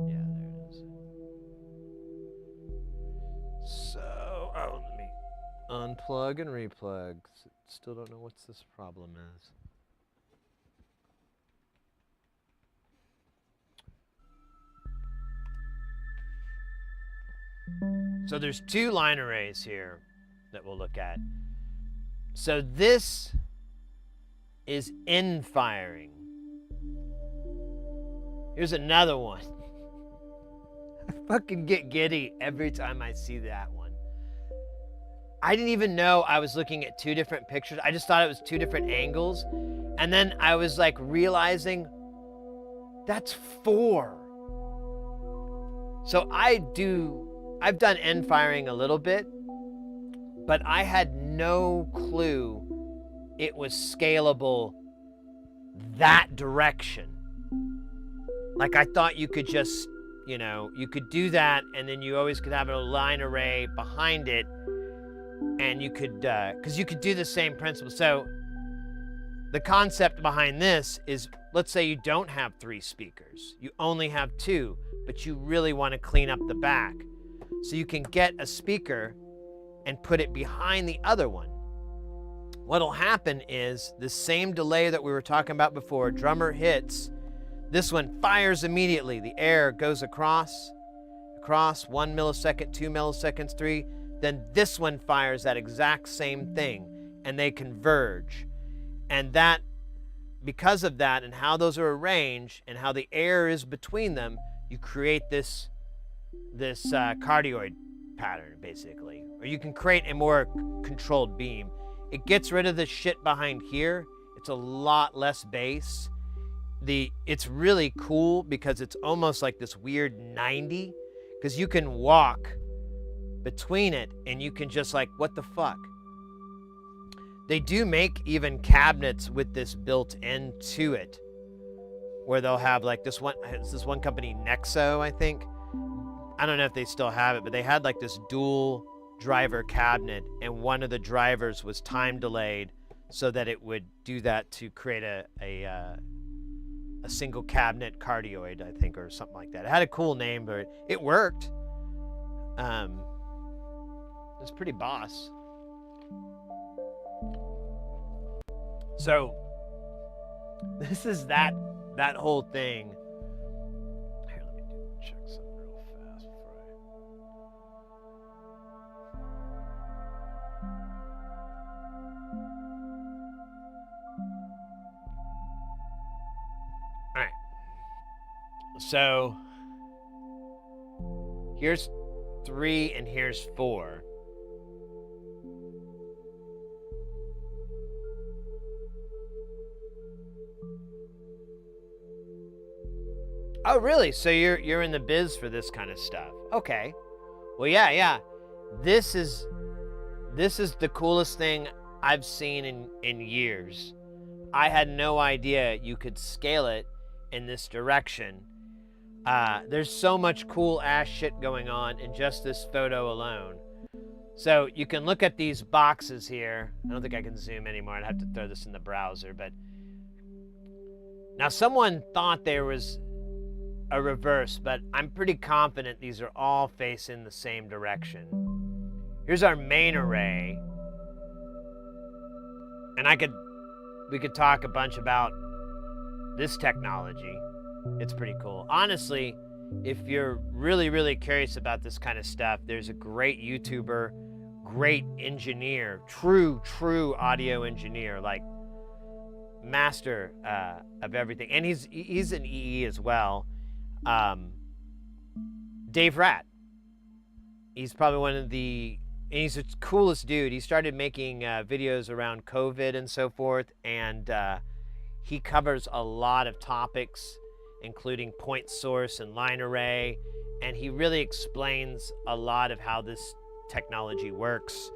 Yeah, there it is. So, oh, let me unplug and replug. Still don't know what this problem is. So there's 2 line arrays here that we'll look at. So this is in firing. Here's another one. I fucking get giddy every time I see that one. I didn't even know I was looking at 2 different pictures. I just thought it was 2 different angles. And then I was like realizing that's 4. So I've done end firing a little bit, but I had no clue it was scalable that direction. Like I thought you could just, you could do that and then you always could have a line array behind it and you could, because you could do the same principle. So the concept behind this is, let's say you don't have 3 speakers, you only have 2, but you really want to clean up the back. So you can get a speaker and put it behind the other one. What'll happen is the same delay that we were talking about before, drummer hits, this one fires immediately. The air goes across 1 millisecond, 2 milliseconds, 3. Then this one fires that exact same thing and they converge. And that, because of that and how those are arranged and how the air is between them, you create this cardioid pattern, basically. Or you can create a more controlled beam. It gets rid of the shit behind here. It's a lot less bass. It's really cool because it's almost like this weird 90, because you can walk between it and you can just like, what the fuck? They do make even cabinets with this built into it, where they'll have like this one company, Nexo, I think. I don't know if they still have it, but they had like this dual driver cabinet and one of the drivers was time delayed so that it would do that to create a single cabinet cardioid, I think, or something like that. It had a cool name, but it worked. It's pretty boss. So this is that whole thing. Here, let me check something real fast before All right. So here's 3 and here's 4. Oh, really? So you're in the biz for this kind of stuff? Okay. Well, yeah. This is the coolest thing I've seen in years. I had no idea you could scale it in this direction. There's so much cool ass shit going on in just this photo alone. So you can look at these boxes here. I don't think I can zoom anymore. I'd have to throw this in the browser, but now someone thought there was a reverse, but I'm pretty confident these are all facing the same direction. Here's our main array. And we could talk a bunch about this technology. It's pretty cool. Honestly, if you're really, really curious about this kind of stuff, there's a great YouTuber, great engineer, true audio engineer, like master of everything. And he's an EE as well. Dave Rat. He's probably he's the coolest dude. He started making videos around COVID and so forth, and he covers a lot of topics, including point source and line array, and he really explains a lot of how this technology works,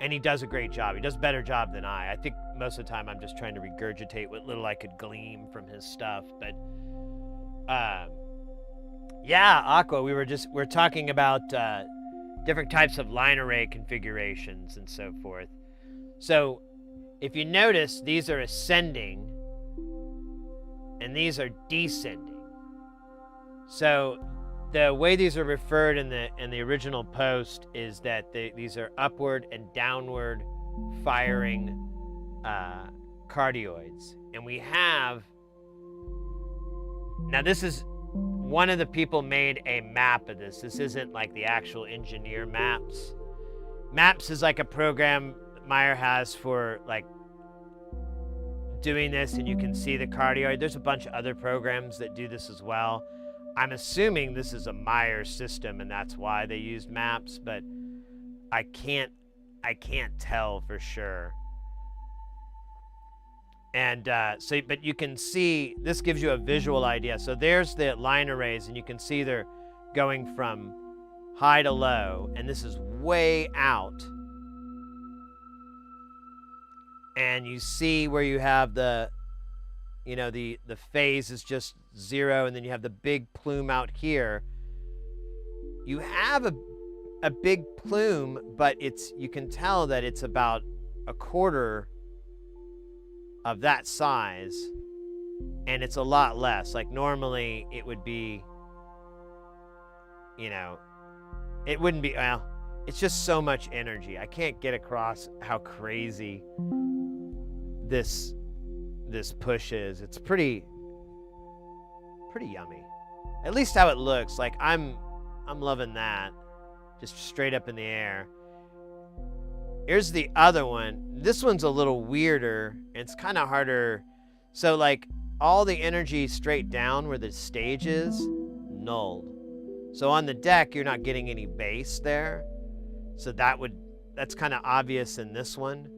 and he does a great job. He does a better job than I. I think most of the time I'm just trying to regurgitate what little I could glean from his stuff, but yeah, Aqua, we're talking about different types of line array configurations and so forth. So if you notice, these are ascending and these are descending. So the way these are referred in the original post is that these are upward and downward firing cardioids. And we have, now this is, one of the people made a map of this. This isn't like the actual engineer maps. Maps is like a program Meyer has for like doing this, and you can see the cardioid. There's a bunch of other programs that do this as well. I'm assuming this is a Meyer system and that's why they used maps, but I can't tell for sure. And but you can see, this gives you a visual idea. So there's the line arrays, and you can see they're going from high to low, and this is way out. And you see where you have the, you know, the phase is just 0, and then you have the big plume out here. You have a big plume, but you can tell that it's about a quarter of that size, and it's a lot less. Like normally it would be, you know, it wouldn't be, well, it's just so much energy. I can't get across how crazy this push is. It's pretty yummy. At least how it looks. Like I'm loving that. Just straight up in the air. Here's the other one. This one's a little weirder. It's kind of harder. So like all the energy straight down where the stage is, nulled. So on the deck, you're not getting any bass there. So that's kind of obvious in this one.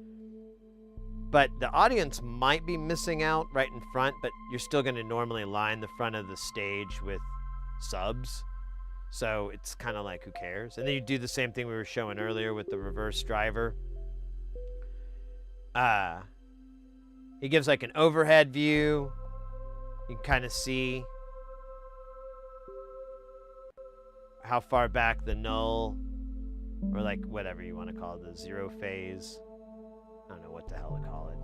But the audience might be missing out right in front, but you're still going to normally line the front of the stage with subs. So it's kind of like, who cares? And then you do the same thing we were showing earlier with the reverse driver. He gives like an overhead view. You can kind of see how far back the null, or like whatever you want to call it, the 0 phase. I don't know what the hell to call it.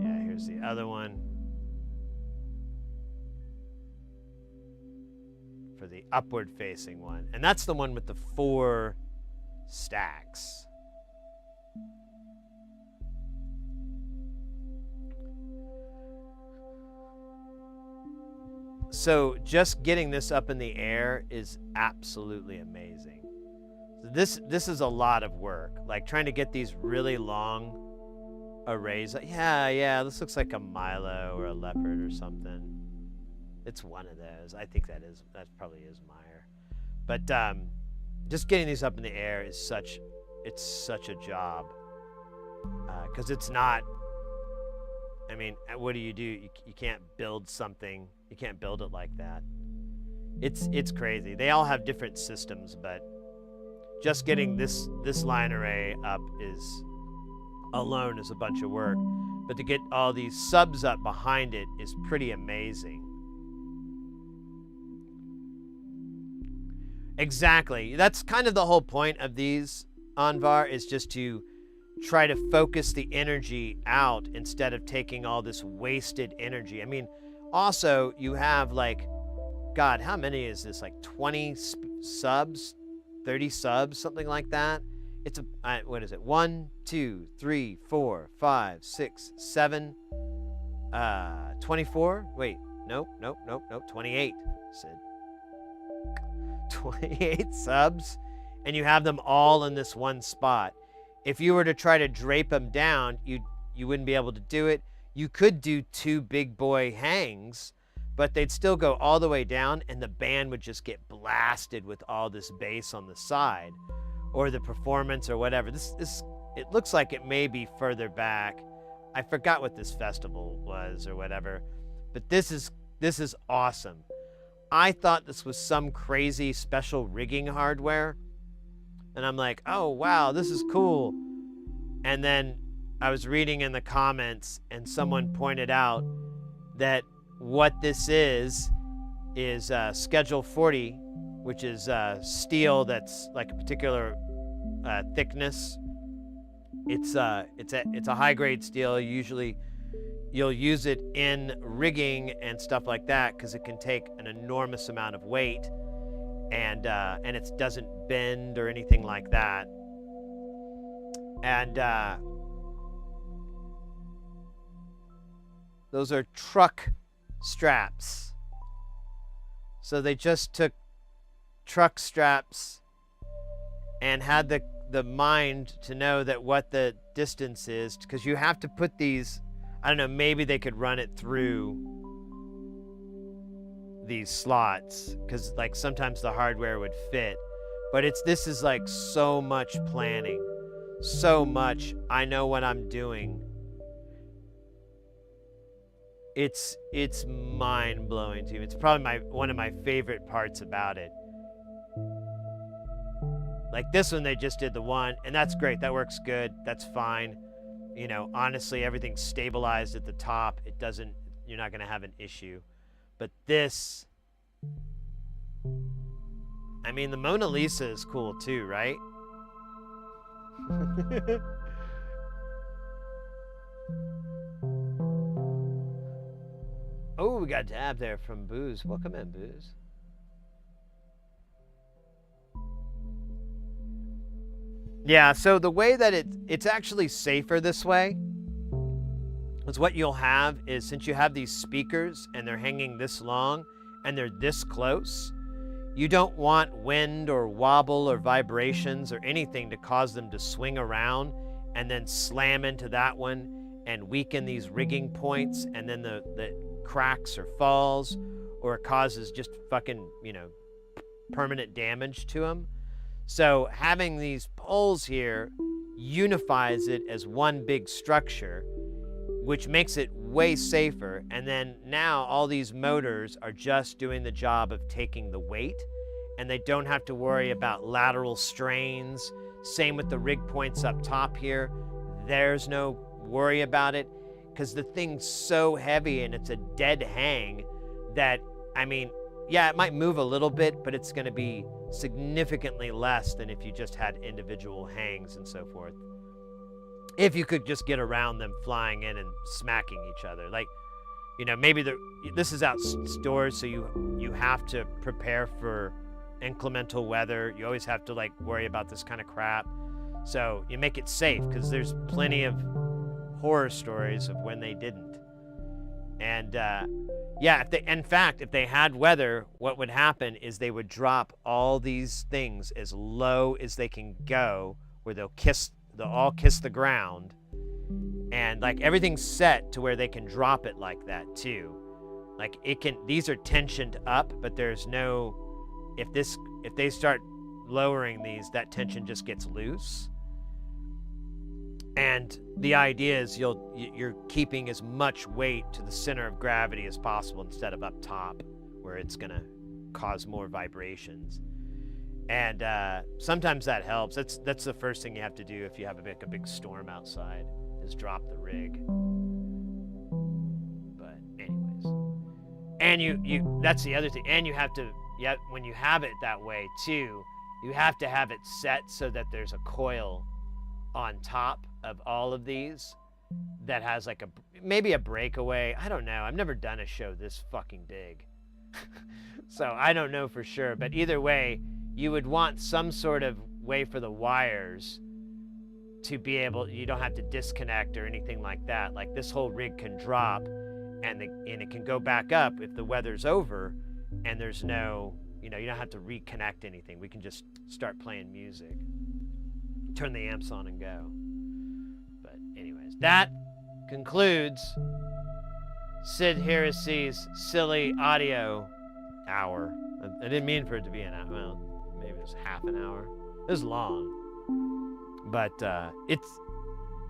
Yeah, here's the other one. For the upward facing one. And that's the one with the 4 stacks. So just getting this up in the air is absolutely amazing. This is a lot of work. Like trying to get these really long arrays. Yeah, this looks like a Milo or a Leopard or something. It's one of those. I think that probably is Meyer. But just getting these up in the air is such a job. Because it's not, I mean, what do? You can't build something. You can't build it like that. It's crazy. They all have different systems, but just getting this line array up alone is a bunch of work. But to get all these subs up behind it is pretty amazing. Exactly. That's kind of the whole point of these, Anvar, is just to try to focus the energy out instead of taking all this wasted energy. I mean, also, you have like, God, how many is this? Like 20 subs? 30 subs? Something like that? It's what is it? 1, 2, 3, 4, 5, 6, 7, 24? Wait, nope, 28, Sid. 28 subs, and you have them all in this one spot. If you were to try to drape them down, you wouldn't be able to do it. You could do 2 big boy hangs, but they'd still go all the way down, and the band would just get blasted with all this bass on the side, or the performance or whatever. It looks like it may be further back. I forgot what this festival was or whatever, but this is awesome. I thought this was some crazy special rigging hardware, and I'm like, oh wow, this is cool. And then I was reading in the comments, and someone pointed out that what this is is Schedule 40, which is steel that's like a particular thickness. It's a high grade steel. Usually you'll use it in rigging and stuff like that because it can take an enormous amount of weight, and it doesn't bend or anything like that. And those are truck straps. So they just took truck straps and had the mind to know that what the distance is, because you have to put these, I don't know, maybe they could run it through these slots, because like sometimes the hardware would fit, but this is like so much planning, so much. I know what I'm doing. It's mind-blowing to me. It's probably one of my favorite parts about it. Like this one, they just did the one, and that's great. That works good. That's fine. You know, honestly, everything's stabilized at the top. You're not gonna have an issue. But this, I mean, the Mona Lisa is cool too, right? Oh, we got a dab there from Booze. Welcome in, Booze. Yeah, so the way that it's actually safer this way is what you'll have is, since you have these speakers and they're hanging this long and they're this close, you don't want wind or wobble or vibrations or anything to cause them to swing around and then slam into that one and weaken these rigging points, and then the cracks or falls, or it causes just fucking, permanent damage to them. So having these poles here unifies it as one big structure, which makes it way safer. And then now all these motors are just doing the job of taking the weight, and they don't have to worry about lateral strains. Same with the rig points up top here. There's no worry about it, because the thing's so heavy and it's a dead hang that, I mean, yeah, it might move a little bit, but it's going to be significantly less than if you just had individual hangs and so forth. If you could just get around them flying in and smacking each other. Like, maybe this is outdoors, so you have to prepare for inclemental weather. You always have to worry about this kind of crap. So you make it safe, because there's plenty of horror stories of when they didn't. And yeah, if they had weather, what would happen is they would drop all these things as low as they can go, where they'll all kiss the ground, and everything's set to where they can drop it like that too. These are tensioned up, but there's no, if they start lowering these, that tension just gets loose. And the idea is you're keeping as much weight to the center of gravity as possible instead of up top, where it's gonna cause more vibrations. And sometimes that helps. That's the first thing you have to do if you have a big storm outside, is drop the rig. But anyways, and you that's the other thing. And you have to, when you have it that way too, you have to have it set so that there's a coil on top of all of these that has maybe a breakaway. I don't know. I've never done a show this fucking big. So I don't know for sure, but either way, you would want some sort of way for the wires to be able, you don't have to disconnect or anything like that. Like, this whole rig can drop and it can go back up if the weather's over, and there's no, you don't have to reconnect anything. We can just start playing music, turn the amps on and go. But anyways, that concludes Sid Heresy's silly audio hour. I didn't mean for it to be an hour. Well, maybe it was half an hour. It was long, but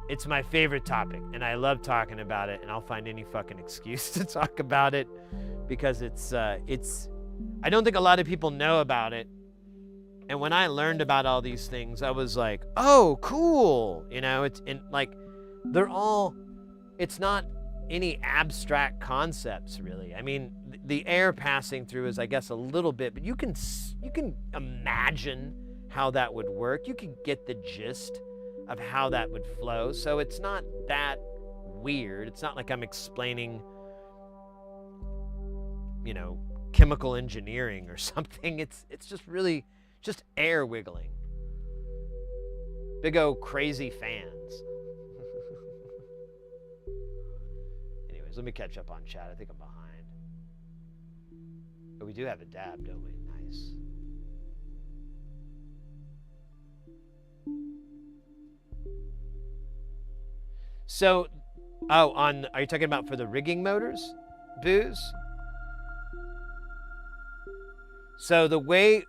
it's my favorite topic, and I love talking about it. And I'll find any fucking excuse to talk about it, because it's. I don't think a lot of people know about it. And when I learned about all these things, I was like, oh, cool. They're all, it's not any abstract concepts really. I mean, the air passing through is, I guess, a little bit, but you can imagine how that would work. You can get the gist of how that would flow. So it's not that weird. It's not like I'm explaining, you know, chemical engineering or something. It's just really just air wiggling. Big O crazy fans. Anyways, let me catch up on chat. I think I'm behind. But we do have a dab, don't we? Nice. So, are you talking about for the rigging motors, Booze? So the way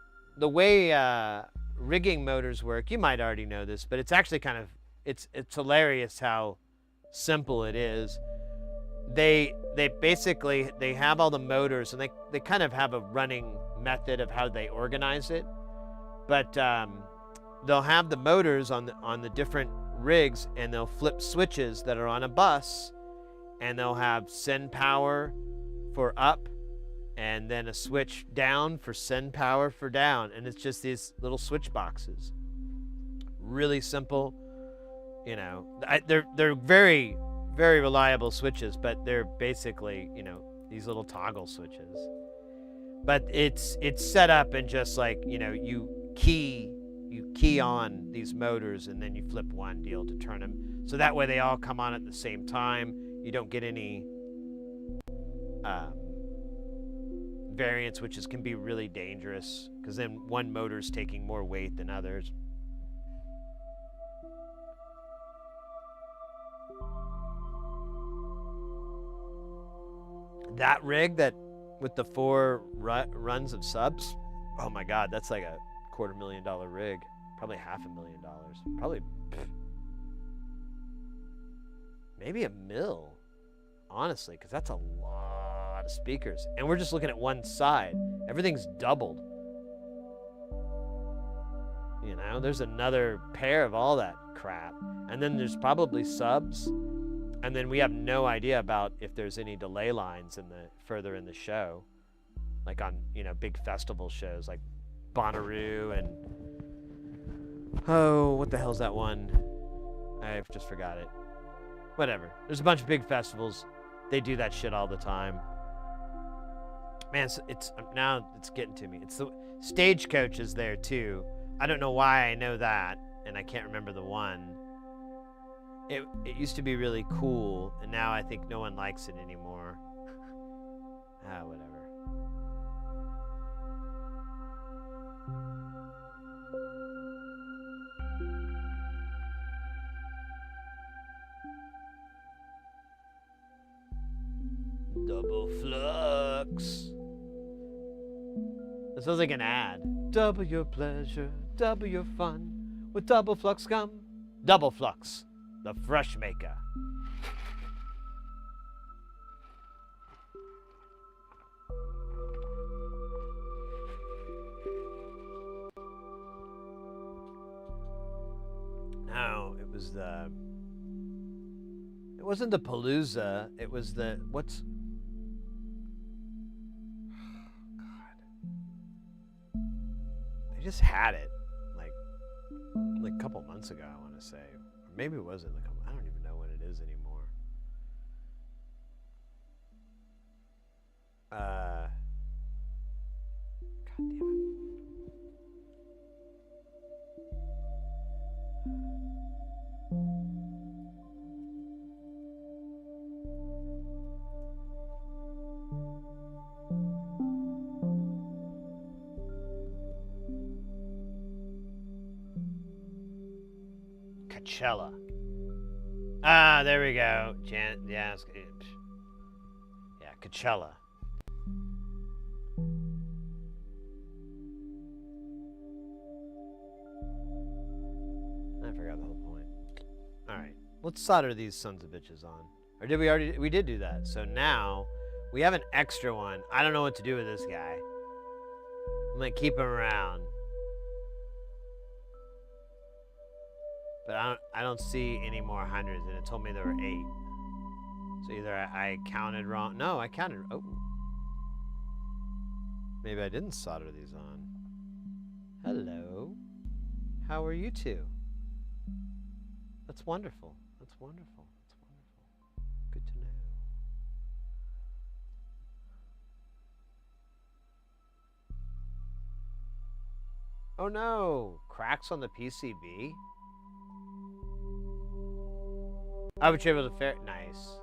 rigging motors work, you might already know this, but it's actually kind of, it's hilarious how simple it is. They basically, they have all the motors, and they kind of have a running method of how they organize it. But they'll have the motors on the different rigs, and they'll flip switches that are on a bus, and they'll have send power for up, and then a switch down for send power for down, and it's just these little switch boxes. Really simple, you know. They're very, very reliable switches, but they're basically, you know, these little toggle switches. But it's set up and just like, you know, you key on these motors, and then you flip one deal to turn them, so that way they all come on at the same time. You don't get any variance, which can be really dangerous, because then one motor's taking more weight than others. That rig that with the 4 runs of subs, oh my god, that's like a $250,000 rig, probably $500,000, probably maybe $1 million, honestly, because that's a lot of speakers, and we're just looking at one side. Everything's doubled. You know, there's another pair of all that crap, and then there's probably subs, and then we have no idea about if there's any delay lines further in the show, like on, you know, big festival shows like Bonnaroo and, oh, what the hell's that one? I've just forgot it. Whatever. There's a bunch of big festivals. They do that shit all the time. Man, now it's getting to me. It's the Stagecoach is there too. I don't know why I know that, and I can't remember the one. It used to be really cool, and now I think no one likes it anymore. Whatever. Double flux. This sounds like an ad. Double your pleasure, double your fun. With double flux come double flux, the fresh maker. No, it wasn't the Palooza, it was the, what's, just had it like a couple months ago, I want to say, or maybe it wasn't I don't even know when it is anymore. God damn it. Coachella. Ah, there we go. Yeah, Coachella. I forgot the whole point. All right, let's solder these sons of bitches on. Or did we already? We did do that. So now we have an extra one. I don't know what to do with this guy. I'm gonna keep him around. But I don't see any more hundreds, and it told me there were 8. So either I counted wrong. No, I counted. Oh. Maybe I didn't solder these on. Hello. How are you two? That's wonderful. That's wonderful. That's wonderful. Good to know. Oh no! Cracks on the PCB? I would be able to fair. Nice.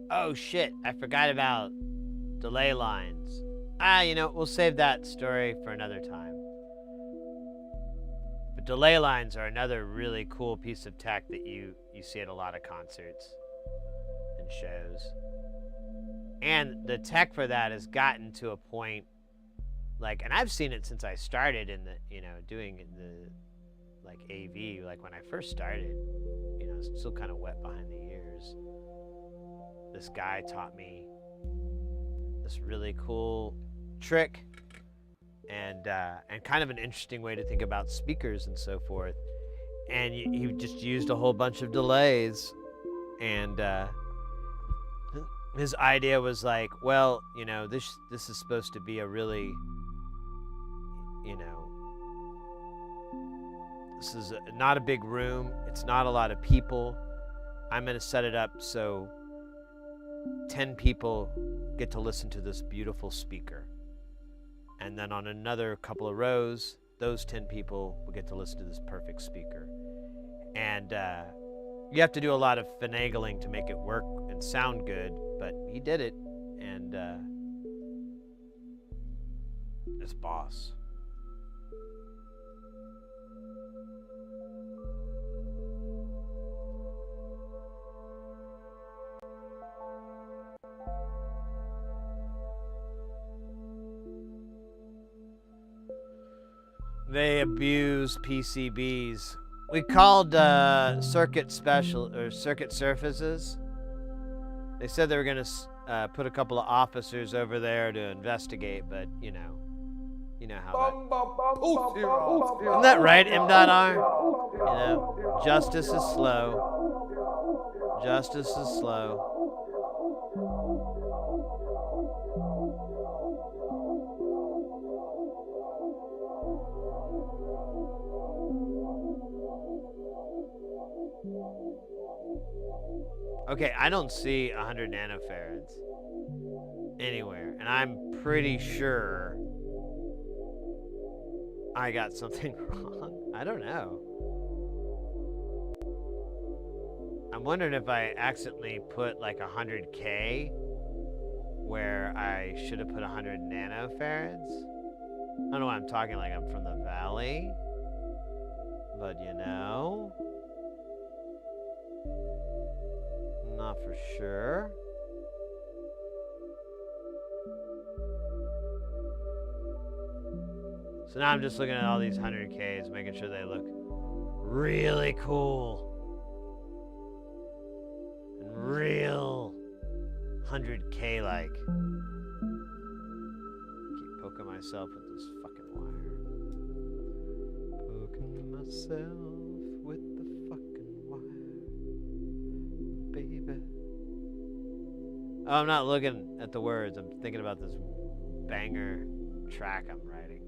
Oh shit, I forgot about delay lines. You know, we'll save that story for another time. But delay lines are another really cool piece of tech that you see at a lot of concerts and shows. And the tech for that has gotten to a point, like, and I've seen it since I started in the, you know, doing the, like, AV, like when I first started, you know, it's still kind of wet behind the ears. This guy taught me this really cool trick and kind of an interesting way to think about speakers and so forth. And he just used a whole bunch of delays, and his idea was like, well, you know, this is supposed to be a really, you know, this is not a big room, it's not a lot of people. I'm gonna set it up so 10 people get to listen to this beautiful speaker. And then on another couple of rows, those 10 people will get to listen to this perfect speaker. And you have to do a lot of finagling to make it work and sound good, but he did it, and it's boss. They abuse PCBs. We called circuit surfaces. They said they were going to put a couple of officers over there to investigate, but you know how that. Isn't that right, M.R? You know, justice is slow. Justice is slow. Okay, I don't see 100 nanofarads anywhere, and I'm pretty sure I got something wrong. I don't know. I'm wondering if I accidentally put like 100K where I should have put 100 nanofarads. I don't know why I'm talking like I'm from the valley, but you know, not for sure. So now I'm just looking at all these 100Ks, making sure they look really cool and real 100K like. Keep poking myself with this fucking wire. Poking myself with the fucking wire, baby. Oh, I'm not looking at the words. I'm thinking about this banger track I'm writing.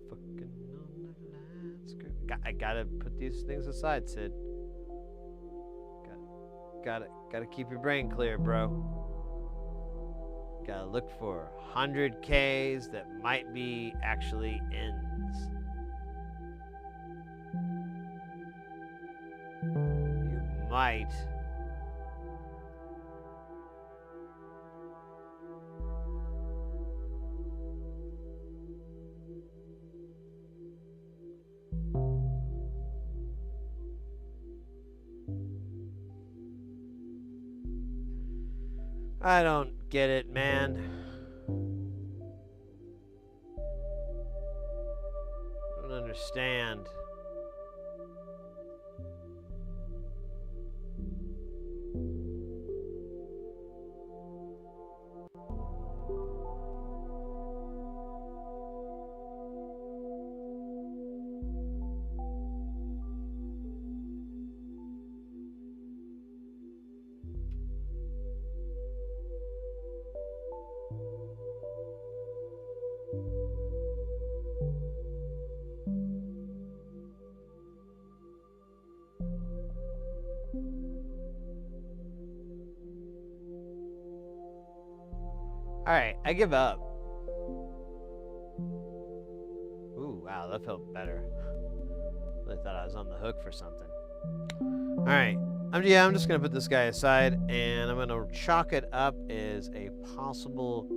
Fucking on the landscape. I gotta put these things aside, Sid. Gotta keep your brain clear, bro. Gotta look for 100Ks that might be actually ends. You might. I don't get it, man. I don't understand. Alright, I give up. Ooh, wow, that felt better. I thought I was on the hook for something. Alright. I'm just gonna put this guy aside, and I'm gonna chalk it up as a possible...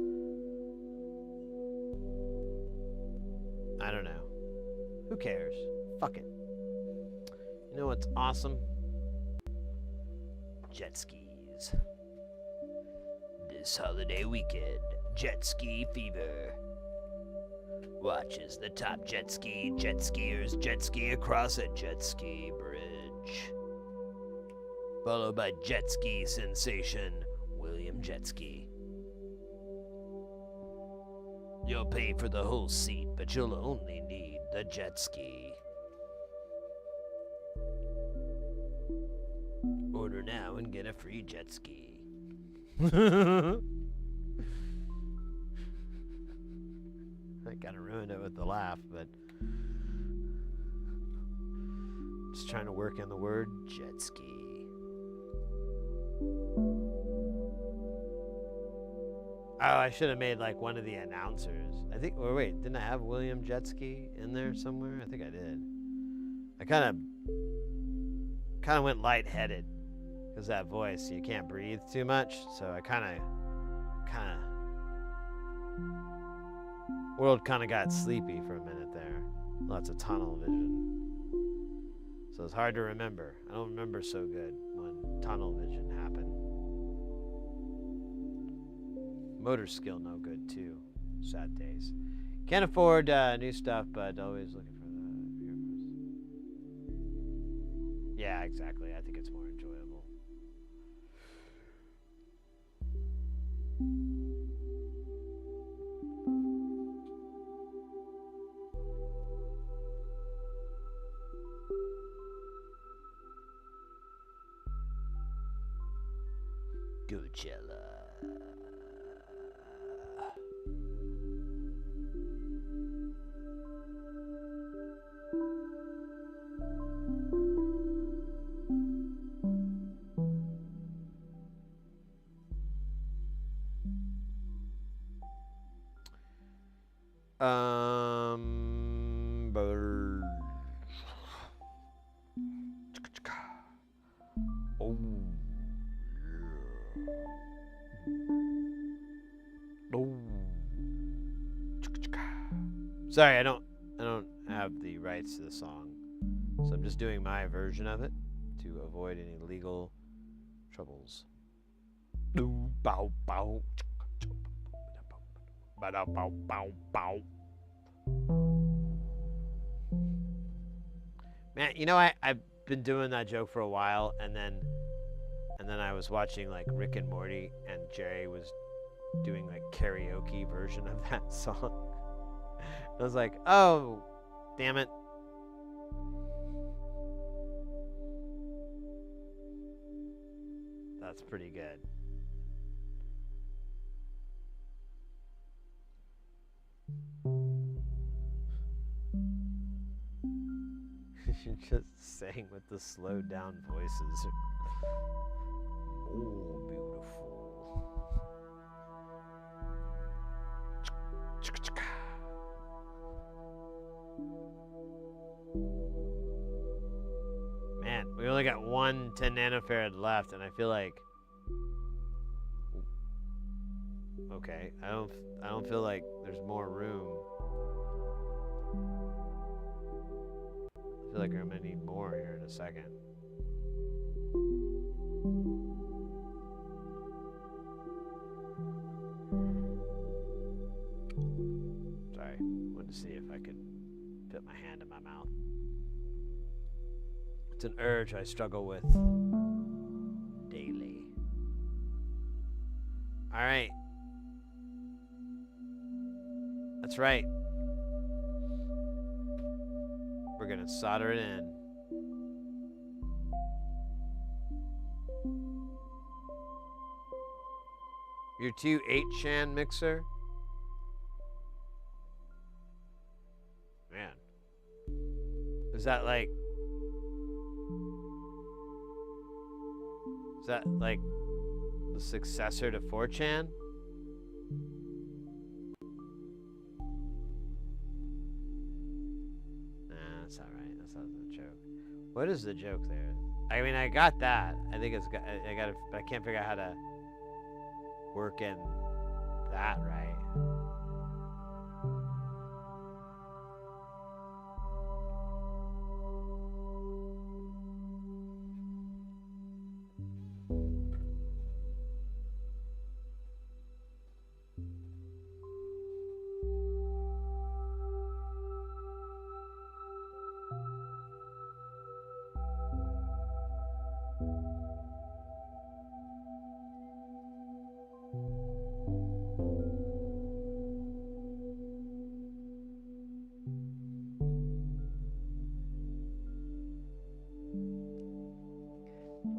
I don't know. Who cares? Fuck it. You know what's awesome? Jet skis. This holiday weekend, jet ski fever. Watch as the top jet skiers jet ski across a jet ski bridge. Followed by jet ski sensation, William Jetski. You'll pay for the whole seat, but you'll only need the jet ski. Order now and get a free jet ski. I kinda ruined it with the laugh, but just trying to work in the word jet ski. Oh, I should have made like one of the announcers. I think, or wait, didn't I have William Jetski in there somewhere? I think I did. I kind of went lightheaded because that voice, you can't breathe too much. So I kind of, world kind of got sleepy for a minute there. Lots of tunnel vision. So it's hard to remember. I don't remember so good when tunnel vision happened. Motor skill no good too. Sad days. Can't afford new stuff, but always looking for the earphones. Yeah, exactly. I think it's more enjoyable. Coachella. Bird. Oh. Oh. Sorry, I don't have the rights to the song, so I'm just doing my version of it to avoid any legal troubles. Bow bow. Bow bow bow. Man, you know, I've been doing that joke for a while, and then I was watching like Rick and Morty, and Jerry was doing like karaoke version of that song. I was like, oh, damn it. That's pretty good. You're just saying with the slowed down voices. Oh, beautiful. Man, we only got one 10 nanofarad left, and I feel like, okay, I don't feel like there's more room. I feel like I'm gonna need more here in a second. Sorry, wanted to see if I could fit my hand in my mouth. It's an urge I struggle with daily. All right. That's right. We're gonna solder it in. Your 2 8-chan mixer? Man. Is that like the successor to 4chan? That's not the joke. What is the joke there? I mean, I got that. I think it's got. I got. But I can't figure out how to work in that right.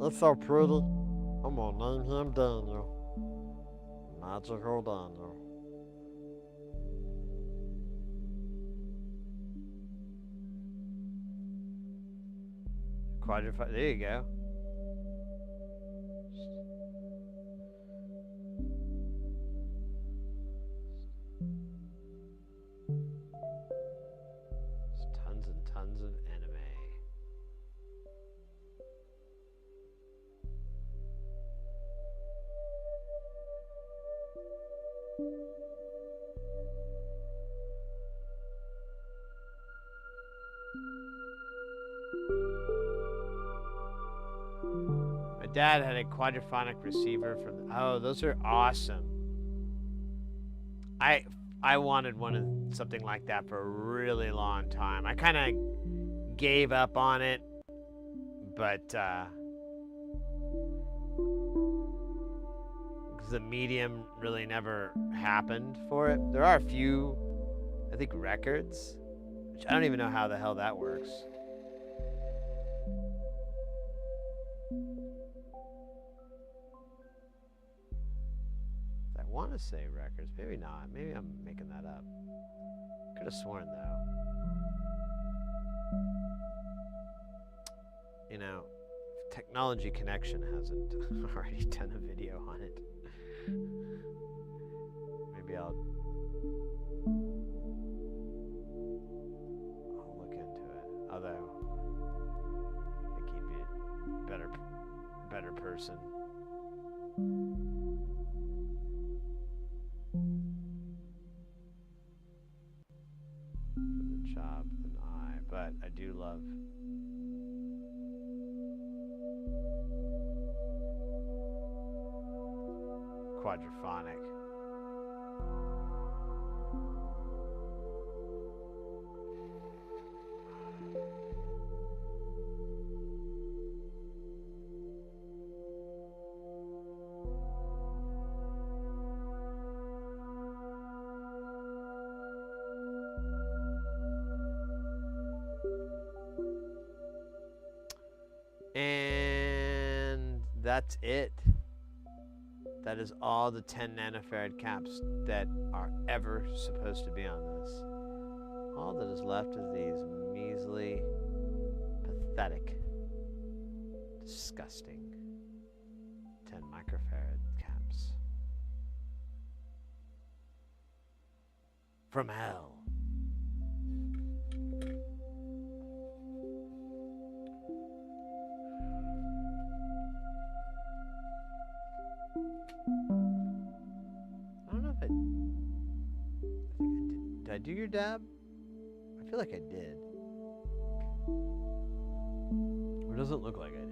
It's so pretty. I'm gonna name him Daniel. Magical Daniel. Quadrified. There you go. There's tons and tons of anime. My dad had a quadraphonic receiver from. Oh, those are awesome. I wanted something like that for a really long time. I kind of gave up on it, but because the medium really never happened for it. There are a few, I think, records, which I don't even know how the hell that works. I want to say records, maybe not. Maybe I'm making that up. Could have sworn though. You know, if Technology Connection hasn't already done a video on it, maybe I'll look into it. Although I think he'd be a better person. For the job than but I do love quadraphonic. And that's it. That is all the 10 nanofarad caps that are ever supposed to be on this. All that is left is these measly, pathetic, disgusting 10 microfarad caps. From hell. I don't know if I think I did. Did I do your dab? I feel like I did. Or it doesn't look like I did.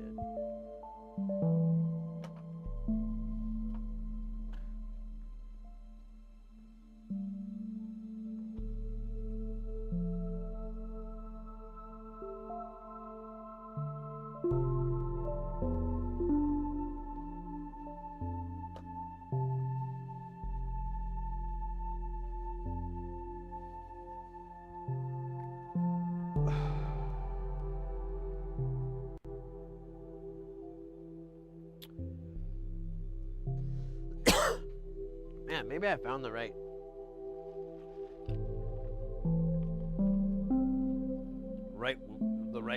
Man, maybe I found the right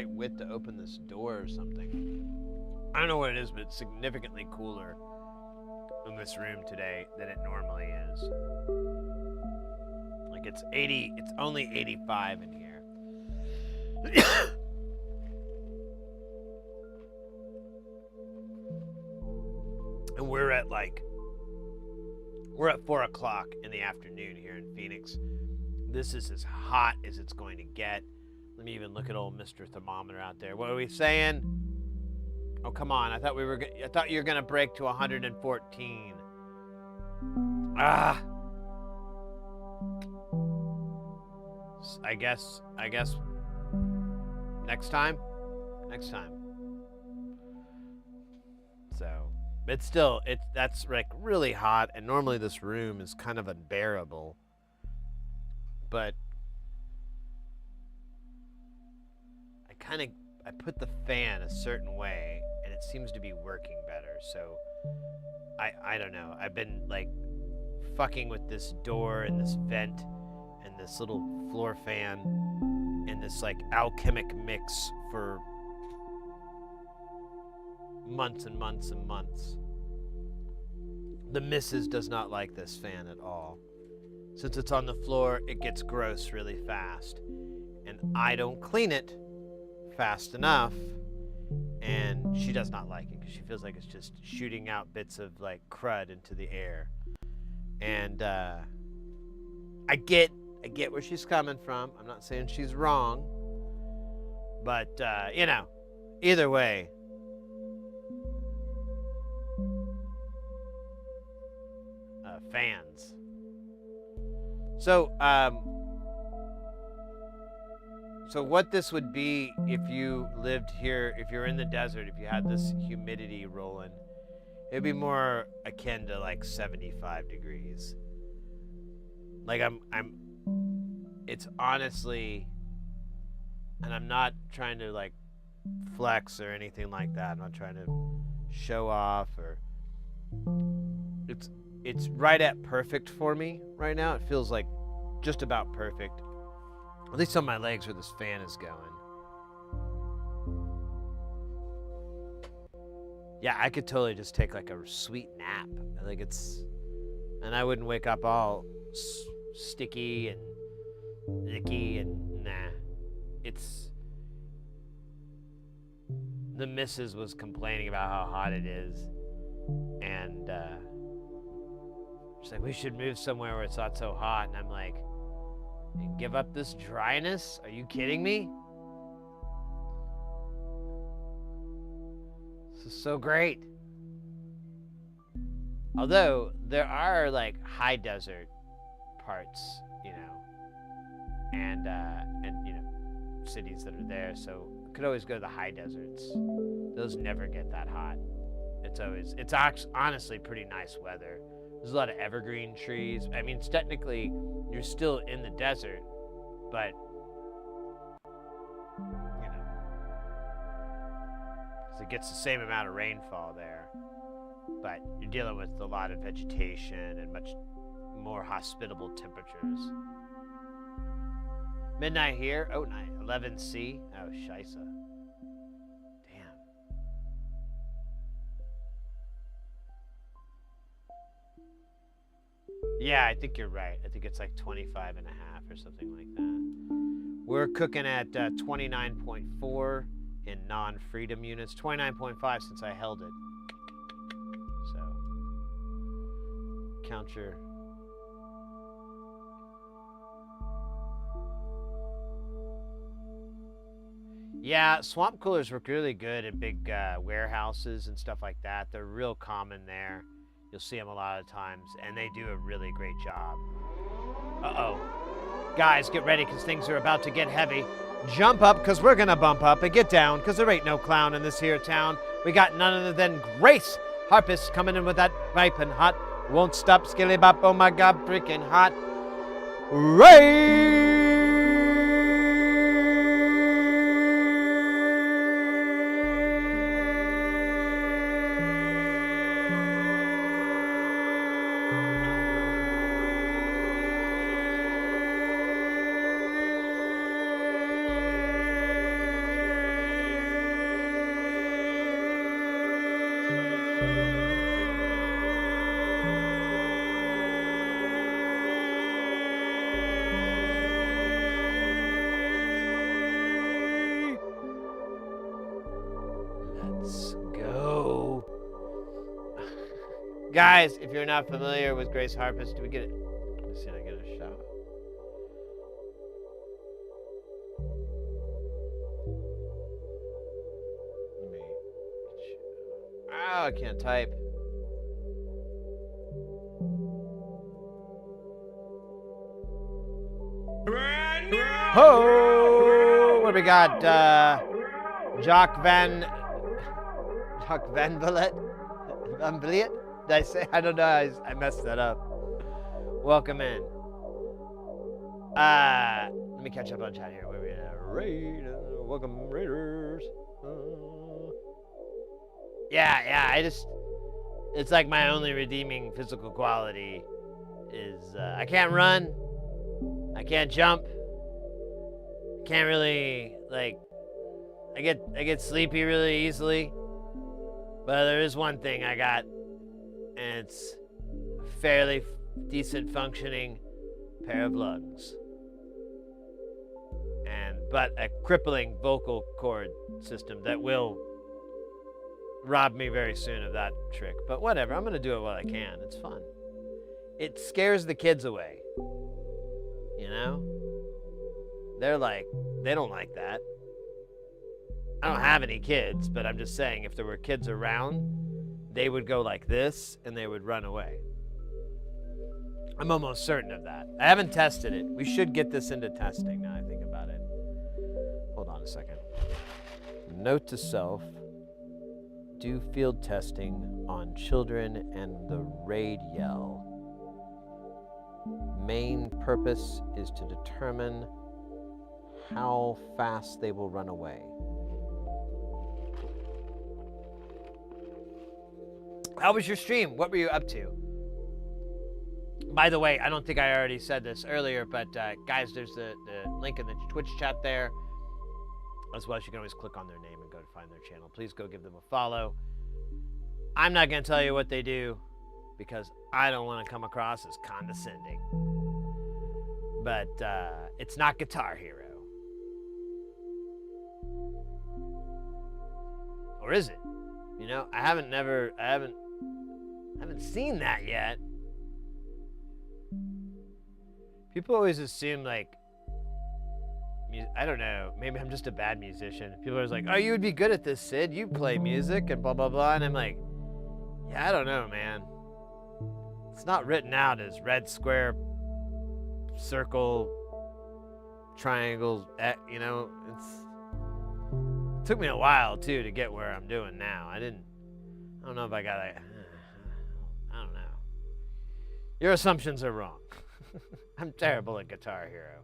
width to open this door or something. I don't know what it is, but it's significantly cooler in this room today than it normally is. Like it's only 85 in here. And we're at 4 o'clock in the afternoon here in Phoenix. This is as hot as it's going to get. Let me even look at old Mr. Thermometer out there. What are we saying? Oh, come on. I thought you were going to break to 114. Ah. I guess next time. So, that's like really hot, and normally this room is kind of unbearable. But I put the fan a certain way, and it seems to be working better. So I don't know. I've been like fucking with this door and this vent and this little floor fan and this like alchemic mix for months and months and months. The missus does not like this fan at all. Since it's on the floor, it gets gross really fast. And I don't clean it fast enough. And she does not like it because she feels like it's just shooting out bits of like crud into the air. And I get where she's coming from. I'm not saying she's wrong. But, either way. Fans. So what this would be if you lived here, if you're in the desert, if you had this humidity rolling, it'd be more akin to like 75 degrees. Like it's honestly, and I'm not trying to like flex or anything like that. I'm not trying to show off or it's right at perfect for me right now. It feels like just about perfect. At least on my legs where this fan is going. Yeah, I could totally just take like a sweet nap. Like and I wouldn't wake up all sticky and icky and nah. The missus was complaining about how hot it is. And, she's like, we should move somewhere where it's not so hot. And I'm like, and give up this dryness? Are you kidding me? This is so great. Although there are like high desert parts, and cities that are there. So I could always go to the high deserts. Those never get that hot. It's honestly pretty nice weather. There's a lot of evergreen trees. I mean, it's technically, you're still in the desert, but, 'cause it gets the same amount of rainfall there. But you're dealing with a lot of vegetation and much more hospitable temperatures. Midnight here? Oh, night. 11C? Oh, scheisse. Yeah, I think you're right. I think it's like 25 and a half or something like that. We're cooking at 29.4 in non-freedom units. 29.5 since I held it. So, count your... Yeah, swamp coolers work really good in big warehouses and stuff like that. They're real common there. You'll see them a lot of times, and they do a really great job. Uh-oh. Guys, get ready, because things are about to get heavy. Jump up, because we're going to bump up, and get down, because there ain't no clown in this here town. We got none other than Grace Harpist coming in with that piping hot. Won't stop, skilly bop, oh my God, freaking hot. Ray! Guys, if you're not familiar with Grace Harpist, do we get it? Let me see if I get a shot. Let me. Oh, I can't type. Brand new. Ho! What do we got? Jacques Van Vliet? Van Vliet? Did I say? I don't know. I messed that up. Welcome in. Let me catch up on chat here. Where we at? Welcome, Raiders. Yeah. It's like my only redeeming physical quality is I can't run. I can't jump. Can't really like. I get sleepy really easily. But there is one thing I got, and it's a fairly decent functioning pair of lungs. But a crippling vocal cord system that will rob me very soon of that trick. But whatever, I'm gonna do it while I can. It's fun. It scares the kids away. You know? They're like, they don't like that. I don't have any kids, but I'm just saying if there were kids around, they would go like this and they would run away. I'm almost certain of that. I haven't tested it. We should get this into testing now I think about it. Hold on a second. Note to self, do field testing on children and the raid yell. Main purpose is to determine how fast they will run away. How was your stream? What were you up to? By the way, I don't think I already said this earlier, but guys, there's the link in the Twitch chat there. As well as you can always click on their name and go to find their channel. Please go give them a follow. I'm not going to tell you what they do because I don't want to come across as condescending. But it's not Guitar Hero. Or is it? You know, I haven't seen that yet. People always assume like, I don't know, maybe I'm just a bad musician. People are always like, oh, you would be good at this, Sid. You play music and blah, blah, blah. And I'm like, yeah, I don't know, man. It's not written out as red square, circle, triangle, you know, it took me a while too to get where I'm doing now. I don't know if I got I don't know. Your assumptions are wrong. I'm terrible at Guitar Hero.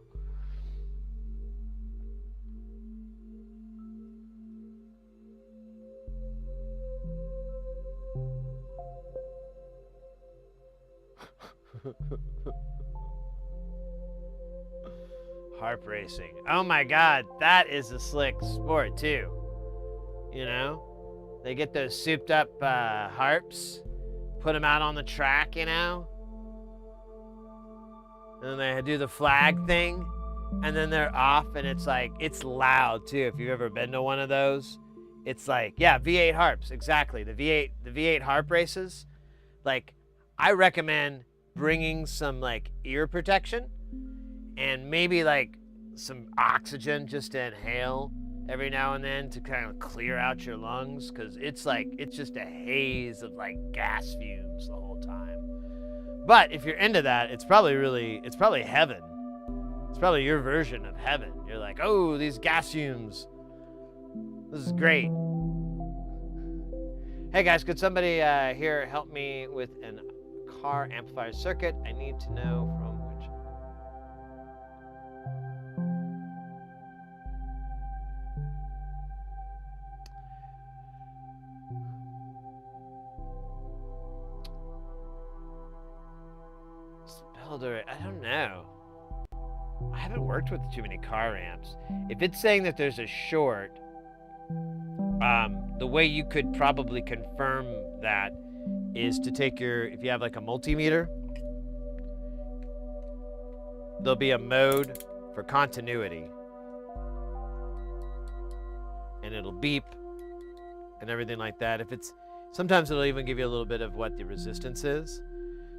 Harp racing. Oh my god, that is a slick sport too. You know? They get those souped up harps, put them out on the track, you know? And then they do the flag thing, and then they're off, and it's like, it's loud too. If you've ever been to one of those, it's like, yeah, V8 harps, exactly. The V8 harp races, like, I recommend bringing some like ear protection and maybe like some oxygen just to inhale every now and then to kind of clear out your lungs, because it's like, it's just a haze of like gas fumes the whole time. But if you're into that, it's probably heaven. It's probably your version of heaven. You're like, oh, these gas fumes. This is great. Hey guys, could somebody here help me with an car amplifier circuit? I need to know from which. Spelder, I don't know. I haven't worked with too many car amps. If it's saying that there's a short, the way you could probably confirm that is to take if you have like a multimeter, there'll be a mode for continuity. And it'll beep and everything like that. If Sometimes it'll even give you a little bit of what the resistance is.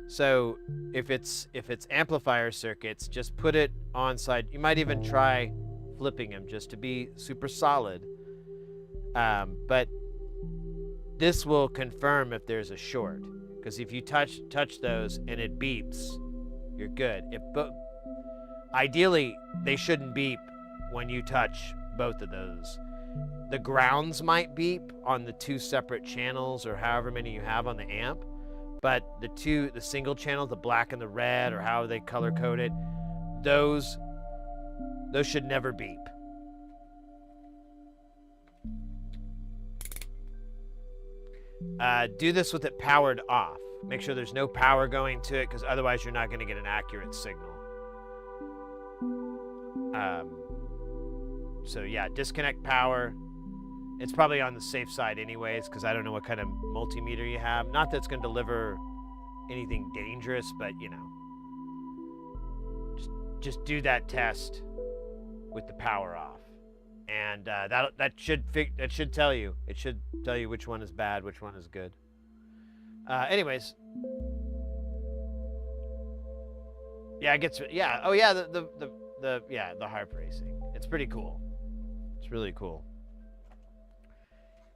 So if it's amplifier circuits, just put it on side. You might even try flipping them just to be super solid. But this will confirm if there's a short, because if you touch those and it beeps, you're good. Ideally, they shouldn't beep when you touch both of those. The grounds might beep on the 2 separate channels or however many you have on the amp, but the single channels, the black and the red, or how they color code it, those should never beep. Do this with it powered off. Make sure there's no power going to it, because otherwise you're not going to get an accurate signal. So yeah, disconnect power. It's probably on the safe side anyways, because I don't know what kind of multimeter you have. Not that it's going to deliver anything dangerous, but you know, just do that test with the power off, and that should tell you. It should tell you which one is bad, which one is good. Anyways, yeah, it gets oh yeah, the harp racing. It's pretty cool. It's really cool.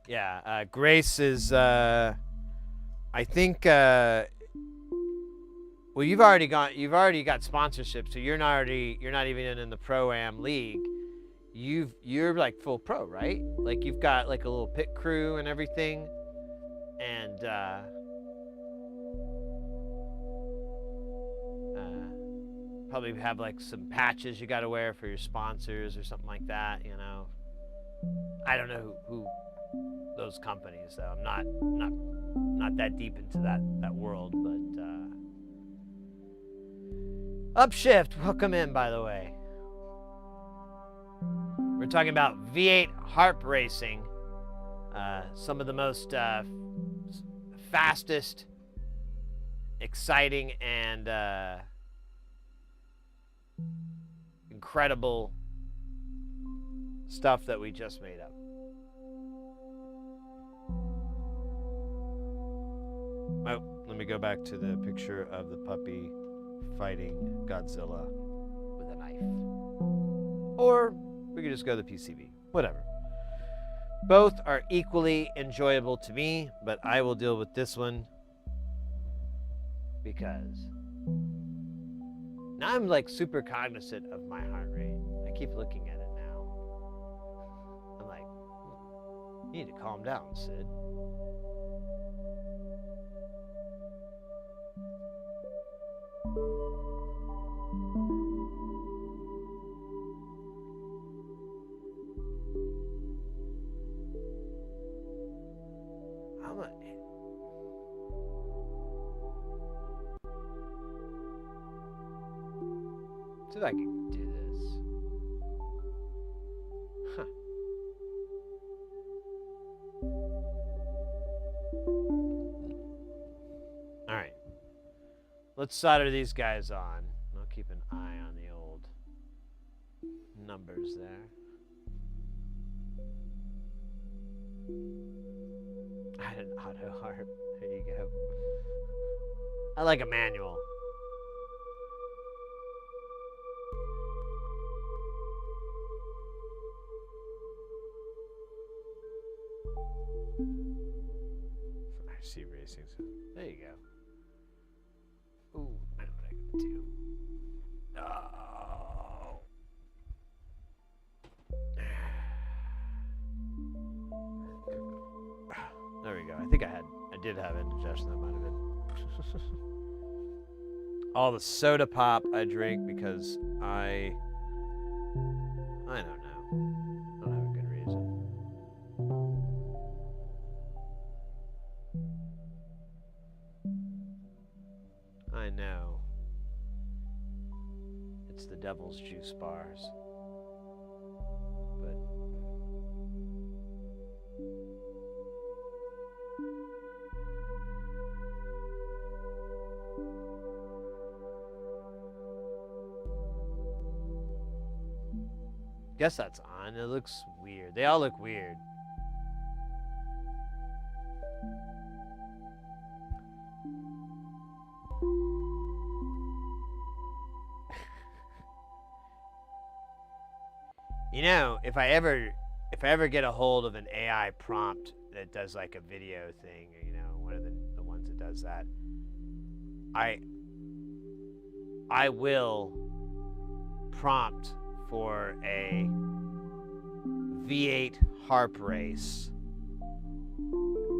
Yeah, Grace is I think well, you've already got sponsorship, so you're not even in the Pro-Am league. You're like full pro, right? Like you've got like a little pit crew and everything, and probably have like some patches you got to wear for your sponsors or something like that, you know. I don't know who those companies, though. I'm not that deep into that world, but Upshift, welcome in, by the way. We're talking about V8 harp racing, some of the most fastest, exciting, and incredible stuff that we just made up. Oh, let me go back to the picture of the puppy fighting Godzilla with a knife. Or we could just go to the PCB. Whatever. Both are equally enjoyable to me, but I will deal with this one because now I'm like super cognizant of my heart rate. I keep looking at it now. I'm like, you need to calm down, Sid. See if I can do this. Huh. All right. Let's solder these guys on. I'll keep an eye on the old numbers there. I had an auto harp. There you go. I like a manual. I see racing. So there you go. Ooh, I know what I can do. Oh. There we go. I think I did have indigestion. That might have been. All the soda pop I drink because I don't know. I don't have a good reason. I know. It's the devil's juice bars. But guess that's on. It looks weird. They all look weird. You know, if I ever get a hold of an AI prompt that does like a video thing, or, you know, one of the ones that does that, I will prompt for a V8 harp race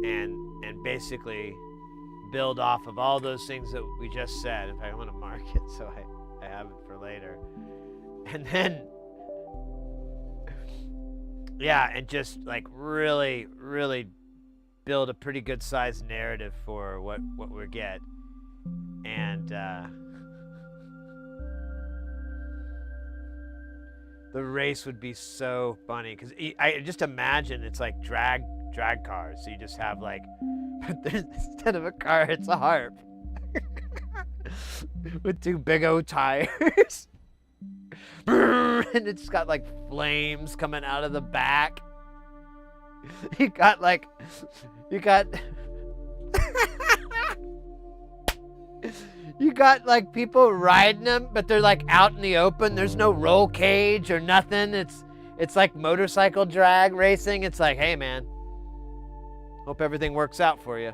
and basically build off of all those things that we just said. In fact, I want to mark it so I have it for later. And then, yeah, and just like really, really build a pretty good sized narrative for what we get. And the race would be so funny because I just imagine it's like drag cars. So you just have like, instead of a car, it's a harp with two big old tires. And it's got like flames coming out of the back. You got you got like people riding them, but they're like out in the open. There's no roll cage or nothing. It's like motorcycle drag racing. It's like, hey man, hope everything works out for you.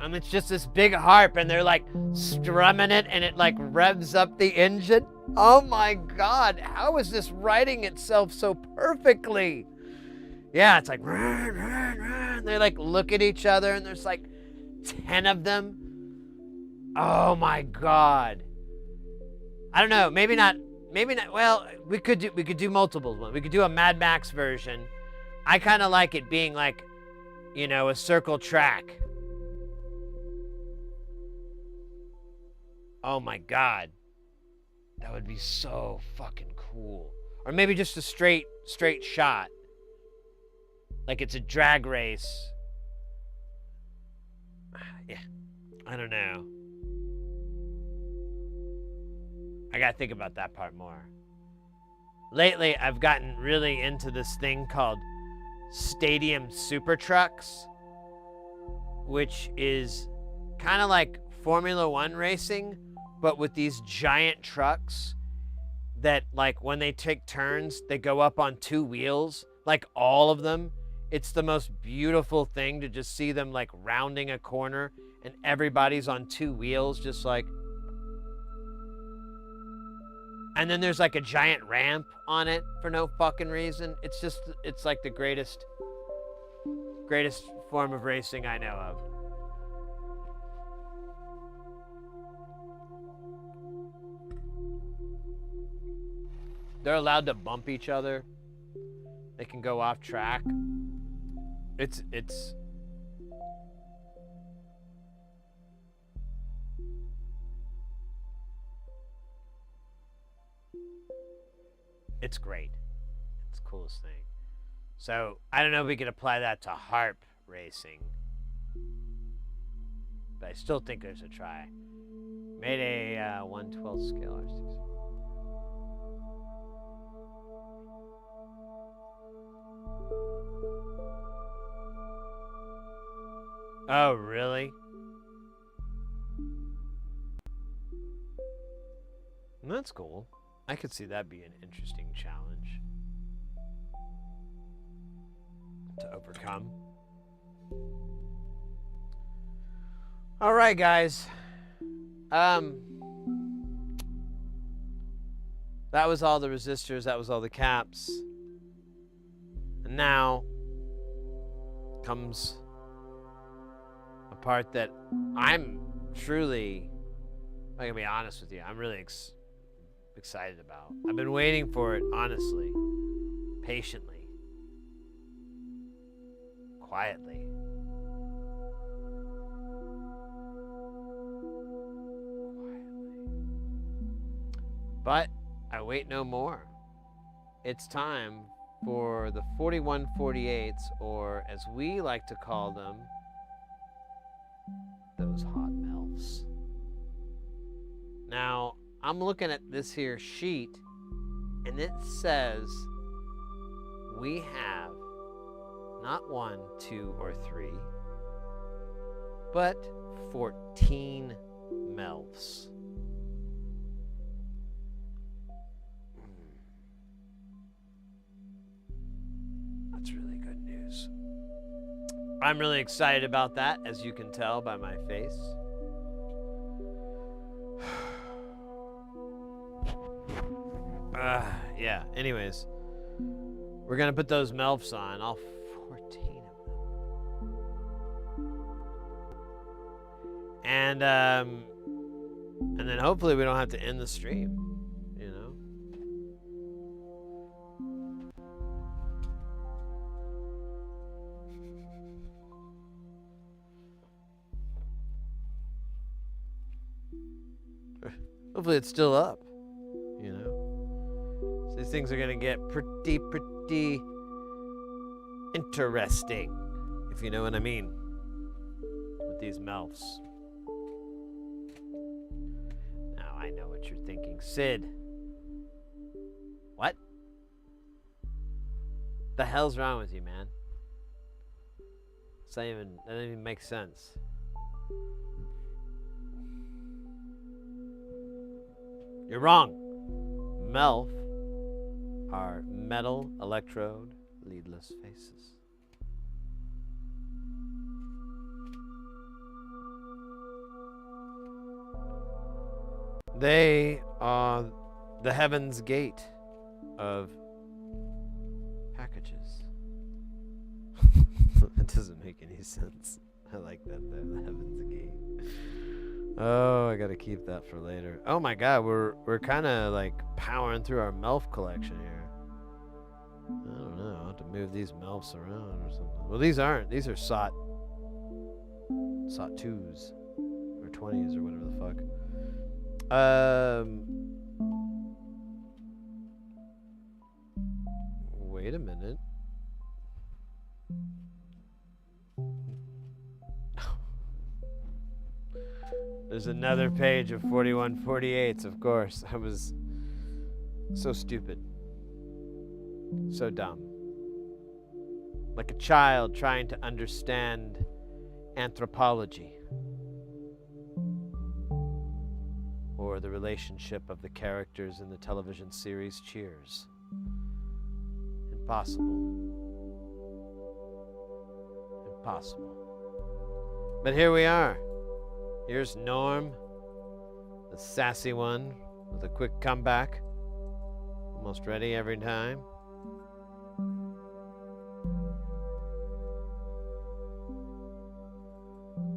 And it's just this big harp, and they're like strumming it, and it like revs up the engine. Oh my God, how is this writing itself so perfectly? Yeah, it's like, run, run, run. They like look at each other, and there's like 10 of them. Oh my God. I don't know, maybe not, well, we could do multiple ones. We could do a Mad Max version. I kind of like it being like, you know, a circle track. Oh my God. That would be so fucking cool. Or maybe just a straight shot. Like it's a drag race. Yeah. I don't know. I gotta think about that part more. Lately, I've gotten really into this thing called Stadium Super Trucks, which is kind of like Formula One racing, but with these giant trucks that, like, when they take turns, they go up on two wheels, like all of them. It's the most beautiful thing to just see them like rounding a corner and everybody's on two wheels, just like. And then there's like a giant ramp on it for no fucking reason. It's like the greatest form of racing I know of. They're allowed to bump each other. They can go off track. It's great. It's the coolest thing. So I don't know if we could apply that to harp racing, but I still think there's a try. Made a 1/12 scale R6. Oh, really? That's cool. I could see that being an interesting challenge to overcome. All right, guys. That was all the resistors. That was all the caps. And now comes a part that I'm truly, I'm gonna be honest with you, I'm really excited about. I've been waiting for it, honestly, patiently, quietly. But I wait no more. It's time for the 4148s, or as we like to call them, those hot MILFs. Now, I'm looking at this here sheet, and it says we have not 1, 2, or 3, but 14 MILFs. I'm really excited about that, as you can tell by my face. Yeah, anyways. We're gonna put those MILFs on, all 14 of them. And then hopefully we don't have to end the stream, you know? Hopefully it's still up, you know? So these things are gonna get pretty interesting, if you know what I mean, with these MILFs. Now I know what you're thinking. Sid. What? The hell's wrong with you, man? That doesn't even make sense. You're wrong. MELF are metal electrode leadless faces. They are the heaven's gate of packages. That doesn't make any sense. I like that though, the heaven's gate. Oh, I gotta keep that for later. Oh my god, we're kind of like powering through our MILF collection here. I don't know, I'll have to move these MILFs around or something. Well, these aren't. These are SOT 2s or 20s or whatever the fuck. Wait a minute. There's another page of 4148s, of course. I was so stupid. So dumb. Like a child trying to understand anthropology. Or the relationship of the characters in the television series Cheers. Impossible. Impossible. But here we are. Here's Norm, the sassy one, with a quick comeback. Almost ready every time.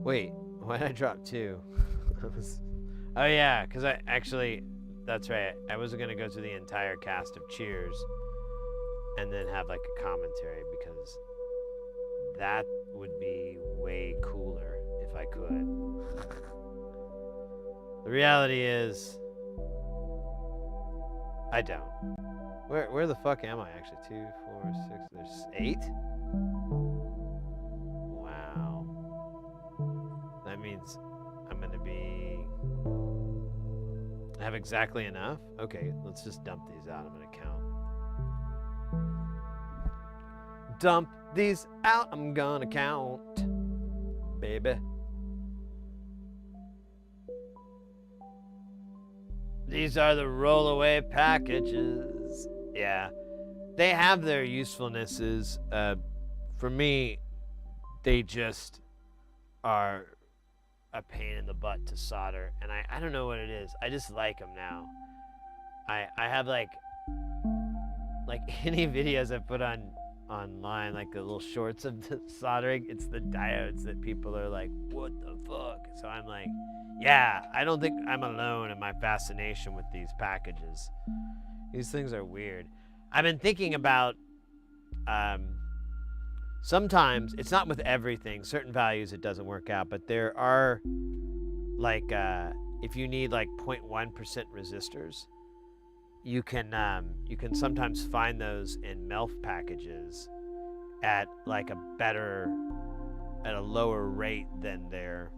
Wait, why did I drop 2? Oh yeah, because that's right. I wasn't going to go through the entire cast of Cheers and then have like a commentary, because that would be way cooler if I could. The reality is, I don't. Where the fuck am I actually? 2, 4, 6, there's 8? Wow. That means I'm gonna have exactly enough? Okay, let's just dump these out. I'm gonna count. Dump these out, I'm gonna count, baby. These are the rollaway packages. Yeah, they have their usefulnesses. For me, they just are a pain in the butt to solder, and I don't know what it is. I just like them now. I have like any videos I put online, like the little shorts of the soldering, it's the diodes that people are like, what the fuck? So I'm like, yeah, I don't think I'm alone in my fascination with these packages. These things are weird. I've been thinking about, sometimes, it's not with everything, certain values it doesn't work out, but there are, like, if you need like 0.1% resistors, you can sometimes find those in MELF packages at like a lower rate than their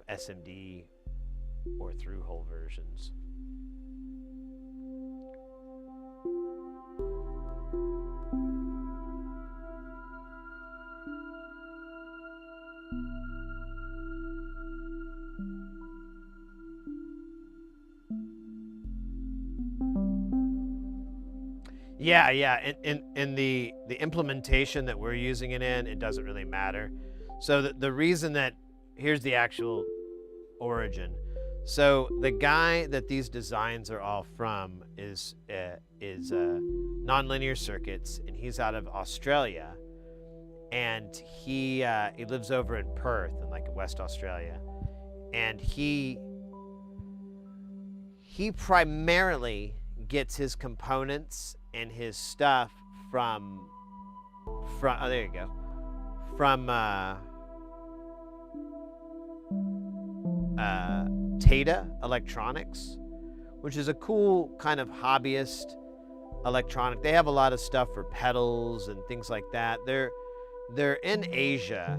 SMD or through-hole versions. Yeah, yeah. In the implementation that we're using it in, it doesn't really matter. So the reason that here's the actual origin. So the guy that these designs are all from is Nonlinear Circuits, and he's out of Australia, and he lives over in Perth in like West Australia, and he primarily gets his components and his stuff from oh, there you go, from Tata Electronics, which is a cool kind of hobbyist electronic. They have a lot of stuff for pedals and things like that. They're in Asia.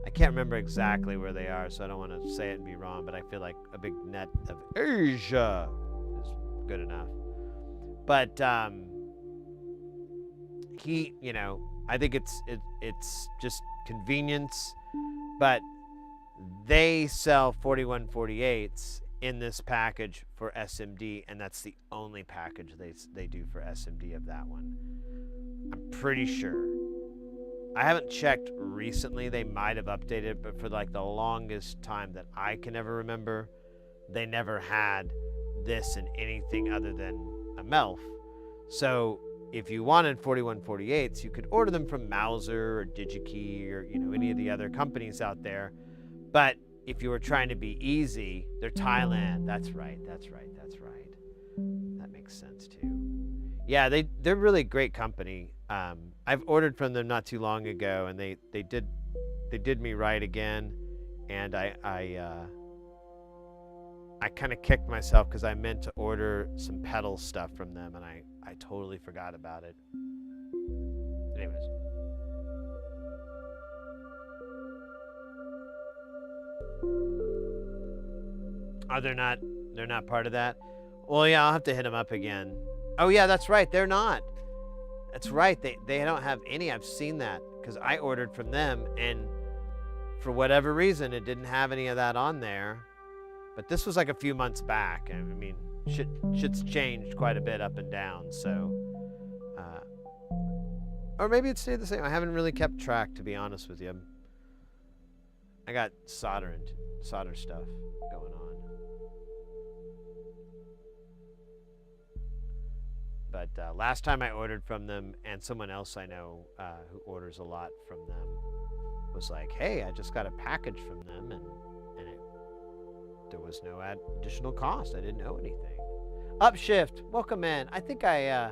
I can't remember exactly where they are, so I don't want to say it and be wrong, but I feel like a big net of Asia is good enough. But he, you know, I think it's just convenience, but they sell 4148s in this package for SMD, and that's the only package they do for SMD of that one. I'm pretty sure. I haven't checked recently. They might have updated, but for like the longest time that I can ever remember, they never had this in anything other than a MELF. So if you wanted 4148s, you could order them from Mauser or DigiKey or, you know, any of the other companies out there. But if you were trying to be easy, they're Thailand. That's right. That makes sense too. Yeah, they're really great company. I've ordered from them not too long ago, and they did me right again, and I kind of kicked myself because I meant to order some pedal stuff from them, and I totally forgot about it. Anyways. Oh, they're not part of that? Well, yeah, I'll have to hit them up again. Oh, yeah, that's right. They're not. That's right. They don't have any. I've seen that because I ordered from them, and for whatever reason, it didn't have any of that on there. But this was like a few months back. I mean, shit's changed quite a bit up and down. So, or maybe it stayed the same. I haven't really kept track, to be honest with you. I got solder stuff going on. But last time I ordered from them, and someone else I know who orders a lot from them was like, hey, I just got a package from them, and there was no additional cost. I didn't owe anything. Upshift, welcome in. I think I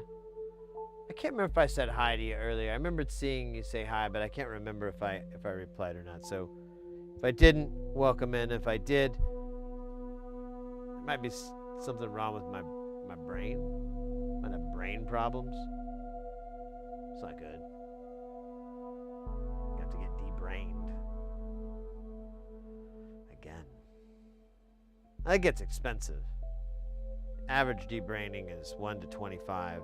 can't remember if I said hi to you earlier. I remembered seeing you say hi, but I can't remember if I replied or not. So if I didn't, welcome in. If I did, there might be something wrong with my brain. I have brain problems. It's not good. You have to get debrained. Again. That gets expensive. Average debraining is $1 to $25.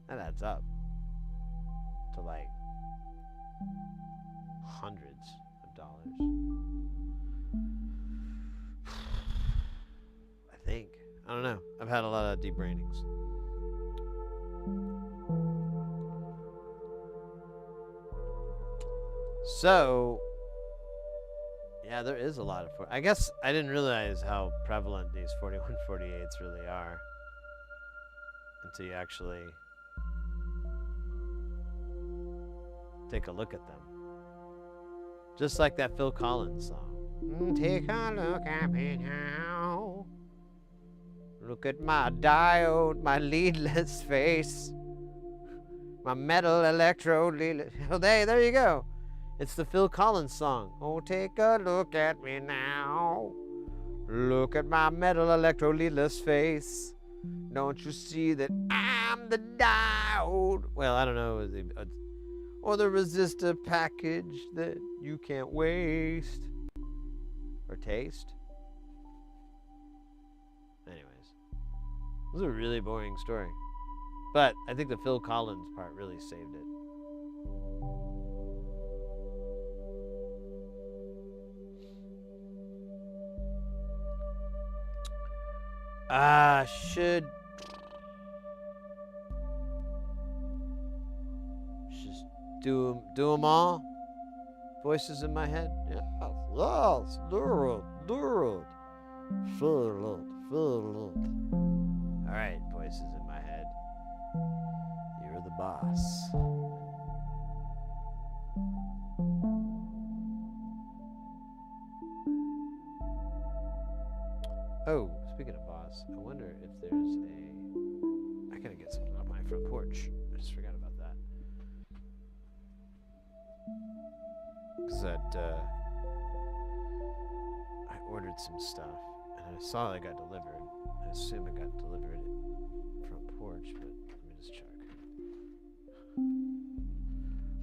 That adds up to like hundreds of dollars. I don't know. I've had a lot of debrainings. So, yeah, there is a lot of... I guess I didn't realize how prevalent these 4148s really are until you actually take a look at them. Just like that Phil Collins song. Take a look at me now. Look at my diode, my leadless face, my metal electrode leadless. Oh, there you go. It's the Phil Collins song. Oh, take a look at me now. Look at my metal electrode leadless face. Don't you see that I'm the diode? Well, I don't know. Or the resistor package that you can't waste or taste. Anyways. This is a really boring story. But I think the Phil Collins part really saved it. Should just do them all? Voices in my head? Yeah. Yes, do it, do it. Feel it, feel it. All right, voices in my head. You're the boss. Oh, speaking of boss, I wonder if there's I gotta get something on my front porch. I just forgot about that. Cause I ordered some stuff and I saw it got delivered. I assume it got delivered front porch, but let me just check.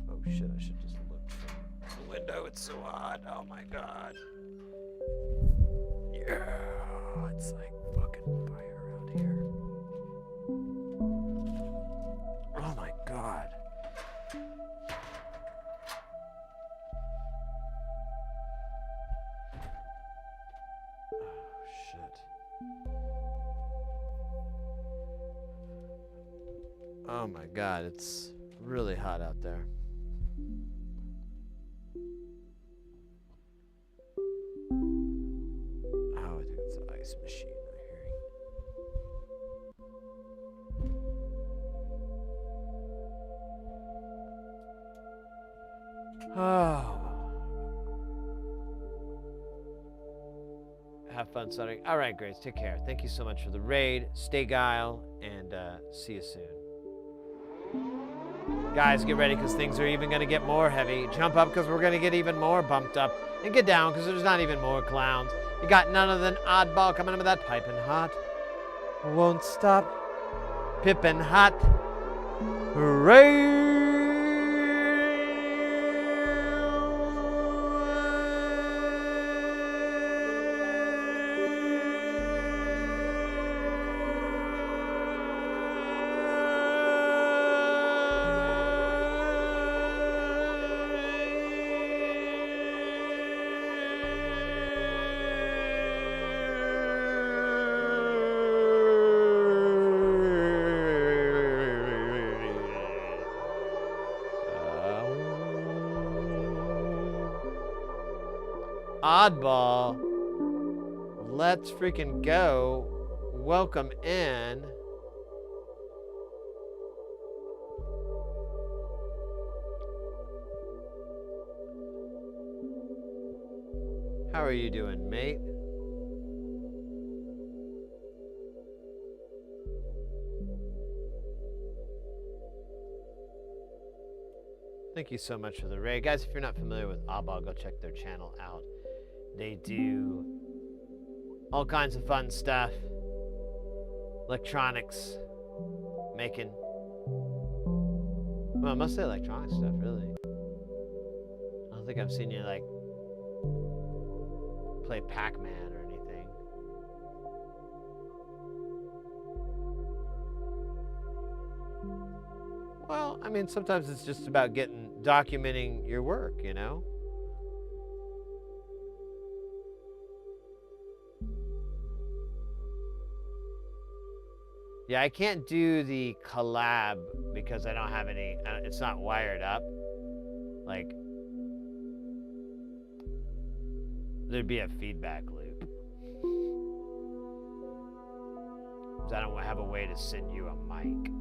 Oh shit, I should just look from the window. It's so hot. Oh my god. Yeah, it's like fucking fire around here. Oh my god. Oh shit. Oh my god, it's really hot out there. Oh, I think it's the ice machine I'm hearing. Oh. Have fun soldering. All right, Grace, take care. Thank you so much for the raid. Stay guile, and see you soon. Guys, get ready, because things are even going to get more heavy. Jump up, because we're going to get even more bumped up. And get down, because there's not even more clowns. You got none other than Oddball coming in with that piping hot. Won't stop. Pippin' hot. Hooray! Oddball, let's freaking go. Welcome in. How are you doing, mate? Thank you so much for the raid. Guys, if you're not familiar with Oddball, go check their channel out. They do all kinds of fun stuff. Electronics. Making, well, mostly electronic stuff, really. I don't think I've seen you, like, play Pac-Man or anything. Well, I mean, sometimes it's just about documenting your work, you know? Yeah, I can't do the collab because I don't have any, it's not wired up. Like, there'd be a feedback loop. Because I don't have a way to send you a mic.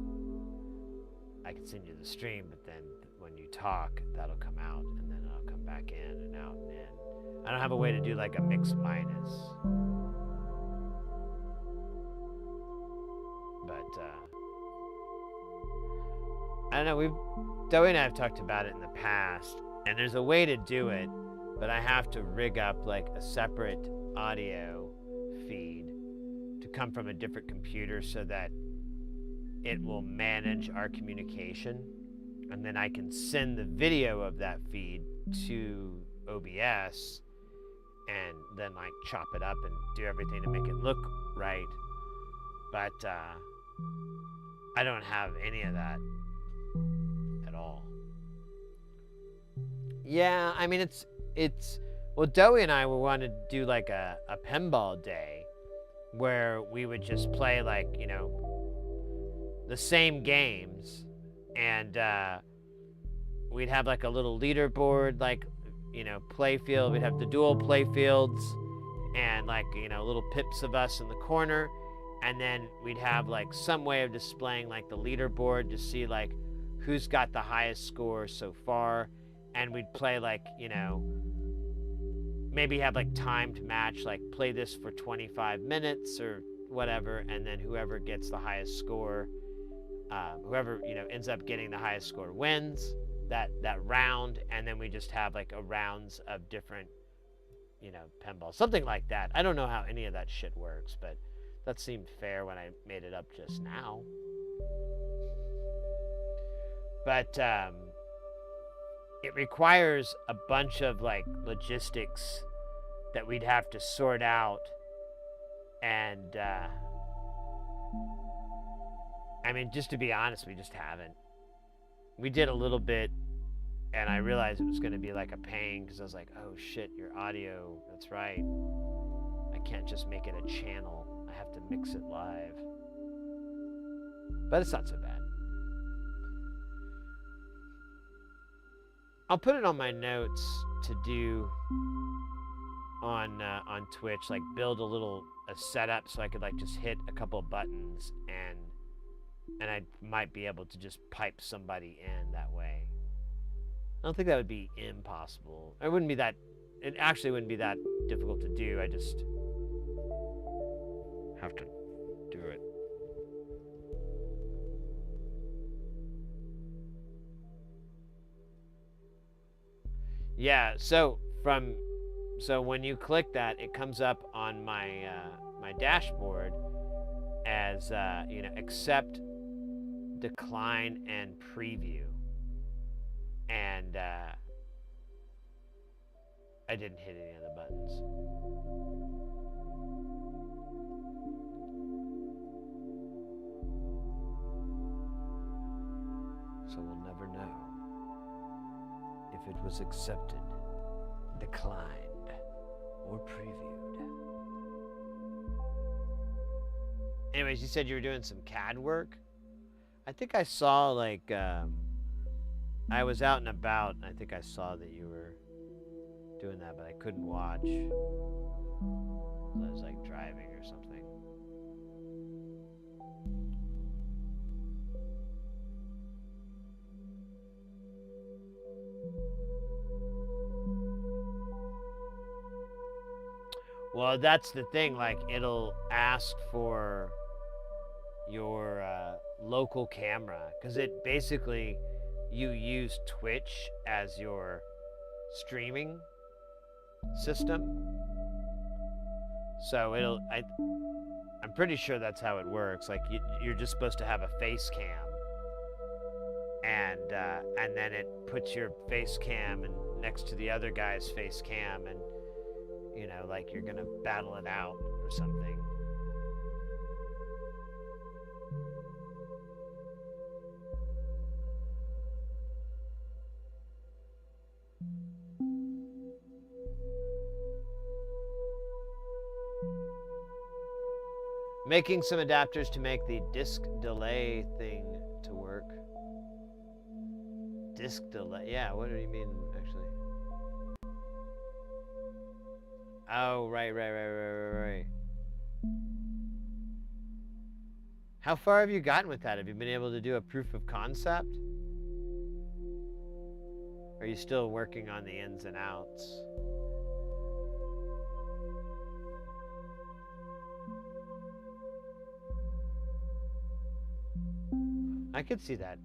I can send you the stream, but then when you talk, that'll come out, and then it'll come back in and out and in. I don't have a way to do like a mix minus. But, I don't know, Dowie and I have talked about it in the past, and there's a way to do it, but I have to rig up like a separate audio feed to come from a different computer so that it will manage our communication, and then I can send the video of that feed to OBS and then like chop it up and do everything to make it look right. But I don't have any of that at all. Yeah, I mean, it's well, Dowie and I were wanting to do like a pinball day, where we would just play like, you know, the same games, and we'd have like a little leaderboard, like, you know, play field. We'd have the dual play fields and like, you know, little pips of us in the corner, and then we'd have like some way of displaying like the leaderboard to see like who's got the highest score so far, and we'd play like, you know, maybe have like timed match, like play this for 25 minutes or whatever, and then whoever gets the highest score, whoever, you know, ends up getting the highest score wins that round, and then we just have like a rounds of different, you know, pinball, something like that. I don't know how any of that shit works, but that seemed fair when I made it up just now. But it requires a bunch of like logistics that we'd have to sort out, and I mean, just to be honest, we just haven't. We did a little bit, and I realized it was going to be like a pain, because I was like, oh shit, your audio, that's right, I can't just make it a channel, I have to mix it live. But it's not so bad. I'll put it on my notes to do on Twitch, like build a setup so I could like just hit a couple of buttons, and I might be able to just pipe somebody in that way. I don't think that would be impossible. It actually wouldn't be that difficult to do. I just have to do it. Yeah, so when you click that, it comes up on my my dashboard as you know, accept, decline, and preview, and I didn't hit any of the buttons. So we'll never know if it was accepted, declined, or previewed. Anyways, you said you were doing some CAD work? I think I saw like, I was out and about, and I think I saw that you were doing that, but I couldn't watch. I was like driving or something. Well, that's the thing, like it'll ask for your local camera, because it basically, you use Twitch as your streaming system. So I'm pretty sure that's how it works. Like you're just supposed to have a face cam, and then it puts your face cam next to the other guy's face cam, and you know, like you're gonna battle it out or something. Making some adapters to make the disc delay thing to work. Disc delay? Yeah, what do you mean, actually? Oh, right. How far have you gotten with that? Have you been able to do a proof of concept? Or are you still working on the ins and outs? I could see that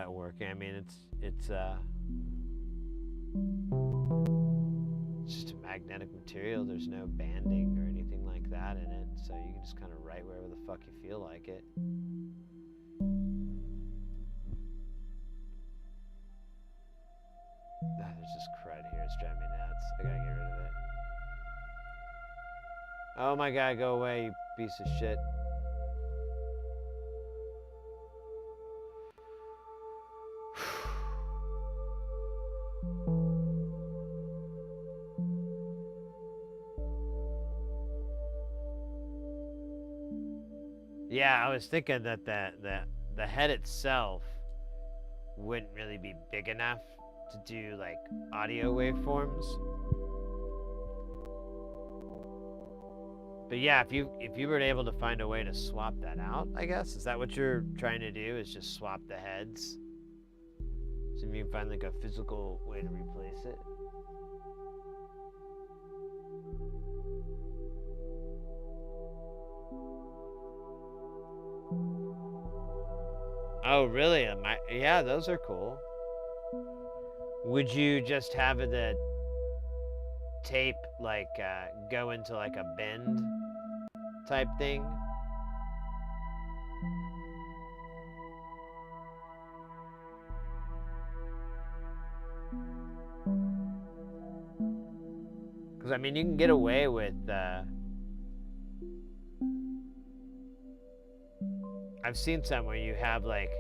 working. I mean, it's just a magnetic material. There's no banding or anything like that in it, so you can just kind of write wherever the fuck you feel like it. There's this crud here. It's driving me nuts. I gotta get rid of it. Oh my god, go away, you piece of shit. Yeah, I was thinking that the head itself wouldn't really be big enough to do like audio waveforms. But yeah, if you were able to find a way to swap that out, I guess, is that what you're trying to do? Is just swap the heads? So if you can find like a physical way to replace it. Oh, really? Yeah, those are cool. Would you just have the tape like go into like a bend type thing? Because I mean, you can get away with. I've seen some where you have like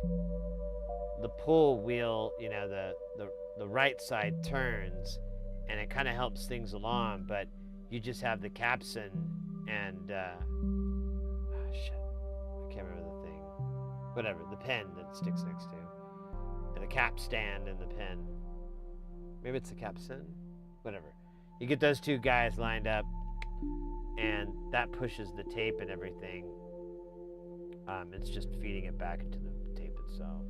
the pull wheel, you know, the right side turns, and it kind of helps things along, but you just have the capstan and oh shit, I can't remember the thing. Whatever, the pen that it sticks next to, and the cap stand and the pen. Maybe it's the capstan. Whatever. You get those two guys lined up, and that pushes the tape and everything. It's just feeding it back into the tape itself.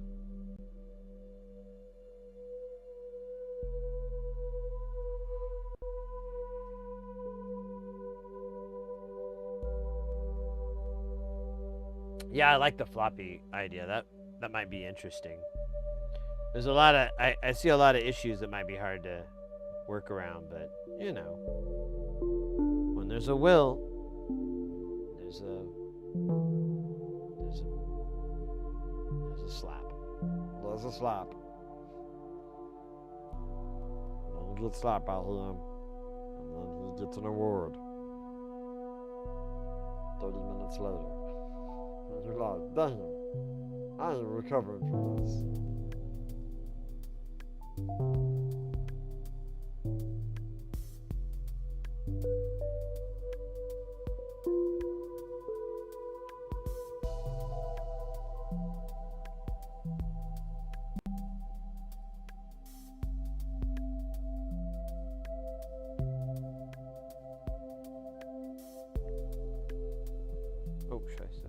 Yeah, I like the floppy idea. That might be interesting. There's a lot of I see a lot of issues that might be hard to work around, but you know, when there's a will, there's a slap. There's a slap. Then he gets slapped by him, and then he gets an award. 30 minutes later. And you're like, damn, I ain't recovering from this. Oh, scheiße.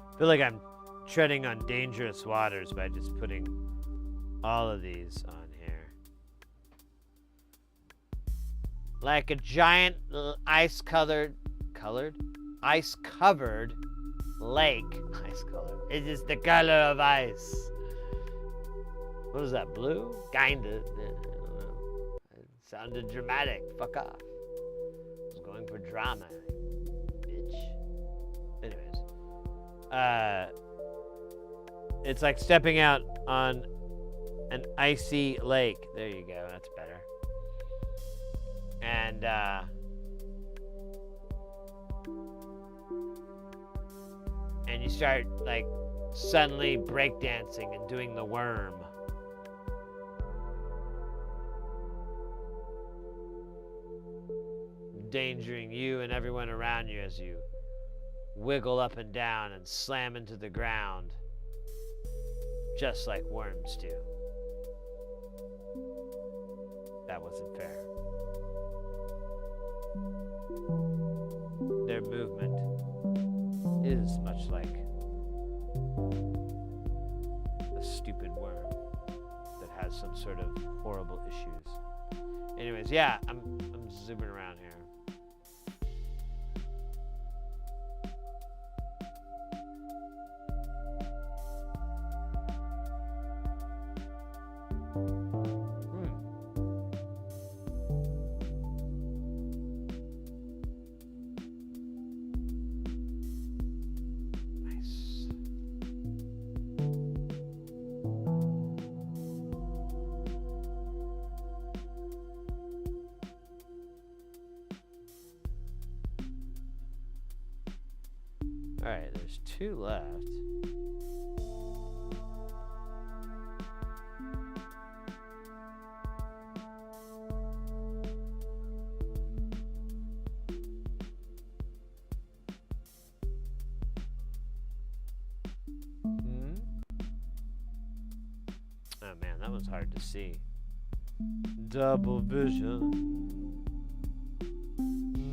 I feel like I'm treading on dangerous waters by just putting all of these on here. Like a giant ice-covered lake. Ice-colored. It is the color of ice. What is that, blue? Kinda. I don't know. It sounded dramatic. Fuck off. I was going for drama, bitch. Anyways. It's like stepping out on an icy lake. There you go. That's better. And you start like suddenly breakdancing and doing the worm. Endangering you and everyone around you as you wiggle up and down and slam into the ground, just like worms do. That wasn't fair. Their movement is much like a stupid worm that has some sort of horrible issues. Anyways, yeah, I'm zooming around here. Alright, there's 2 left. Oh man, that one's hard to see. Double vision.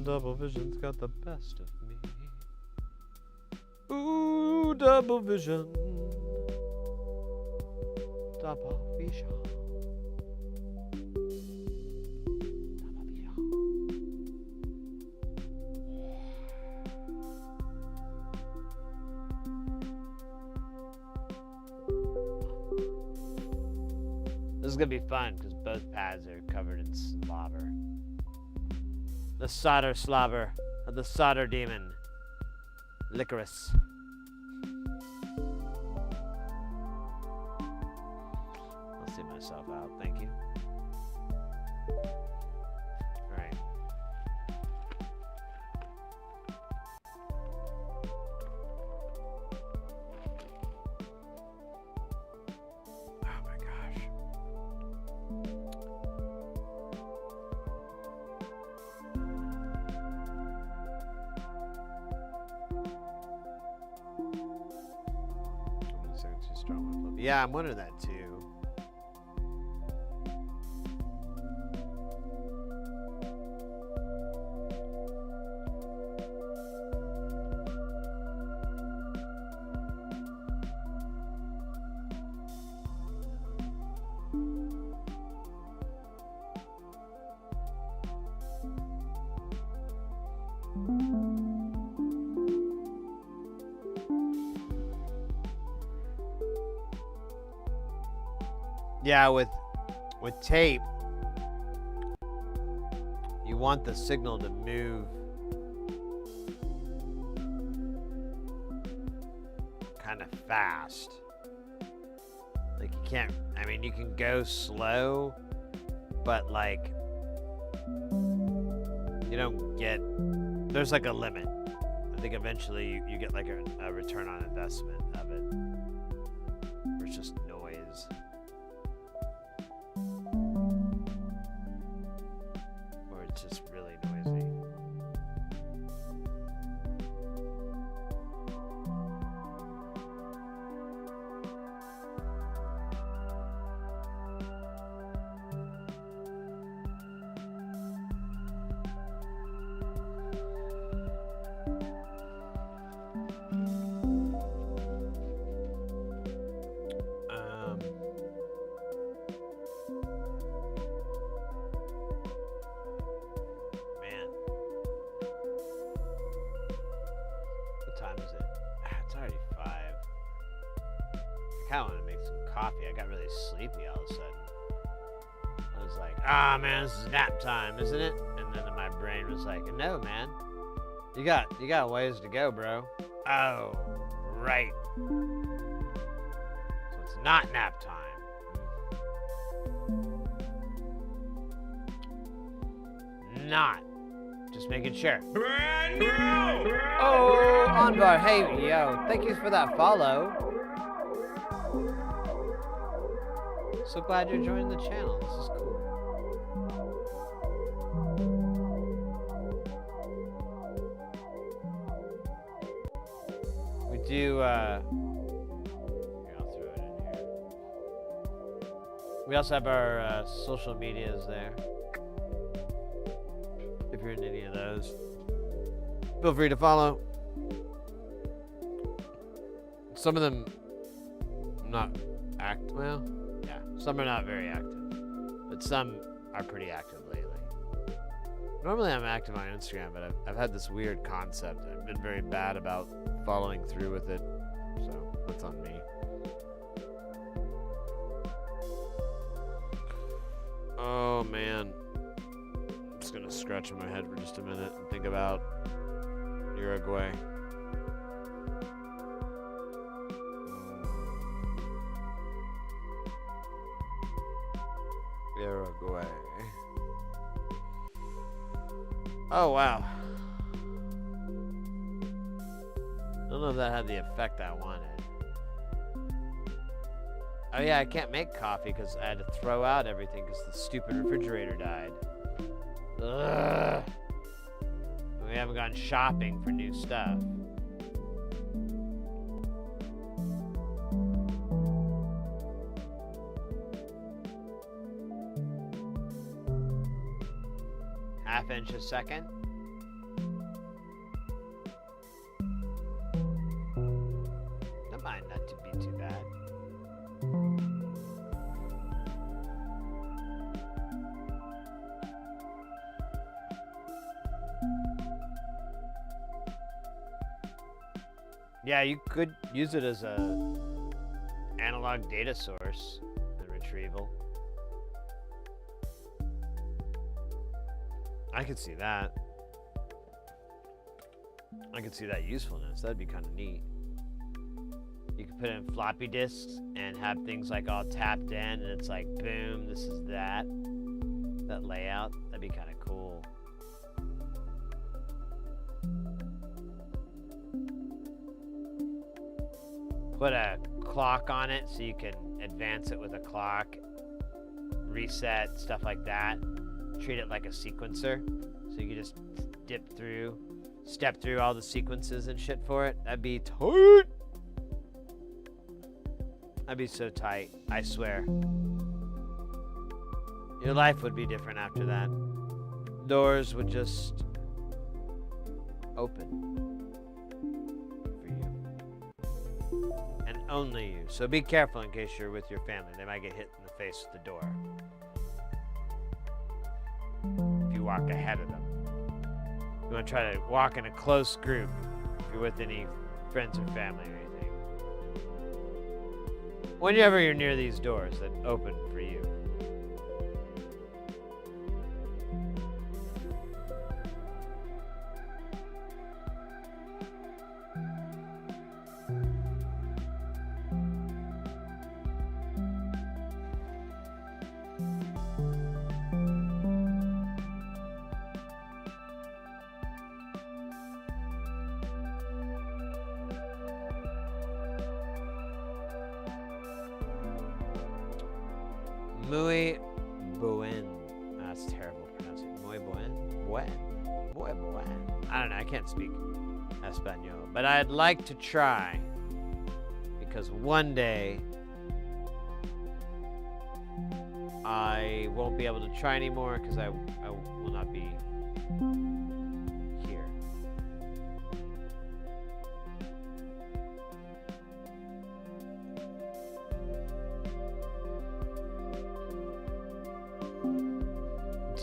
Double vision's got the best of me. Ooh, double vision. Double vision. Double vision. This is gonna be fun because both pads are covered in slobber. The solder slobber of the solder demon, licorice. I'll see myself out, thank you. All right. Oh my gosh. Yeah, I'm wondering that too. Yeah, with tape, you want the signal to move kind of fast. Like you can't, I mean, you can go slow, but like you don't get, there's like a limit. I think eventually you get like a return on investment of it, where it's just noise. It's just really noisy. Time is it? It's already 5. I kind of want to make some coffee. I got really sleepy all of a sudden. I was like, ah, man, this is nap time, isn't it? And then my brain was like, no, man, you got ways to go, bro. Oh, right. So it's not nap time. Not. Just making sure. Brand new! Oh, Anvar, hey, yo, thank you for that follow. So glad you're joining the channel. This is cool. We do, here, I'll throw it in here. We also have our social medias there. If you're in any of those, feel free to follow. Some of them not active. Well, yeah, some are not very active, but some are pretty active lately. Normally I'm active on Instagram, but I've had this weird concept. I've been very bad about following through with it, so that's on me. Oh man. I'm gonna scratch in my head for just a minute and think about Uruguay. Uruguay. Oh wow. don't know if that had the effect I wanted. Oh yeah, I can't make coffee because I had to throw out everything because the stupid refrigerator died. Ugh. We haven't gone shopping for new stuff. Half inch a second. That might not to be too bad. Yeah, you could use it as a analog data source and retrieval. I could see that. I could see that usefulness. That'd be kind of neat. You could put in floppy disks and have things like all tapped in, and it's like, boom, this is that. That layout. That'd be kind of cool. Put a clock on it so you can advance it with a clock, reset, stuff like that. Treat it like a sequencer, so you can just step through all the sequences and shit for it. That'd be tight. That'd be so tight, I swear. Your life would be different after that. Doors would just open for you. And only you. So be careful in case you're with your family. They might get hit in the face with the door. If you walk ahead of them. You want to try to walk in a close group if you're with any friends or family or anything. Whenever you're near these doors that open for you. Muy buen. That's terrible pronunciation. Muy buen. Muy buen. I don't know. I can't speak Espanol, but I'd like to try because one day I won't be able to try anymore because I will not be here.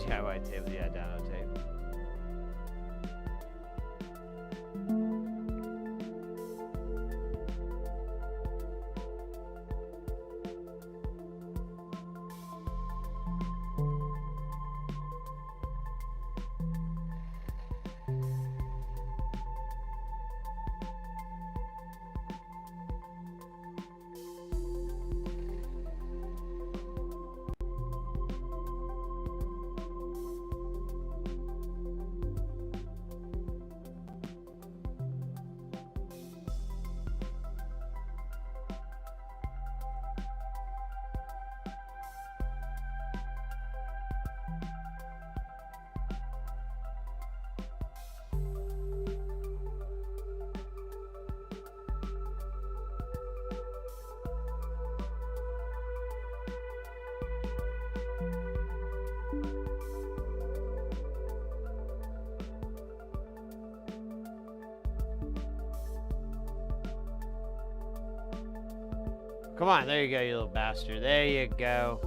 DIY tape, yeah, download tape. Come on, there you go, you little bastard. There you go.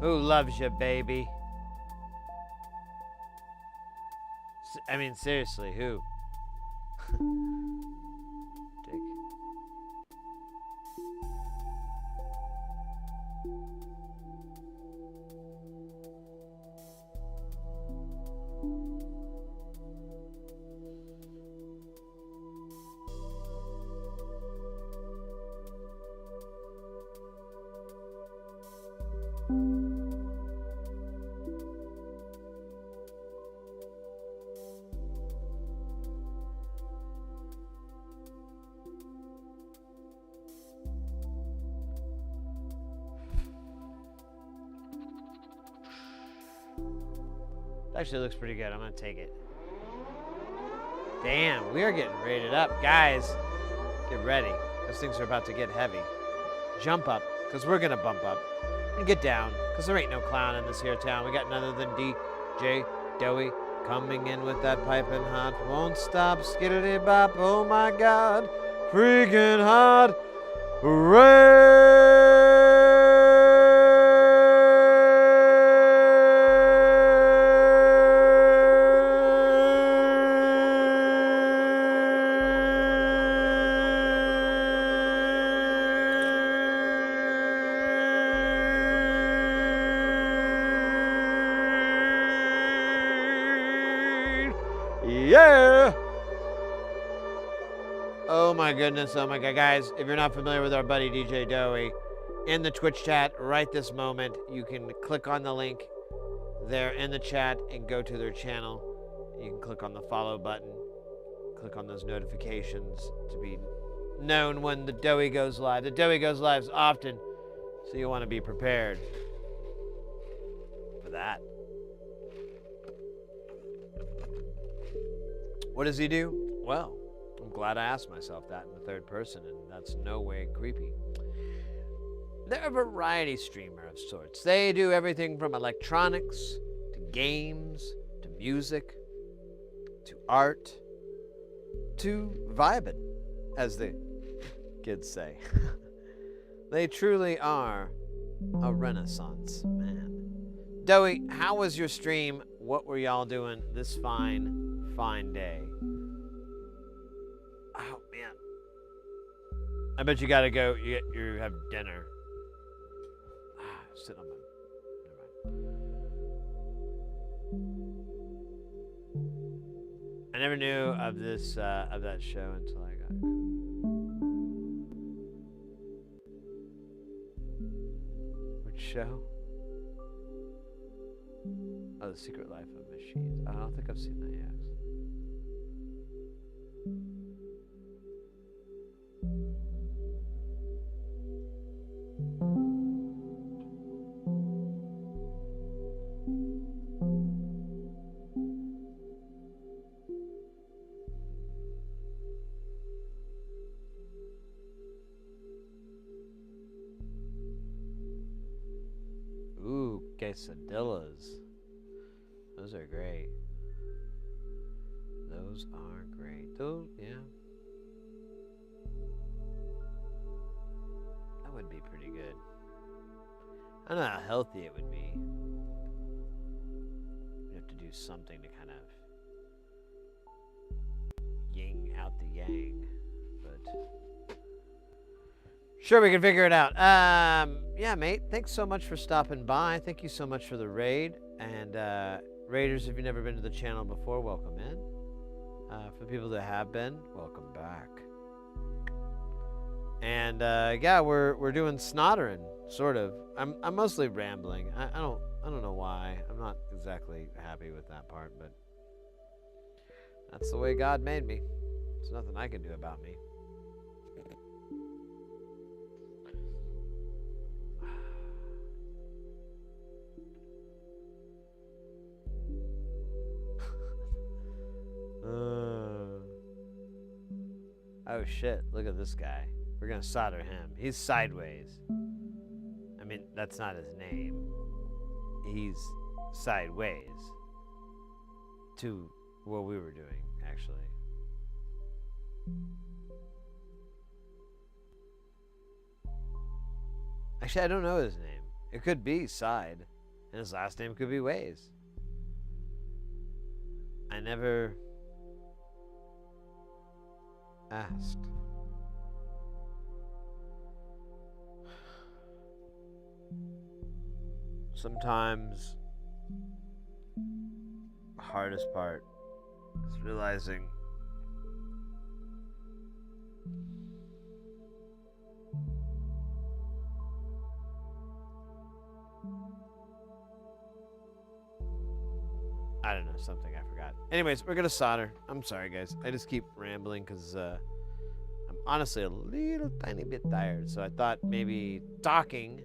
Who loves you, baby? I mean, seriously, who? Dick. It actually looks pretty good. I'm gonna take it. Damn, we are getting rated up. Guys, get ready. Those things are about to get heavy. Jump up, because we're gonna bump up. And get down, because there ain't no clown in this here town. We got none other than DJ Doughy coming in with that piping hot. Won't stop, skiddity bop. Oh my god, freaking hot. Yeah! Oh my goodness, oh my god. Guys, if you're not familiar with our buddy DJ Doughy, in the Twitch chat right this moment, you can click on the link there in the chat and go to their channel. You can click on the follow button, click on those notifications to be known when the Doughy goes live. The Doughy goes live often, so you'll want to be prepared for that. What does he do? Well, I'm glad I asked myself that in the third person, and that's no way creepy. They're a variety streamer of sorts. They do everything from electronics, to games, to music, to art, to vibing, as the kids say. They truly are a renaissance man. Doughy, how was your stream? What were y'all doing this fine day? Oh man, I bet you gotta go. You have dinner. Sitting on my. Never mind. I never knew of this of that show until I got. Which show? Oh, The Secret Life of Machines. I don't think I've seen that yet. Ooh, quesadillas. Those are great. Those are great. Those, yeah. That would be pretty good. I don't know how healthy it would be. You have to do something to kind of yin out the yang, but sure, we can figure it out. Yeah, mate. Thanks so much for stopping by. Thank you so much for the raid. And raiders, if you've never been to the channel before, welcome in. For the people that have been, welcome back. And yeah, we're doing snottering, sort of. I'm mostly rambling. I don't know why. I'm not exactly happy with that part, but that's the way God made me. There's nothing I can do about me. Oh shit, look at this guy. We're gonna solder him. He's sideways. I mean, that's not his name. He's sideways to what we were doing, actually. Actually, I don't know his name. It could be Side, and his last name could be Ways. I never asked. Sometimes the hardest part is realizing I don't know, something I forgot. Anyways, we're gonna solder. I'm sorry, guys. I just keep rambling because I'm honestly a little tiny bit tired. So I thought maybe talking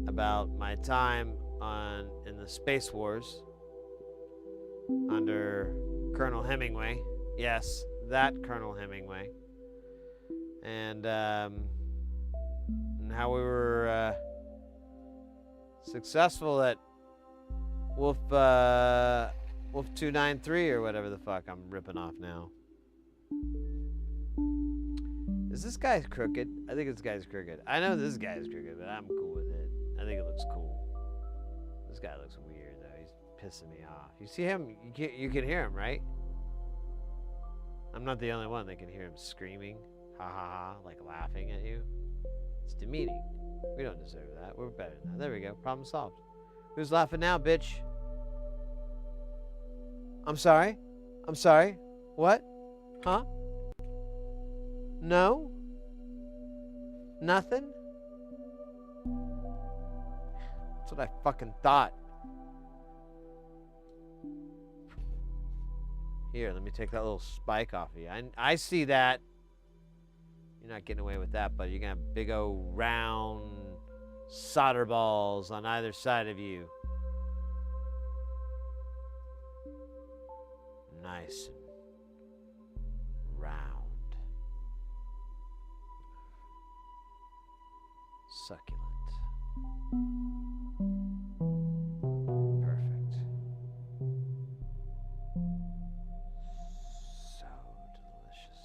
about my time in the Space Wars under Colonel Hemingway. Yes, that Colonel Hemingway. And how we were successful at Wolf 293 or whatever the fuck I'm ripping off now. Is this guy crooked? I think this guy's crooked. I know this guy's crooked, but I'm cool with it. I think it looks cool. This guy looks weird though. He's pissing me off. You see him? You can hear him, right? I'm not the only one that can hear him screaming, ha ha ha, like laughing at you. It's demeaning. We don't deserve that. We're better than that. There we go. Problem solved. Who's laughing now, bitch? I'm sorry? I'm sorry? What? Huh? No? Nothing? That's what I fucking thought. Here, let me take that little spike off of you. I see that. You're not getting away with that, buddy. You're going to have big old round solder balls on either side of you. Nice and round. Succulent. Perfect. So delicious.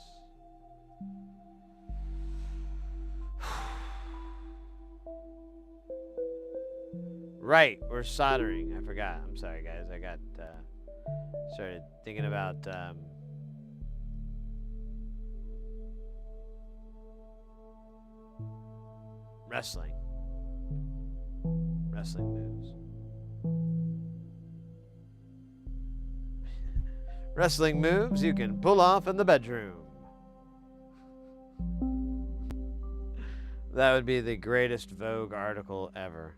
Right, we're soldering. I forgot. I'm sorry, guys. I got started thinking about wrestling moves. Wrestling moves you can pull off in the bedroom. That would be the greatest Vogue article ever.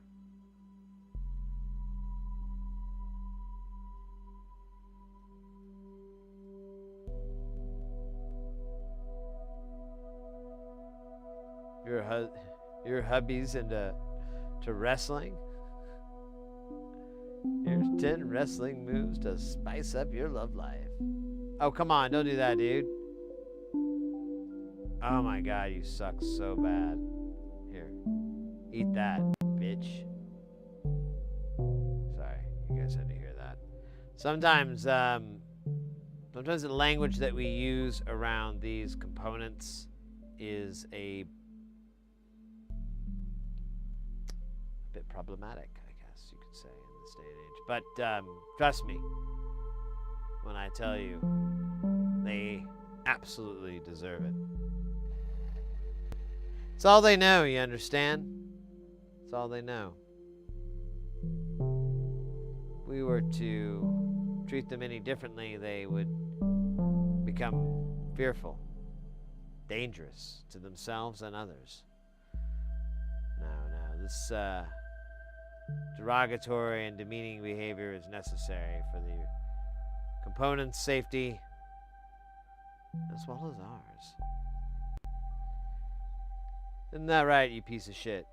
Your hubby's into wrestling? Here's 10 wrestling moves to spice up your love life. Oh, come on, don't do that, dude. Oh my god, you suck so bad. Here, eat that, bitch. Sorry, you guys had to hear that. Sometimes the language that we use around these components is a bit problematic, I guess you could say, in this day and age. But trust me when I tell you, they absolutely deserve it. It's all they know, you understand? It's all they know. If we were to treat them any differently, they would become fearful, dangerous to themselves and others. No, this derogatory and demeaning behavior is necessary for the component's safety as well as ours. Isn't that right, you piece of shit?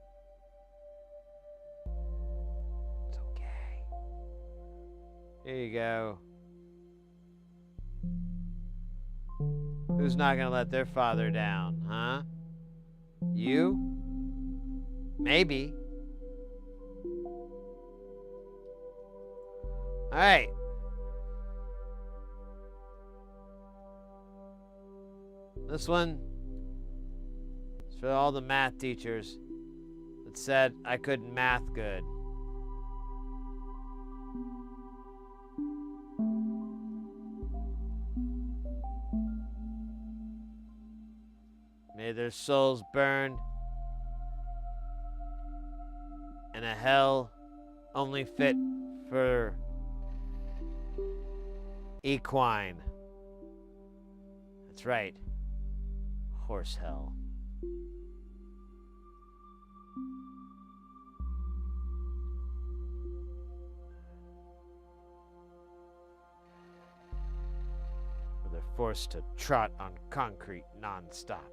It's okay. Here you go. Who's not gonna let their father down, huh? You? Maybe. Alright. This one is for all the math teachers that said I couldn't math good. May their souls burn in a hell only fit for equine. That's right. Horse hell. Where they're forced to trot on concrete non-stop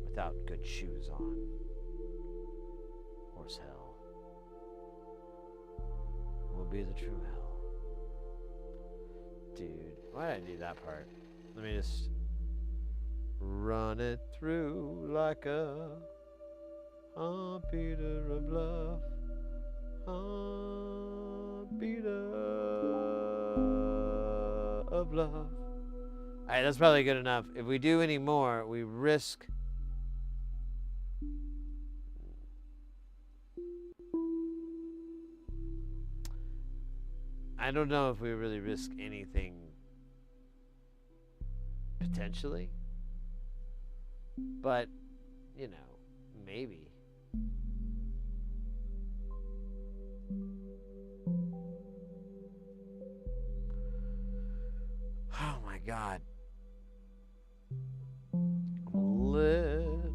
without good shoes on. Horse hell. be the true hell. Dude, why did I do that part? Let me just run it through like a Peter of love. Peter of love. Alright, that's probably good enough. If we do any more, we risk... I don't know if we really risk anything. Potentially. But, you know, maybe. Oh my God. I'm a little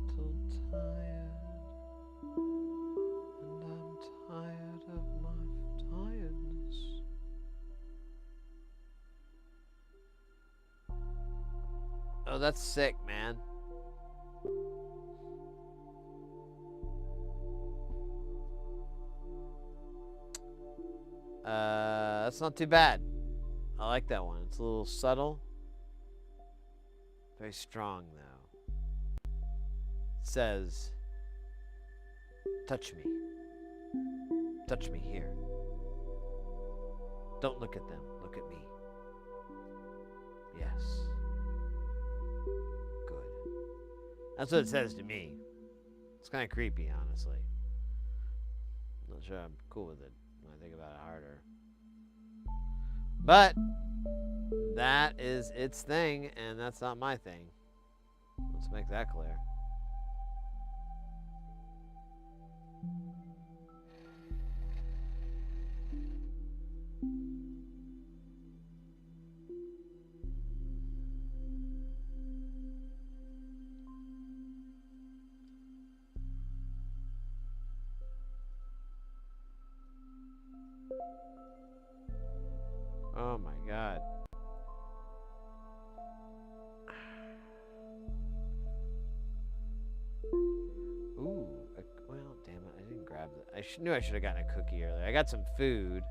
tired. And I'm tired of my tiredness. Oh, that's sick, man. That's not too bad. I like that one. It's a little subtle. Very strong, though. It says, touch me. Touch me here. Don't look at them. Look at me. Yes. Good. That's what it says to me. It's kind of creepy, honestly. I'm not sure I'm cool with it when I think about it harder. But that is its thing, and that's not my thing. Let's make that clear. Oh my God. Ooh, well, damn it, I didn't grab that. I knew I should have gotten a cookie earlier. I got some food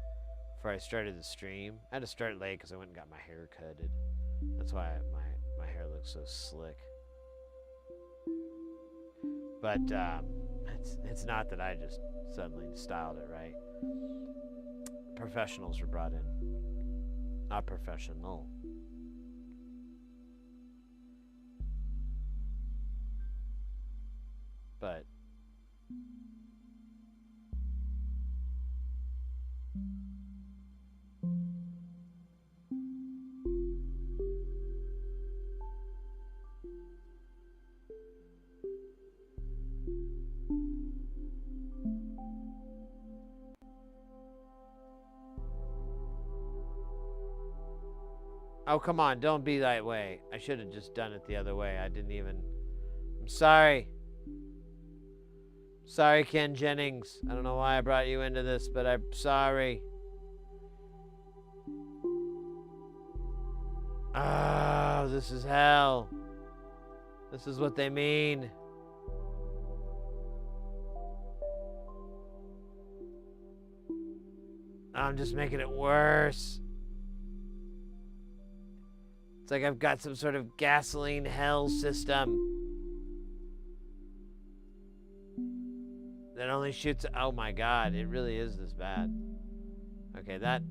before I started the stream. I had to start late because I went and got my hair cutted. That's why my hair looks so slick. But it's not that I just suddenly styled it right. Professionals were brought in. Not professional. But oh, come on, don't be that way. I should have just done it the other way. I didn't even... I'm sorry. Sorry, Ken Jennings. I don't know why I brought you into this, but I'm sorry. Oh, this is hell. This is what they mean. I'm just making it worse. It's like I've got some sort of gasoline hell system that only shoots... Oh my God, it really is this bad. Okay, that...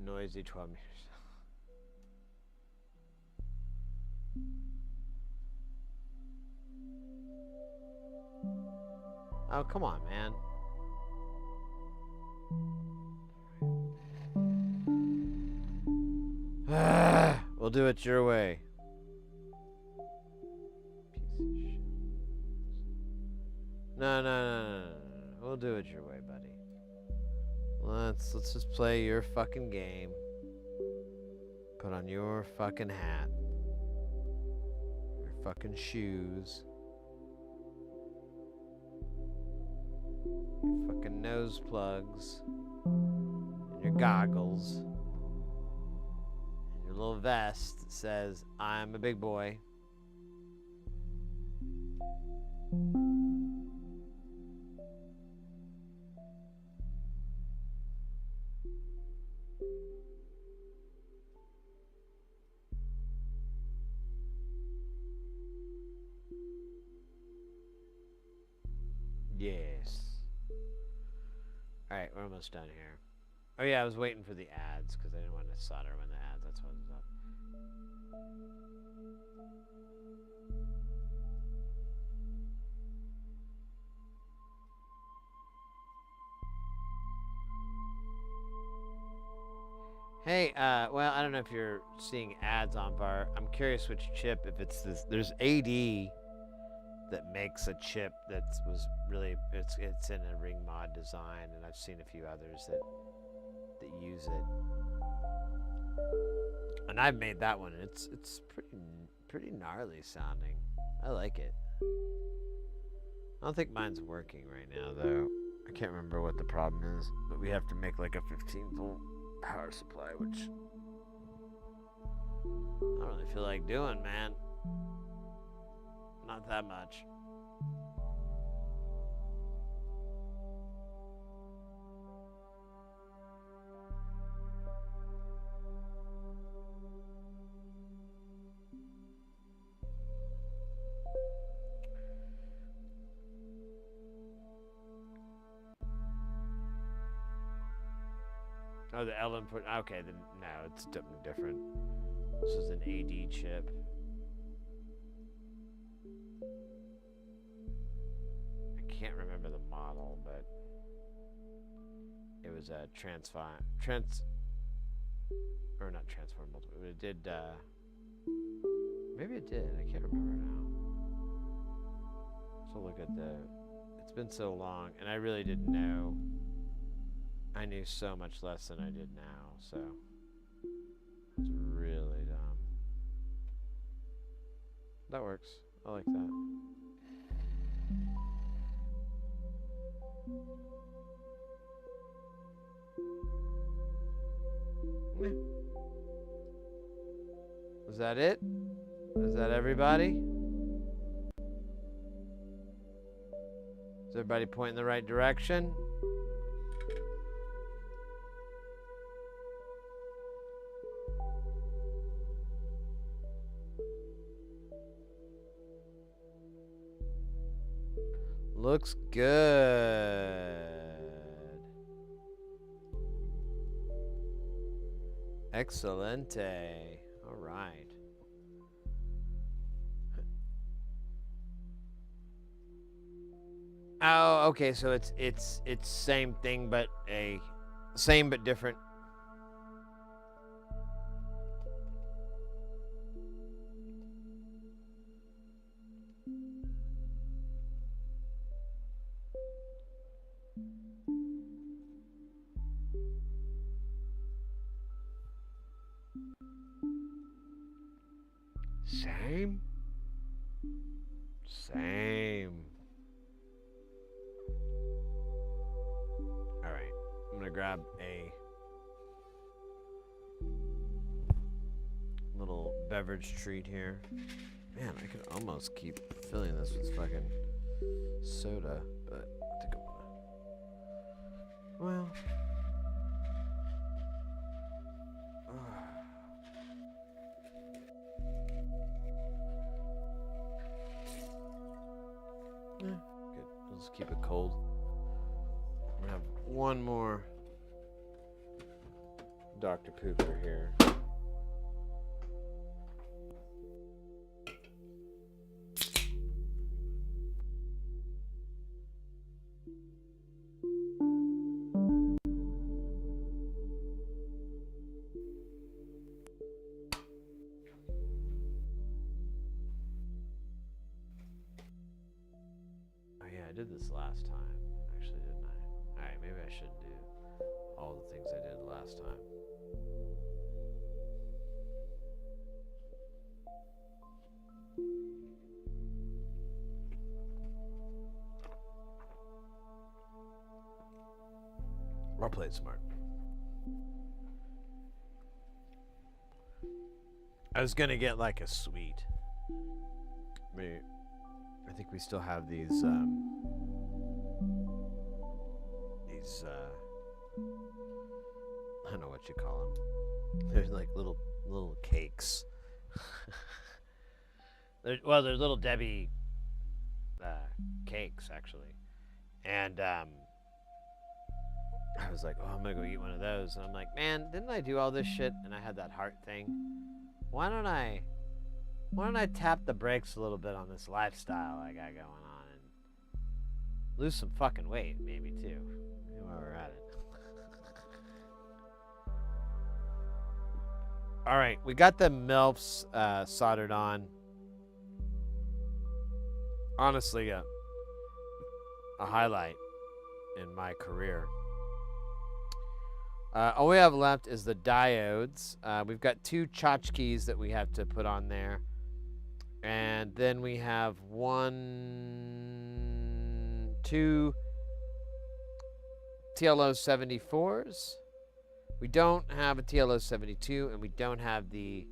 Noisy 12 meters. Oh, come on, man. We'll do it your way. Piece of shit. No. We'll do it your way, buddy. Let's just play your fucking game. Put on your fucking hat. Your fucking shoes. Your fucking nose plugs. And your goggles. And your little vest that says, I'm a big boy. Yes. Alright, we're almost done here. Oh yeah, I was waiting for the ads because I didn't want to solder when the ads. That's what was up. Hey, well, I don't know if you're seeing ads on bar. I'm curious which chip, if it's this. There's AD that makes a chip that was really, it's in a ring mod design, and I've seen a few others that use it. And I've made that one. It's pretty gnarly sounding. I like it. I don't think mine's working right now though. I can't remember what the problem is, but we have to make like a 15-volt power supply, which I don't really feel like doing, man. Not that much. Oh, the L input. Okay, then no, it's different. This is an AD chip. I can't remember the model, but it was a or not transform multiple. It did. Maybe it did. I can't remember now. So look at the. It's been so long, and I really didn't know. I knew so much less than I did now, so it's really dumb. That works. I like that. Was that it? Is that everybody? Is everybody pointing the right direction? Looks good. Excelente. All right. Oh, okay. So it's same thing, but same but different. Same. All right, I'm gonna grab a little beverage treat here. Man, I could almost keep filling this with fucking soda, but I think I'm gonna. Well. Good. I'll just keep it cold. I'm gonna have one more Dr. Pooper here. I did this last time, actually, didn't I? Alright, maybe I should do all the things I did last time. play it smart. I was gonna get like a suite. I think we still have these I don't know what you call them. They're like little cakes. They're little Debbie cakes actually, and I was like, oh, I'm gonna go eat one of those, and I'm like, man, didn't I do all this shit? And I had that heart thing. Why don't I tap the brakes a little bit on this lifestyle I got going on and lose some fucking weight, maybe too, while we're at it. All right, we got the MILFs soldered on. Honestly, a highlight in my career. All we have left is the diodes. We've got 2 tchotchkes that we have to put on there. And then we have 2 TLO74s. We don't have a TLO72, and we don't have the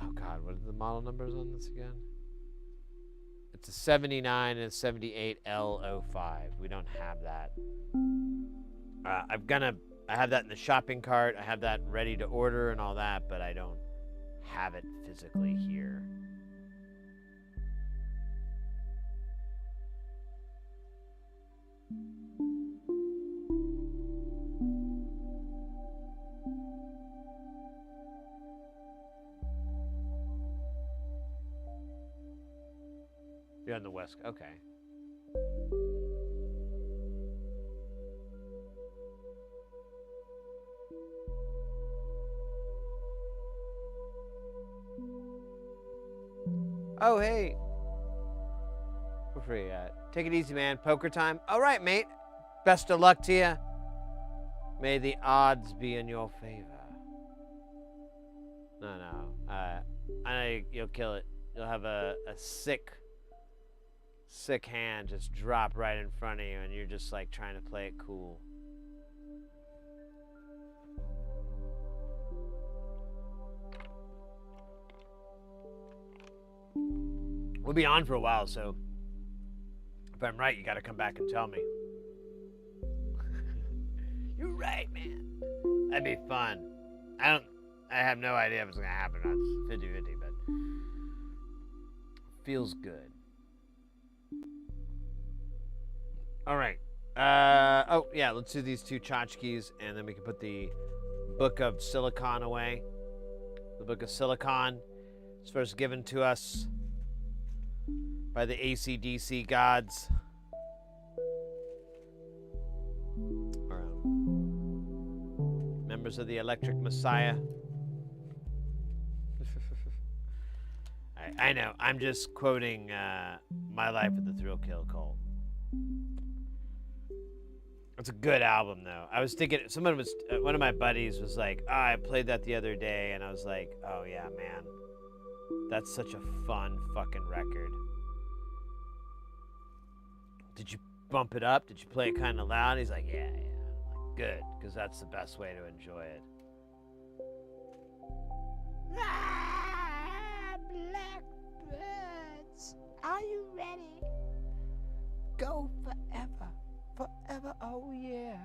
oh god, what are the model numbers on this again? It's a 79 and a 78 L05. We don't have that. I have that in the shopping cart. I have that ready to order and all that, but I don't have it physically here. You're on the west. Okay. Oh, hey. We're free. Take it easy, man. Poker time. All right, mate. Best of luck to you. May the odds be in your favor. No. I know you'll kill it. You'll have a sick hand just drop right in front of you, and you're just like trying to play it cool. We'll be on for a while, so if I'm right, you got to come back and tell me. You're right, man. That'd be fun. I have no idea if it's gonna happen or not. It's 50-50, but feels good. All right. Oh yeah, let's do these 2 tchotchkes, and then we can put the Book of Silicon away. The Book of Silicon is first given to us by the AC/DC gods. Members of the Electric Messiah. I know. I'm just quoting My Life with the Thrill Kill Cult. It's a good album, though. I was thinking, one of my buddies was like, oh, I played that the other day, and I was like, oh yeah, man. That's such a fun fucking record. Did you bump it up? Did you play it kind of loud? He's like, yeah. I'm like, good, because that's the best way to enjoy it. Blackbirds, are you ready? Go forever, forever, oh yeah.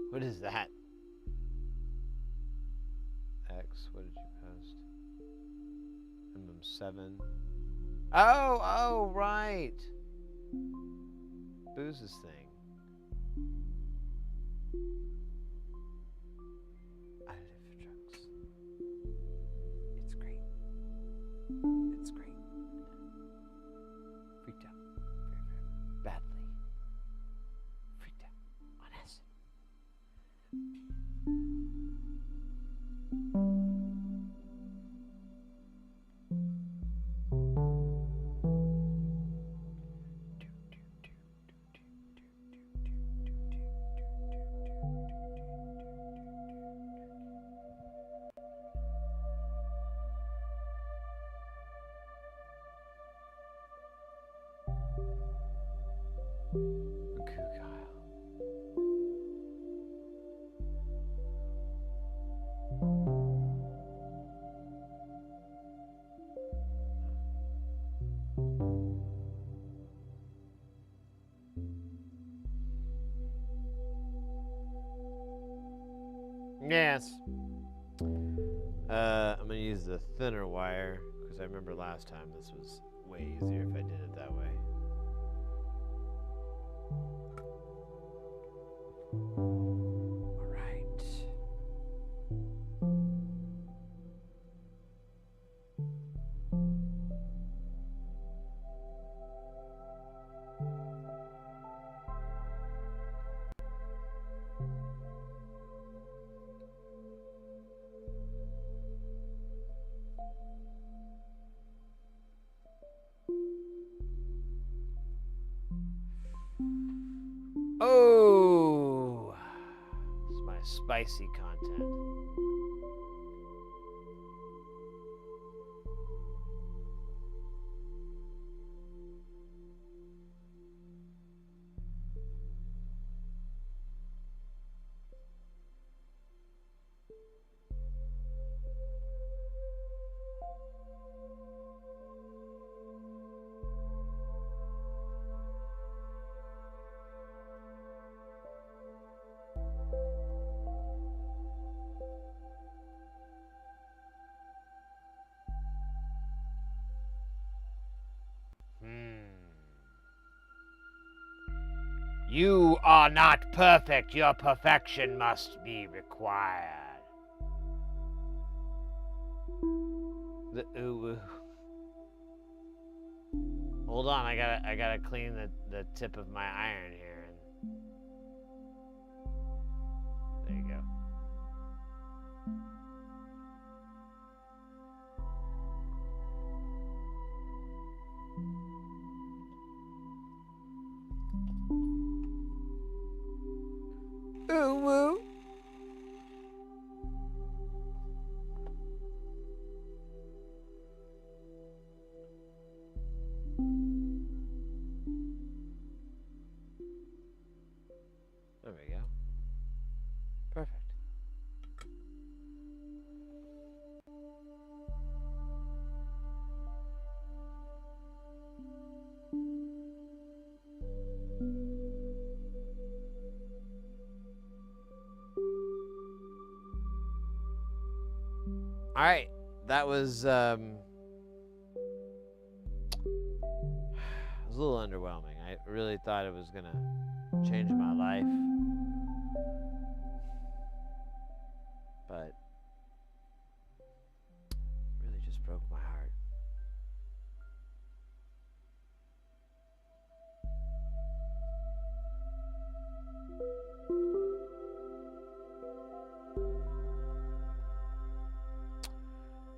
What is that? X, what did you post? MM7. Oh, right. Booze's thing. Additive trucks. It's great. It's great. Freaked out. Very, very badly. Freaked out. On acid. Yes. I'm gonna use the thinner wire because I remember last time this was way easier if I did it that way. All right. Oh, it's my spicy content. You are not perfect. Your perfection must be required. The ooh. Hold on, I gotta clean the tip of my iron here. And there you go. Ooh woo. There we go. Perfect. All right, that was a little underwhelming. I really thought it was gonna change my life, but really just broke my heart.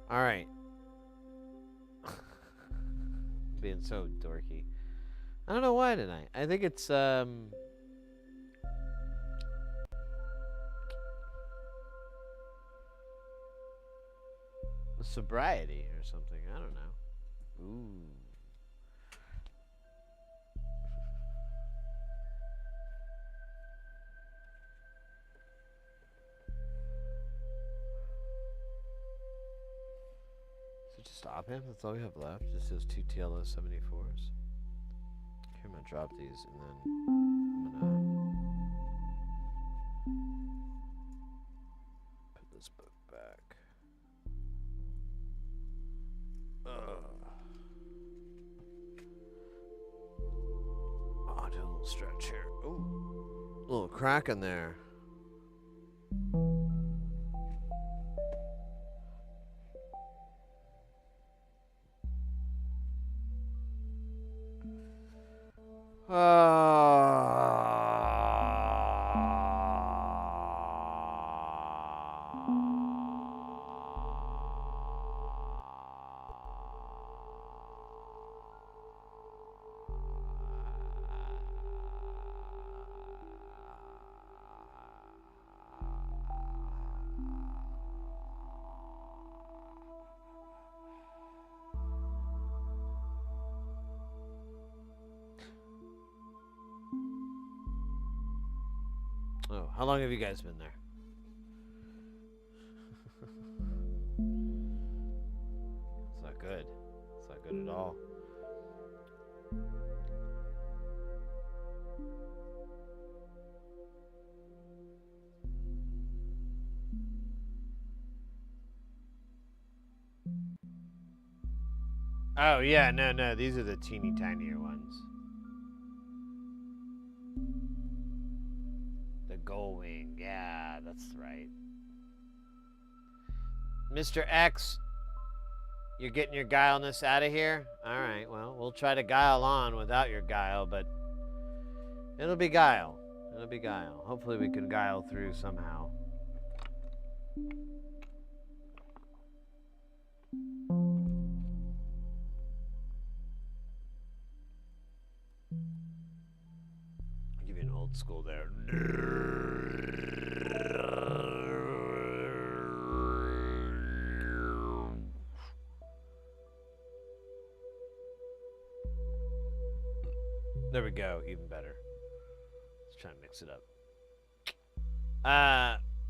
All right. Being so dorky. I don't know why tonight. I think it's sobriety or something. I don't know. Ooh. So just op amp, that's all we have left. Just those two TLS 74s. Okay, I'm gonna drop these and then I'm gonna put this book back. Oh, do a little stretch here. Ooh, a little crack in there. know. How long have you guys been there? It's not good. It's not good at all. Oh, yeah, no. These are the teeny tinier ones. The gull wing. Yeah, that's right. Mr. X, you're getting your guileness out of here? All right, well, we'll try to guile on without your guile, but it'll be guile. It'll be guile. Hopefully we can guile through somehow. I'll give you an old school there. There we go, even better. Let's try and mix it up.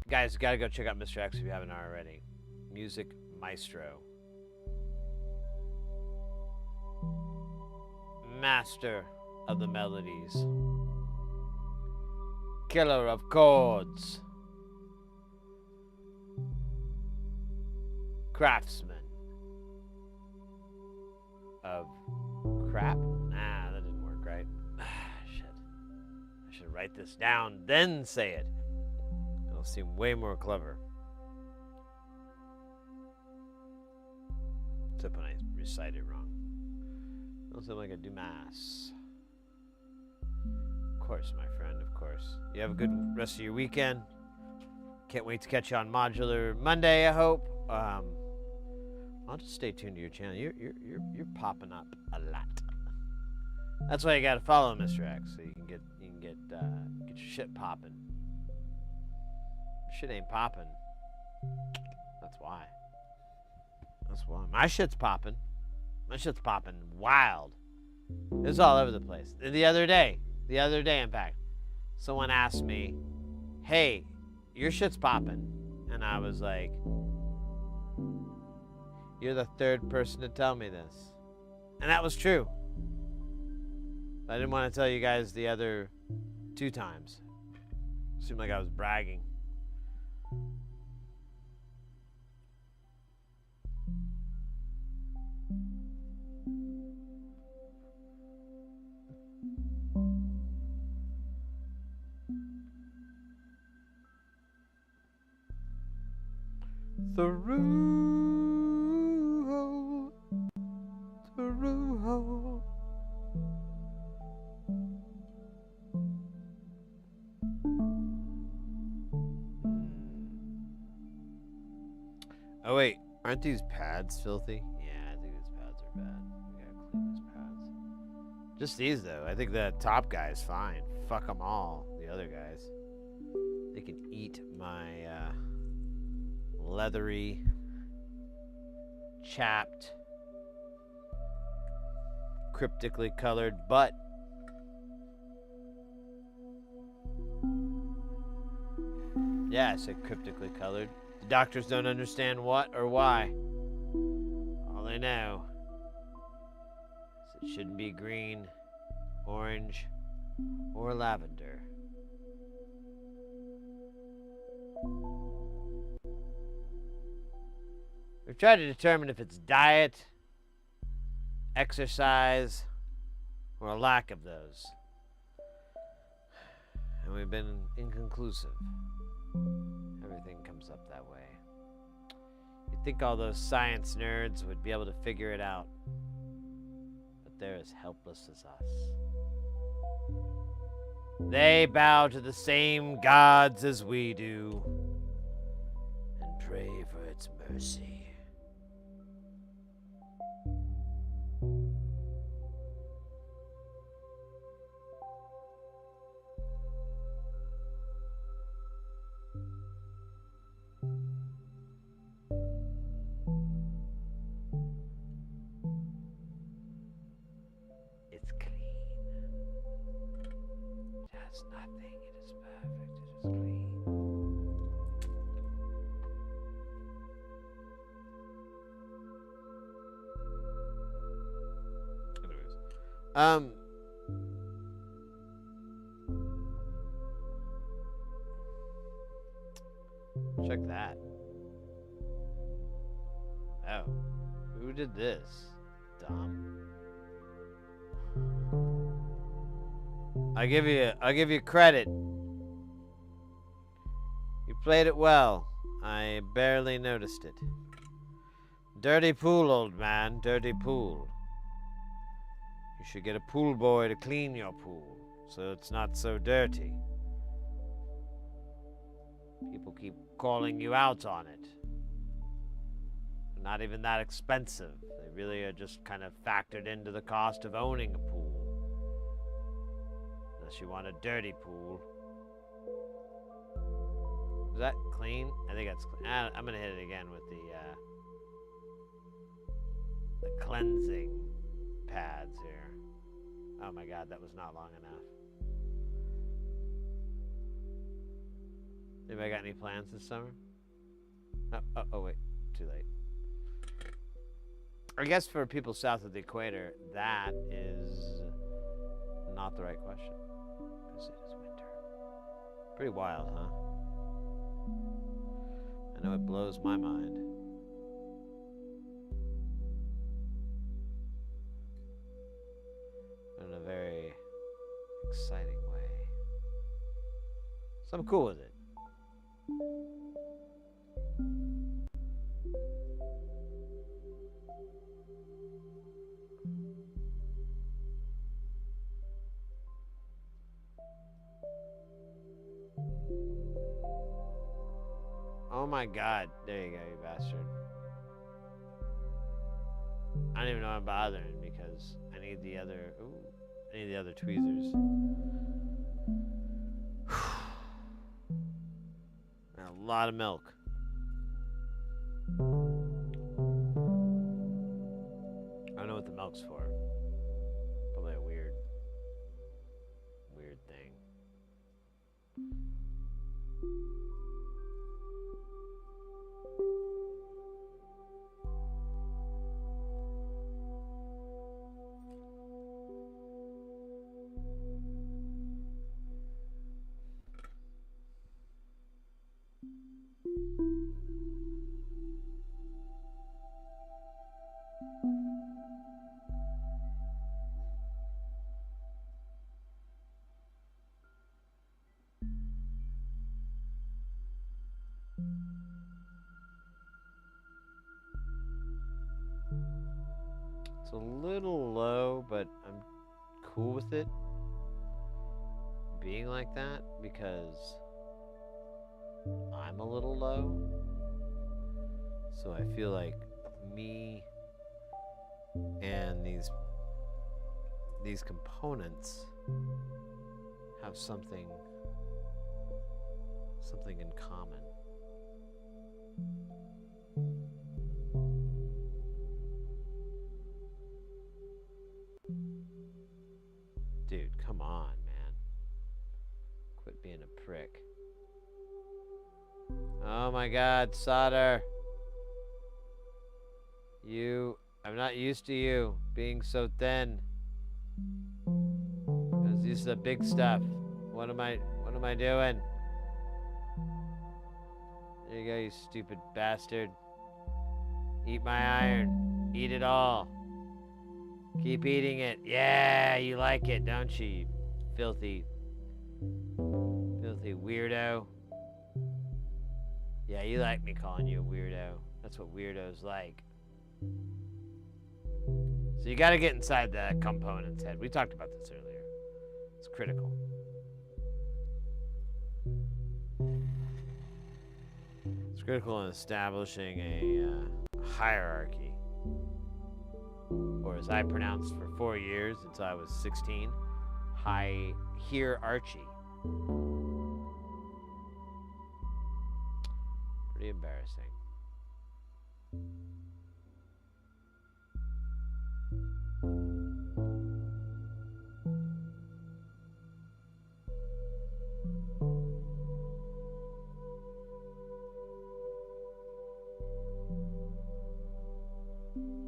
Guys, gotta go check out Mr. X if you haven't already. Music Maestro. Master of the melodies. Killer of chords. Craftsman. Of crap? Nah, that didn't work right. Shit. I should write this down, then say it. It'll seem way more clever. Except when I recite it wrong. It'll sound like a Dumas. Of course, my friend, of course. You have a good rest of your weekend. Can't wait to catch you on Modular Monday, I hope. I'll just stay tuned to your channel. You're popping up a lot. That's why you gotta follow Mr. X, so you can get your shit popping. Shit ain't popping. That's why. That's why. My shit's popping. My shit's popping wild. It's all over the place. The other day, in fact, someone asked me, "Hey, your shit's popping," and I was like, "You're the third person to tell me this," and that was true. I didn't want to tell you guys the other 2 times. It seemed like I was bragging. Through. Oh wait, aren't these pads filthy? Yeah, I think these pads are bad. We gotta clean these pads. Just these though. I think the top guy's fine. Fuck them all. The other guys. They can eat my leathery, chapped, cryptically colored butt. Yeah, I said cryptically colored. The doctors don't understand what or why. All they know is it shouldn't be green, orange, or lavender. We've tried to determine if it's diet, exercise, or a lack of those. And we've been inconclusive. Everything comes up that way. You'd think all those science nerds would be able to figure it out. But they're as helpless as us. They bow to the same gods as we do and pray for its mercy. It's clean. It has nothing. It is perfect. It is clean. Check that. Oh. Who did this? Dumb. I'll give you credit. You played it well. I barely noticed it. Dirty pool, old man. Dirty pool. You should get a pool boy to clean your pool so it's not so dirty. People keep calling you out on it. They're not even that expensive. They really are just kind of factored into the cost of owning a pool. Unless you want a dirty pool. Is that clean? I think that's clean. I'm gonna hit it again with the cleansing pads here. Oh my god, that was not long enough. Anybody got any plans this summer? Oh wait, too late. I guess for people south of the equator, that is not the right question. Because it is winter. Pretty wild, huh? I know it blows my mind. In a very exciting way. So I'm cool with it. Oh my god. There you go, you bastard. I don't even know I'm bothering because I need the other... Ooh, I need the other tweezers. A lot of milk. I don't know what the milk's for. Probably a weird thing. It's a little low, but I'm cool with it being like that because I'm a little low. So I feel like me and these components have something in common. Dude, come on, man. Quit being a prick. Oh my god, solder. I'm not used to you being so thin. Because these are the big stuff. What am I doing? There you go, you stupid bastard. Eat my iron. Eat it all. Keep eating it. Yeah, you like it, don't you? You filthy weirdo. Yeah, you like me calling you a weirdo. That's what weirdos like. So you gotta get inside the component's head. We talked about this earlier. It's critical. It's critical in establishing a hierarchy. Or as I pronounced for 4 years until I was 16, hierarchy. Pretty embarrassing.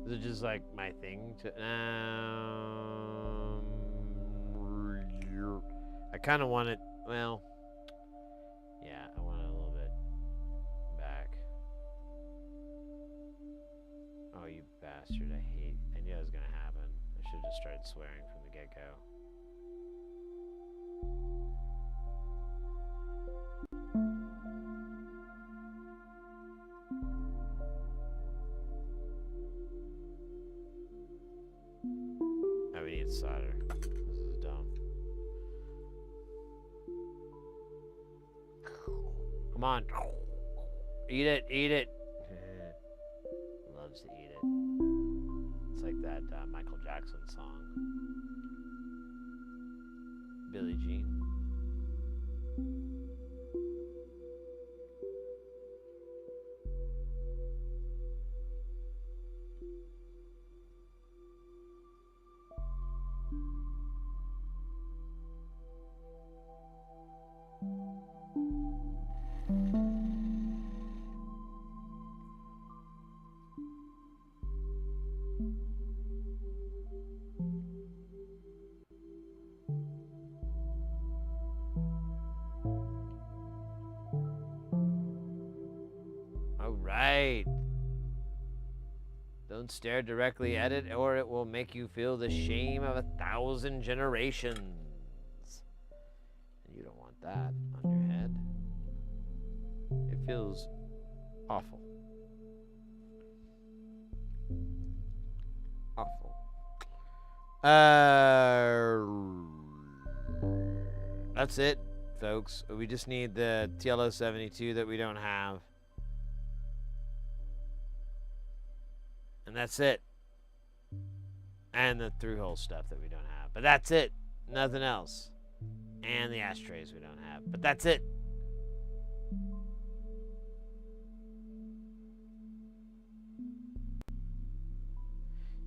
Is it just like my thing to... I kind of want it, well, yeah, I want it a little bit back. Oh, you bastard, I knew that was gonna happen. I should have just started swearing from the get-go. Oh, we need solder. This is dumb. Come on. Eat it, eat it. Loves to eat it. It's like that Michael Jackson song. Billie Jean. All right. Don't stare directly at it, or it will make you feel the shame of 1,000 generations. And you don't want that on your head. It feels awful. Awful. That's it, folks. We just need the TLO72 that we don't have. And that's it. And the through-hole stuff that we don't have. But that's it. Nothing else. And the ashtrays we don't have. But that's it.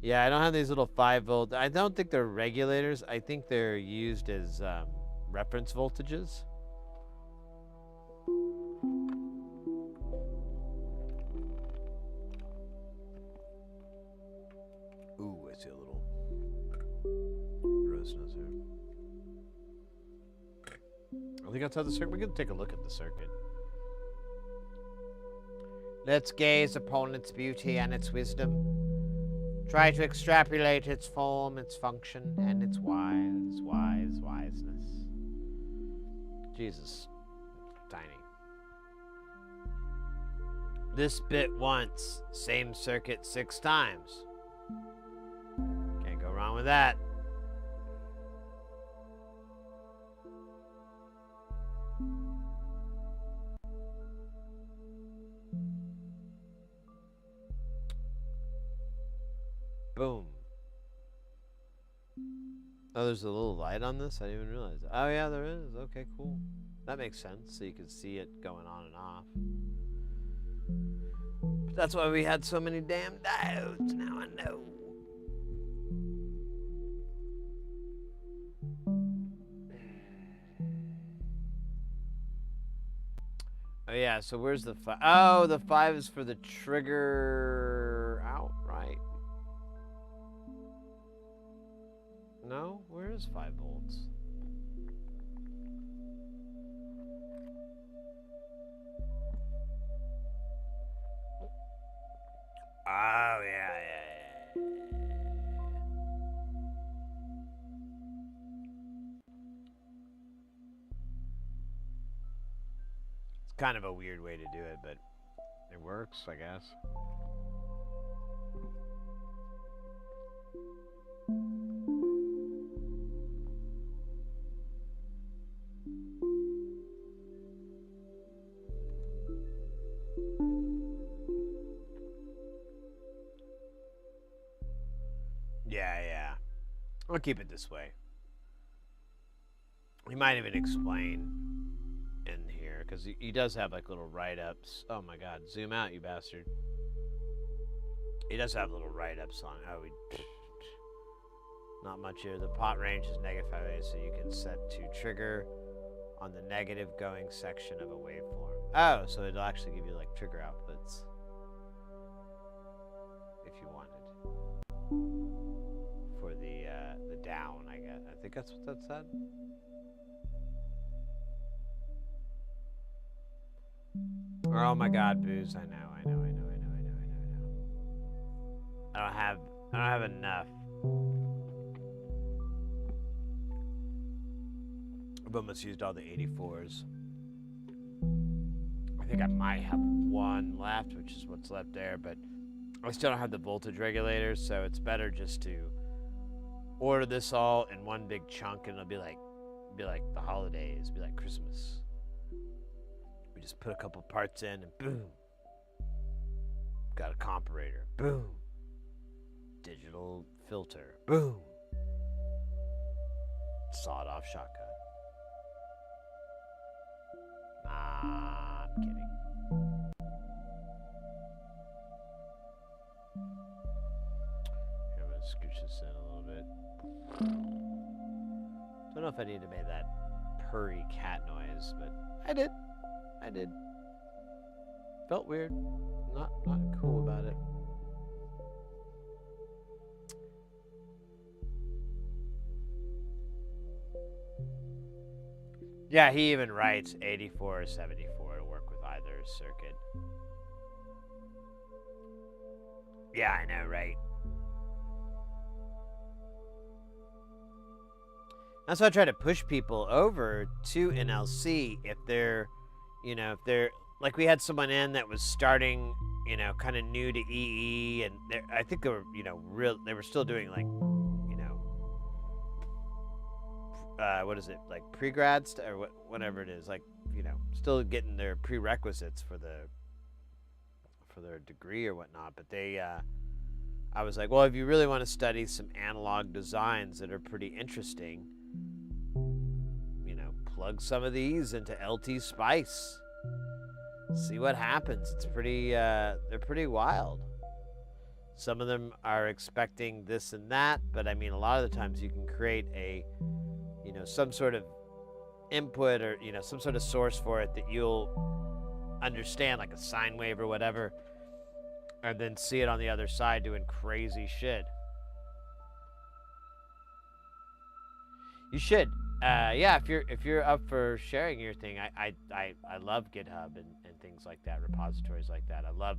Yeah, I don't have these little 5-volt. I don't think they're regulators. I think they're used as reference voltages. Ooh, I see a little grossness here. I think outside the circuit, we can take a look at the circuit. Let's gaze upon its beauty and its wisdom. Try to extrapolate its form, its function, and its wiseness. Jesus, tiny. This bit once, same circuit 6 times. Can't go wrong with that. Boom. Oh, there's a little light on this? I didn't even realize that. Oh, yeah, there is. Okay, cool. That makes sense, so you can see it going on and off. But that's why we had so many damn diodes. Now I know. Oh, yeah, so where's the 5? Oh, the 5 is for the trigger out, right? No? Where is 5 volts? Oh, yeah. It's kind of a weird way to do it, but it works, I guess. Yeah. I'll keep it this way. He might even explain in here, because he does have like little write-ups. Oh my god, zoom out, you bastard. He does have little write-ups on how we... Not much here. The pot range is -5A, so you can set to trigger on the negative going section of a waveform. Oh, so it'll actually give you like trigger outputs. If you wanted. For the down, I guess. I think that's what that said. Oh my God, booze! I know. I don't have enough. I've almost used all the 84s. I think I might have one left, which is what's left there, but I still don't have the voltage regulators, so it's better just to order this all in one big chunk, and it'll be like the holidays, be like Christmas. We just put a couple parts in, and boom, got a comparator. Boom, digital filter. Boom, sawed-off shotgun. Nah, I'm kidding. Here, I'm gonna scooch this in a little bit. Don't know if I need to make that purry cat noise, but I did. Felt weird. Not cool about it. Yeah, he even writes 84 or 74 to work with either circuit. Yeah, I know, right? That's why I try to push people over to NLC if they're, like we had someone in that was starting, kind of new to EE, and I think they were, they were still doing like, what is it, like pre-grad or whatever it is, like, still getting their prerequisites for their degree or whatnot. But they, I was like, well, if you really want to study some analog designs that are pretty interesting, plug some of these into LT Spice. See what happens. It's pretty, they're pretty wild. Some of them are expecting this and that, but I mean, a lot of the times you can create a, some sort of input or, some sort of source for it that you'll understand, like a sine wave or whatever, and then see it on the other side doing crazy shit. You should. Yeah, if you're up for sharing your thing, I love GitHub and things like that, repositories like that. I love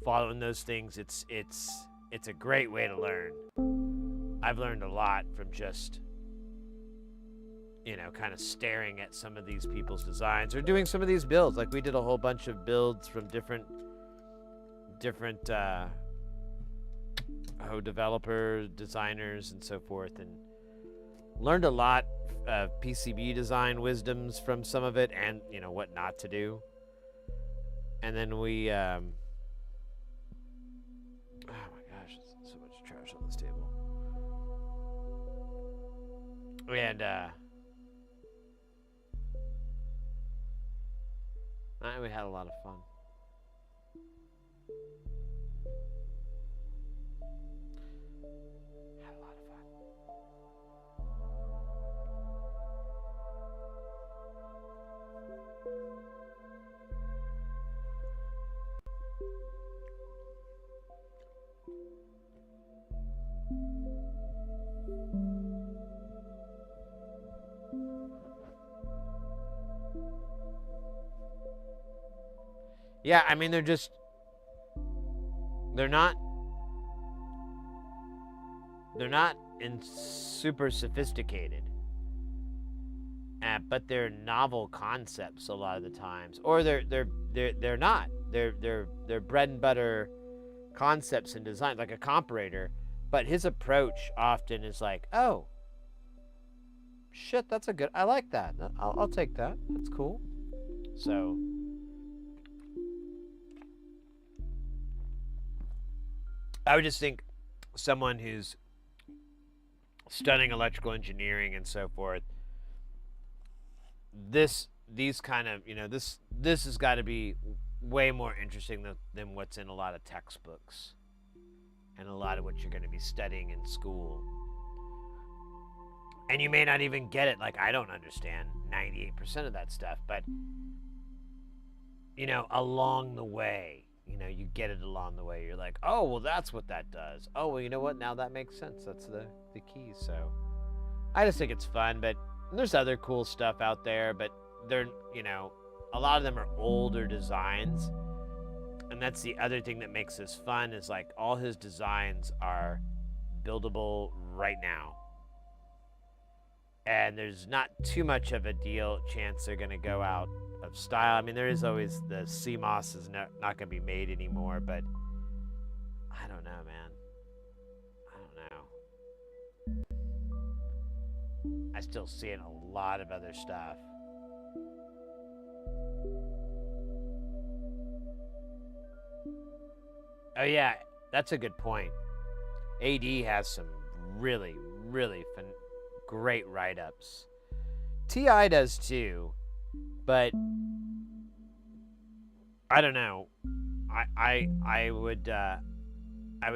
following those things. It's a great way to learn. I've learned a lot from just, kind of staring at some of these people's designs or doing some of these builds. Like we did a whole bunch of builds from different developer designers and so forth, and learned a lot of PCB design wisdoms from some of it, and what not to do. And then we oh my gosh, there's so much trash on this table. And we had a lot of fun. Yeah, I mean, they're not super sophisticated, but they're novel concepts a lot of the times, or they're not. They're bread and butter concepts in design, like a comparator, but his approach often is like, oh, shit, I like that. I'll take that. That's cool. So. I would just think someone who's studying electrical engineering and so forth, these kind of, this has got to be way more interesting than what's in a lot of textbooks and a lot of what you're going to be studying in school. And you may not even get it. Like, I don't understand 98% of that stuff, but, along the way, you get it along the way. You're like, oh, well, that's what that does. Oh, well, you know what? Now that makes sense. That's the key. So I just think it's fun, but there's other cool stuff out there, but they're, a lot of them are older designs. And that's the other thing that makes this fun is like all his designs are buildable right now. And there's not too much of a chance they're going to go out of style. I mean, there is always the CMOS is not going to be made anymore, but I don't know, man. I don't know. I still see a lot of other stuff. Oh yeah, that's a good point. AD has some really, really great write-ups. TI does too, but I don't know. I would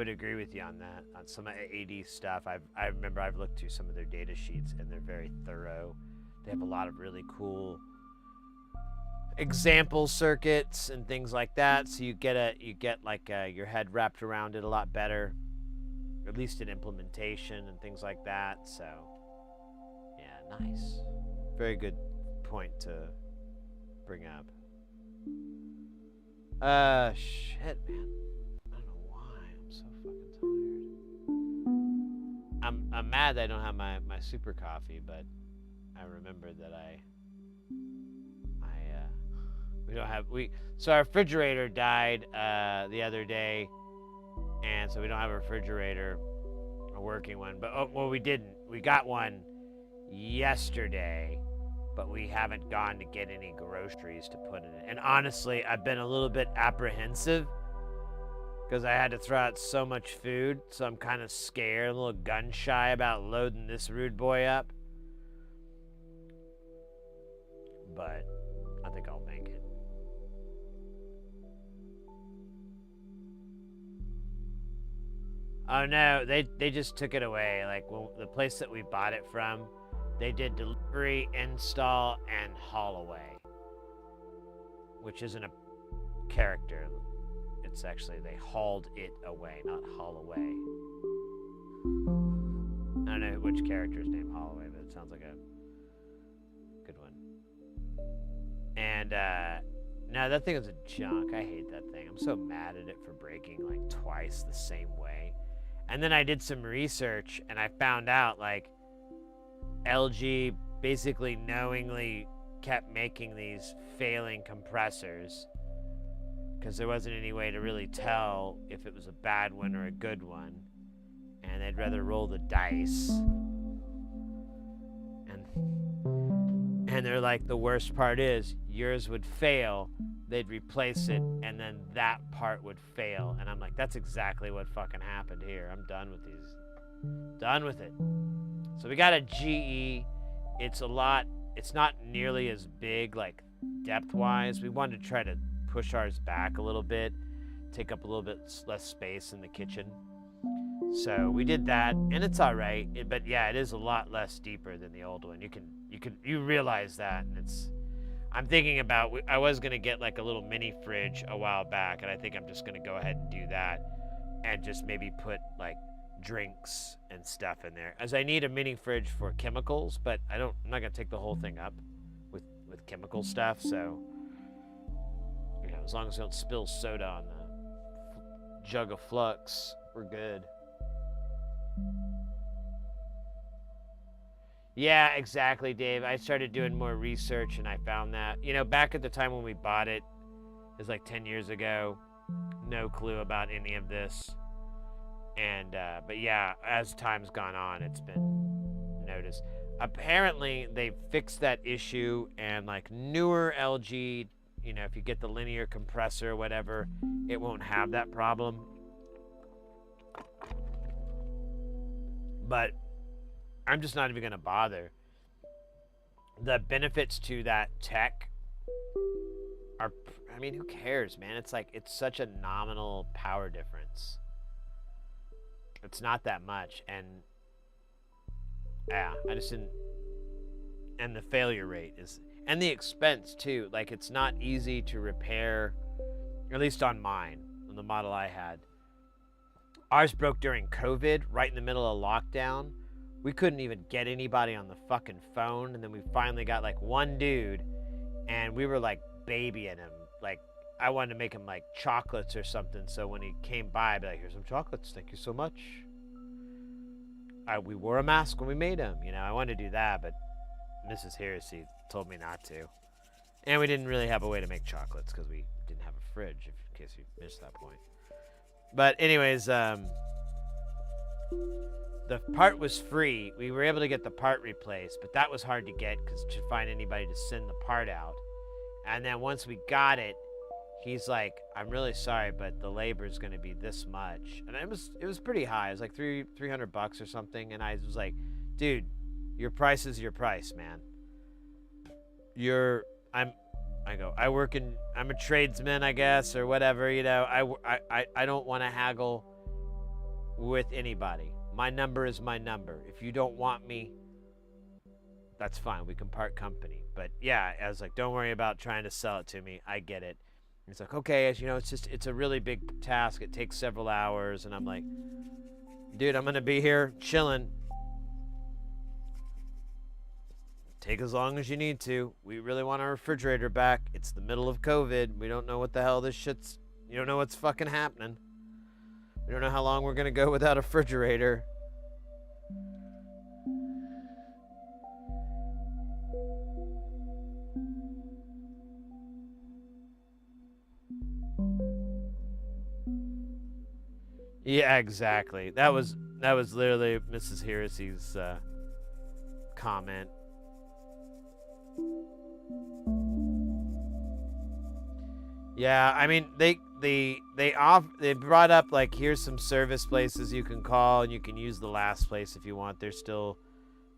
agree with you on that. On some AD stuff, I remember I've looked through some of their data sheets and they're very thorough. They have a lot of really cool example circuits and things like that, so you get your head wrapped around it a lot better, at least in implementation and things like that. So yeah, nice, very good point to bring up. Shit, man, I don't know why I'm so fucking tired. I'm mad that I don't have my super coffee, but I remember that so our refrigerator died the other day, and so we don't have a refrigerator, a working one. But we didn't. We got one yesterday, but we haven't gone to get any groceries to put in it. And honestly, I've been a little bit apprehensive because I had to throw out so much food, so I'm kind of scared, a little gun shy about loading this rude boy up. But I think I'll make it. Oh no, they just took it away. Like, well, the place that we bought it from, they did delivery, install, and haul away. Which isn't a character. It's actually, they hauled it away, not haul away. I don't know which character's name haul away, but it sounds like a good one. And, no, that thing was a junk. I hate that thing. I'm so mad at it for breaking, like, twice the same way. And then I did some research, and I found out, like, LG basically knowingly kept making these failing compressors because there wasn't any way to really tell if it was a bad one or a good one. And they'd rather roll the dice. And they're like, the worst part is, yours would fail, they'd replace it, and then that part would fail. And I'm like, that's exactly what fucking happened here. I'm done with these. Done with it. So we got a GE. It's not nearly as big, like, depth-wise. We wanted to try to push ours back a little bit, take up a little bit less space in the kitchen. So we did that, and it's all right. But yeah, it is a lot less deeper than the old one. You realize that, and I'm thinking about, I was gonna get like a little mini fridge a while back, and I think I'm just gonna go ahead and do that, and just maybe put like drinks and stuff in there, as I need a mini fridge for chemicals, but I'm not gonna take the whole thing up with chemical stuff. So, you know, as long as I don't spill soda on the jug of flux, we're good. Yeah, exactly, Dave. I started doing more research, and I found that, you know, back at the time when we bought it, it was like 10 years ago, no clue about any of this. And, but yeah, as time's gone on, it's been noticed. Apparently, they fixed that issue, and like newer LG, you know, if you get the linear compressor or whatever, it won't have that problem. But I'm just not even going to bother. The benefits to that tech are, I mean, who cares, man? It's like, it's such a nominal power difference. It's not that much. And yeah, I just didn't, and the failure rate is, and the expense too. Like, it's not easy to repair, at least on mine, on the model I had. Ours broke during COVID, right in the middle of lockdown. We couldn't even get anybody on the fucking phone, and then we finally got like one dude, and we were like baby in him. Like, I wanted to make him like chocolates or something. So when he came by, I'd be like, here's some chocolates. Thank you so much. We wore a mask when we made him. You know, I wanted to do that, but Mrs. Heresy told me not to. And we didn't really have a way to make chocolates because we didn't have a fridge, in case you missed that point. But anyways, the part was free. We were able to get the part replaced, but that was hard to get because to find anybody to send the part out. And then once we got it, he's like, I'm really sorry, but the labor is going to be this much. And it was pretty high. It was like $300 or something. And I was like, dude, your price is your price, man. I'm a tradesman, I guess, or whatever, you know. I don't want to haggle with anybody. My number is my number. If you don't want me, that's fine. We can part company. But yeah, I was like, don't worry about trying to sell it to me. I get it. He's like, okay, as you know, it's a really big task. It takes several hours. And I'm like, dude, I'm going to be here chilling. Take as long as you need to. We really want our refrigerator back. It's the middle of COVID. We don't know what the hell this shit's... You don't know what's fucking happening. We don't know how long we're going to go without a refrigerator. Yeah, exactly. That was literally Mrs. Heresy's comment. Yeah, I mean they brought up like, here's some service places you can call and you can use the last place if you want. There's still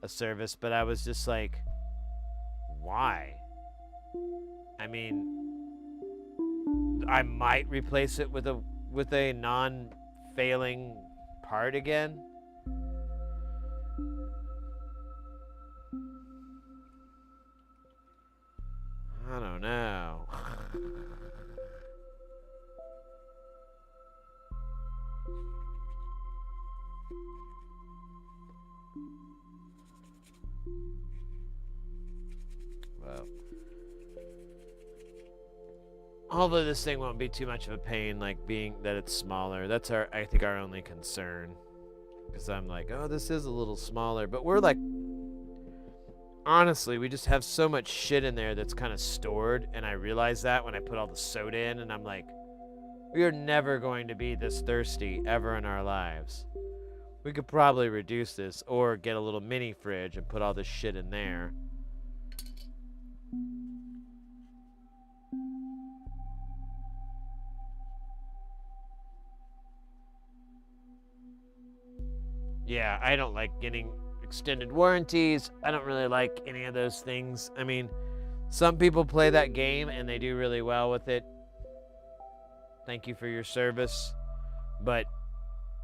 a service, but I was just like, why? I mean, I might replace it with a non-failing part again. I don't know. Well, although this thing won't be too much of a pain, like being that it's smaller. That's I think our only concern. Because I'm like, oh, this is a little smaller. But we're like, honestly, we just have so much shit in there that's kind of stored. And I realized that when I put all the soda in. And I'm like, we are never going to be this thirsty ever in our lives. We could probably reduce this or get a little mini fridge and put all this shit in there. Yeah, I don't like getting extended warranties. I don't really like any of those things. I mean, some people play that game and they do really well with it. Thank you for your service. But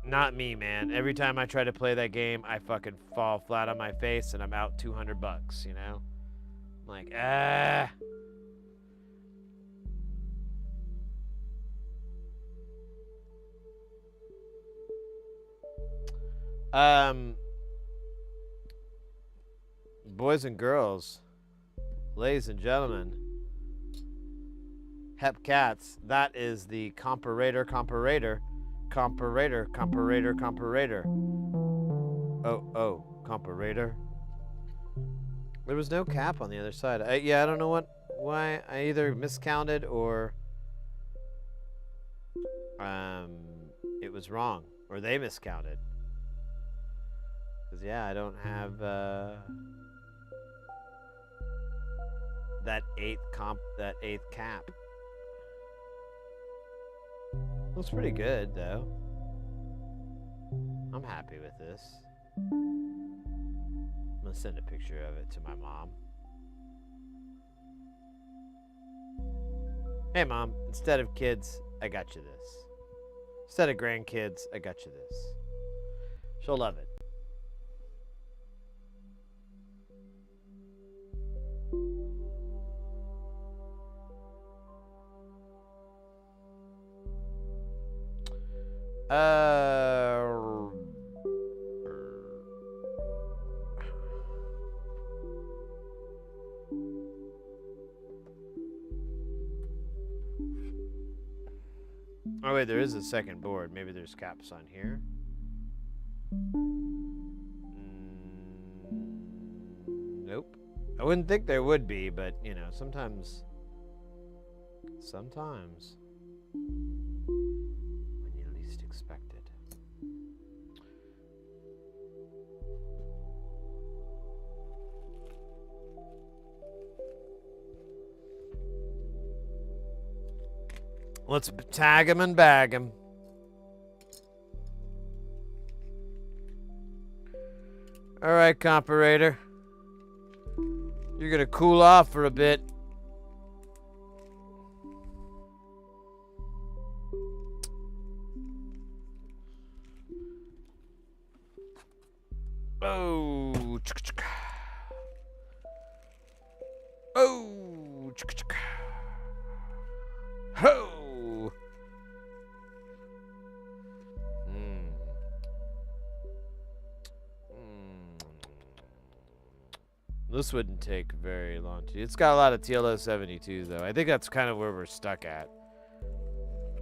not me, man. Every time I try to play that game, I fucking fall flat on my face and I'm out $200, you know? I'm like, ah. Boys and girls, ladies and gentlemen, hep cats, that is the comparator. Oh, comparator. There was no cap on the other side. I don't know why I either miscounted or it was wrong or they miscounted. Cause yeah, I don't have that eighth cap. Looks pretty good though. I'm happy with this. I'm gonna send a picture of it to my mom. Hey mom, instead of kids, I got you this. Instead of grandkids, I got you this. She'll love it. Oh wait, there is a second board. Maybe there's caps on here. Nope. I wouldn't think there would be, but you know, sometimes when you least expect it. Let's tag him and bag him. All right, comparator. You're gonna cool off for a bit. Oh. Oh. Ho. This wouldn't take very long. It's got a lot of TLO 72s though. I think that's kind of where we're stuck at.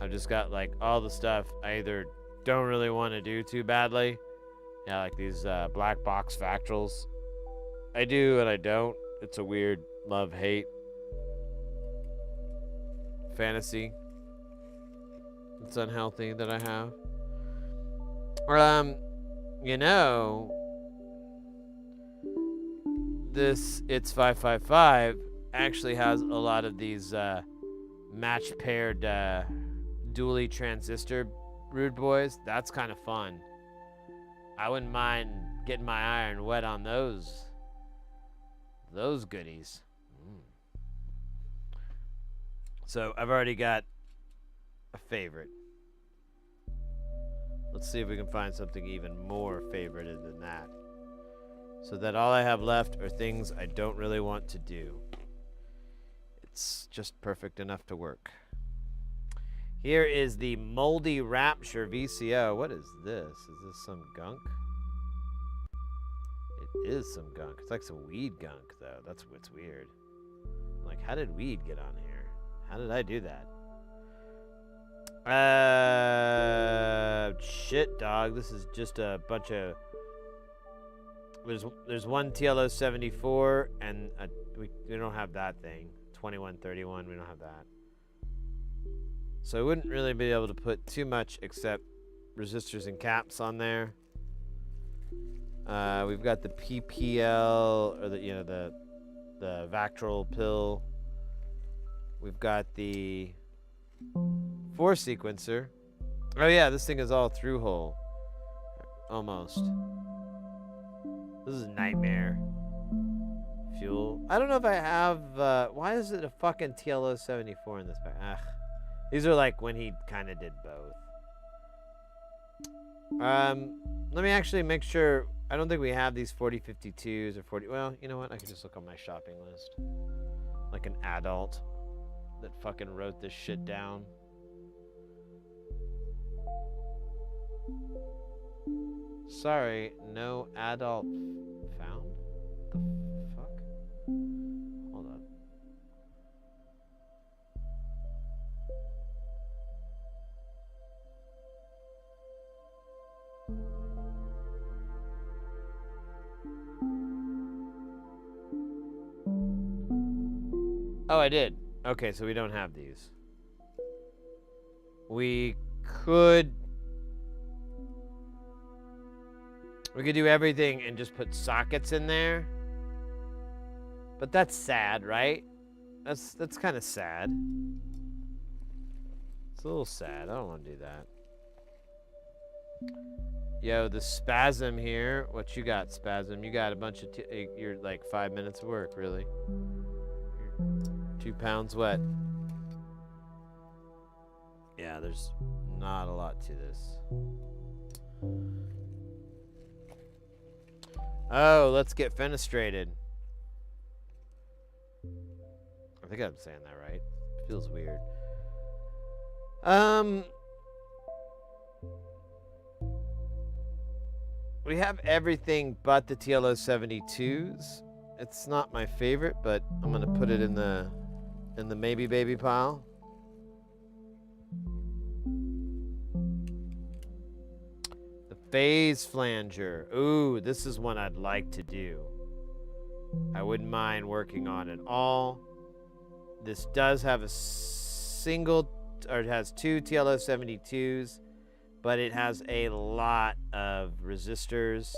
I've just got like all the stuff I either don't really want to do too badly. Yeah, like these black box factuals. I do and I don't. It's a weird love-hate fantasy. It's unhealthy that I have. You know, this It's 555 actually has a lot of these match paired dually transistor rude boys. That's kind of fun. I wouldn't mind getting my iron wet on those goodies. So I've already got a favorite. Let's see if we can find something even more favorited than that. So that all I have left are things I don't really want to do. It's just perfect enough to work. Here is the Moldy Rapture VCO. What is this? Is this some gunk? It is some gunk. It's like some weed gunk, though. That's what's weird. Like, how did weed get on here? How did I do that? Shit, dog. This is just a bunch of... There's one TLO 74, and we don't have that thing. 2131, we don't have that. So I wouldn't really be able to put too much except resistors and caps on there. We've got the PPL, or the Vactrol pill. We've got the 4 sequencer. Oh yeah, this thing is all through hole. Almost. This is a nightmare. Fuel. I don't know if I have, why is it a fucking TLO 74 in this pack? Ugh. These are like when he kind of did both. Let me actually make sure. I don't think we have these 4052s or 40. Well, you know what? I can just look on my shopping list. Like an adult that fucking wrote this shit down. Sorry, no adult found? The fuck? Hold up. Oh, I did. Okay, so we don't have these. We could do everything and just put sockets in there. But that's sad, right? That's kind of sad. It's a little sad. I don't want to do that. Yo, the Spasm here. What you got, Spasm? You got a bunch of... you're like 5 minutes of work, really. You're 2 pounds wet. Yeah, there's not a lot to this. Oh, let's get fenestrated. I think I'm saying that right. It feels weird. We have everything but the TLO 72s. It's not my favorite, but I'm gonna put it in the maybe baby pile. phase flanger. Ooh, this is one I'd like to do. I wouldn't mind working on it all. This does have a single, or it has two TLO72s, but it has a lot of resistors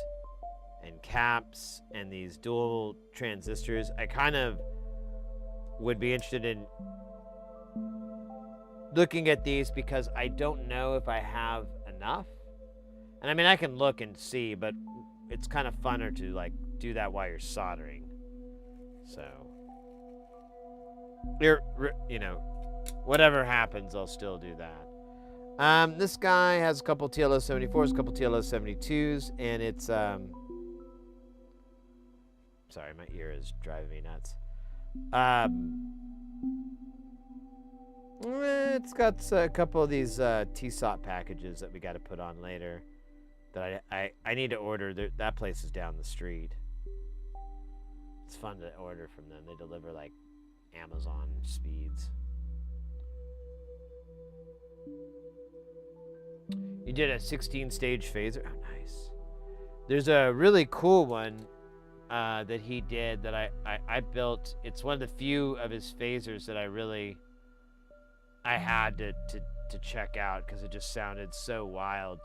and caps and these dual transistors. I kind of would be interested in looking at these because I don't know if I have enough. And I mean, I can look and see, but it's kind of funner to like do that while you're soldering. So, you know, whatever happens, I'll still do that. This guy has a couple TLO74s, a couple TLO72s, and it's, sorry, my ear is driving me nuts. It's got a couple of these TSOT packages that we got to put on later that I need to order. That place is down the street. It's fun to order from them. They deliver like Amazon speeds. You did a 16-stage phaser. Oh, nice. There's a really cool one that he did that I built. It's one of the few of his phasers that I had to check out because it just sounded so wild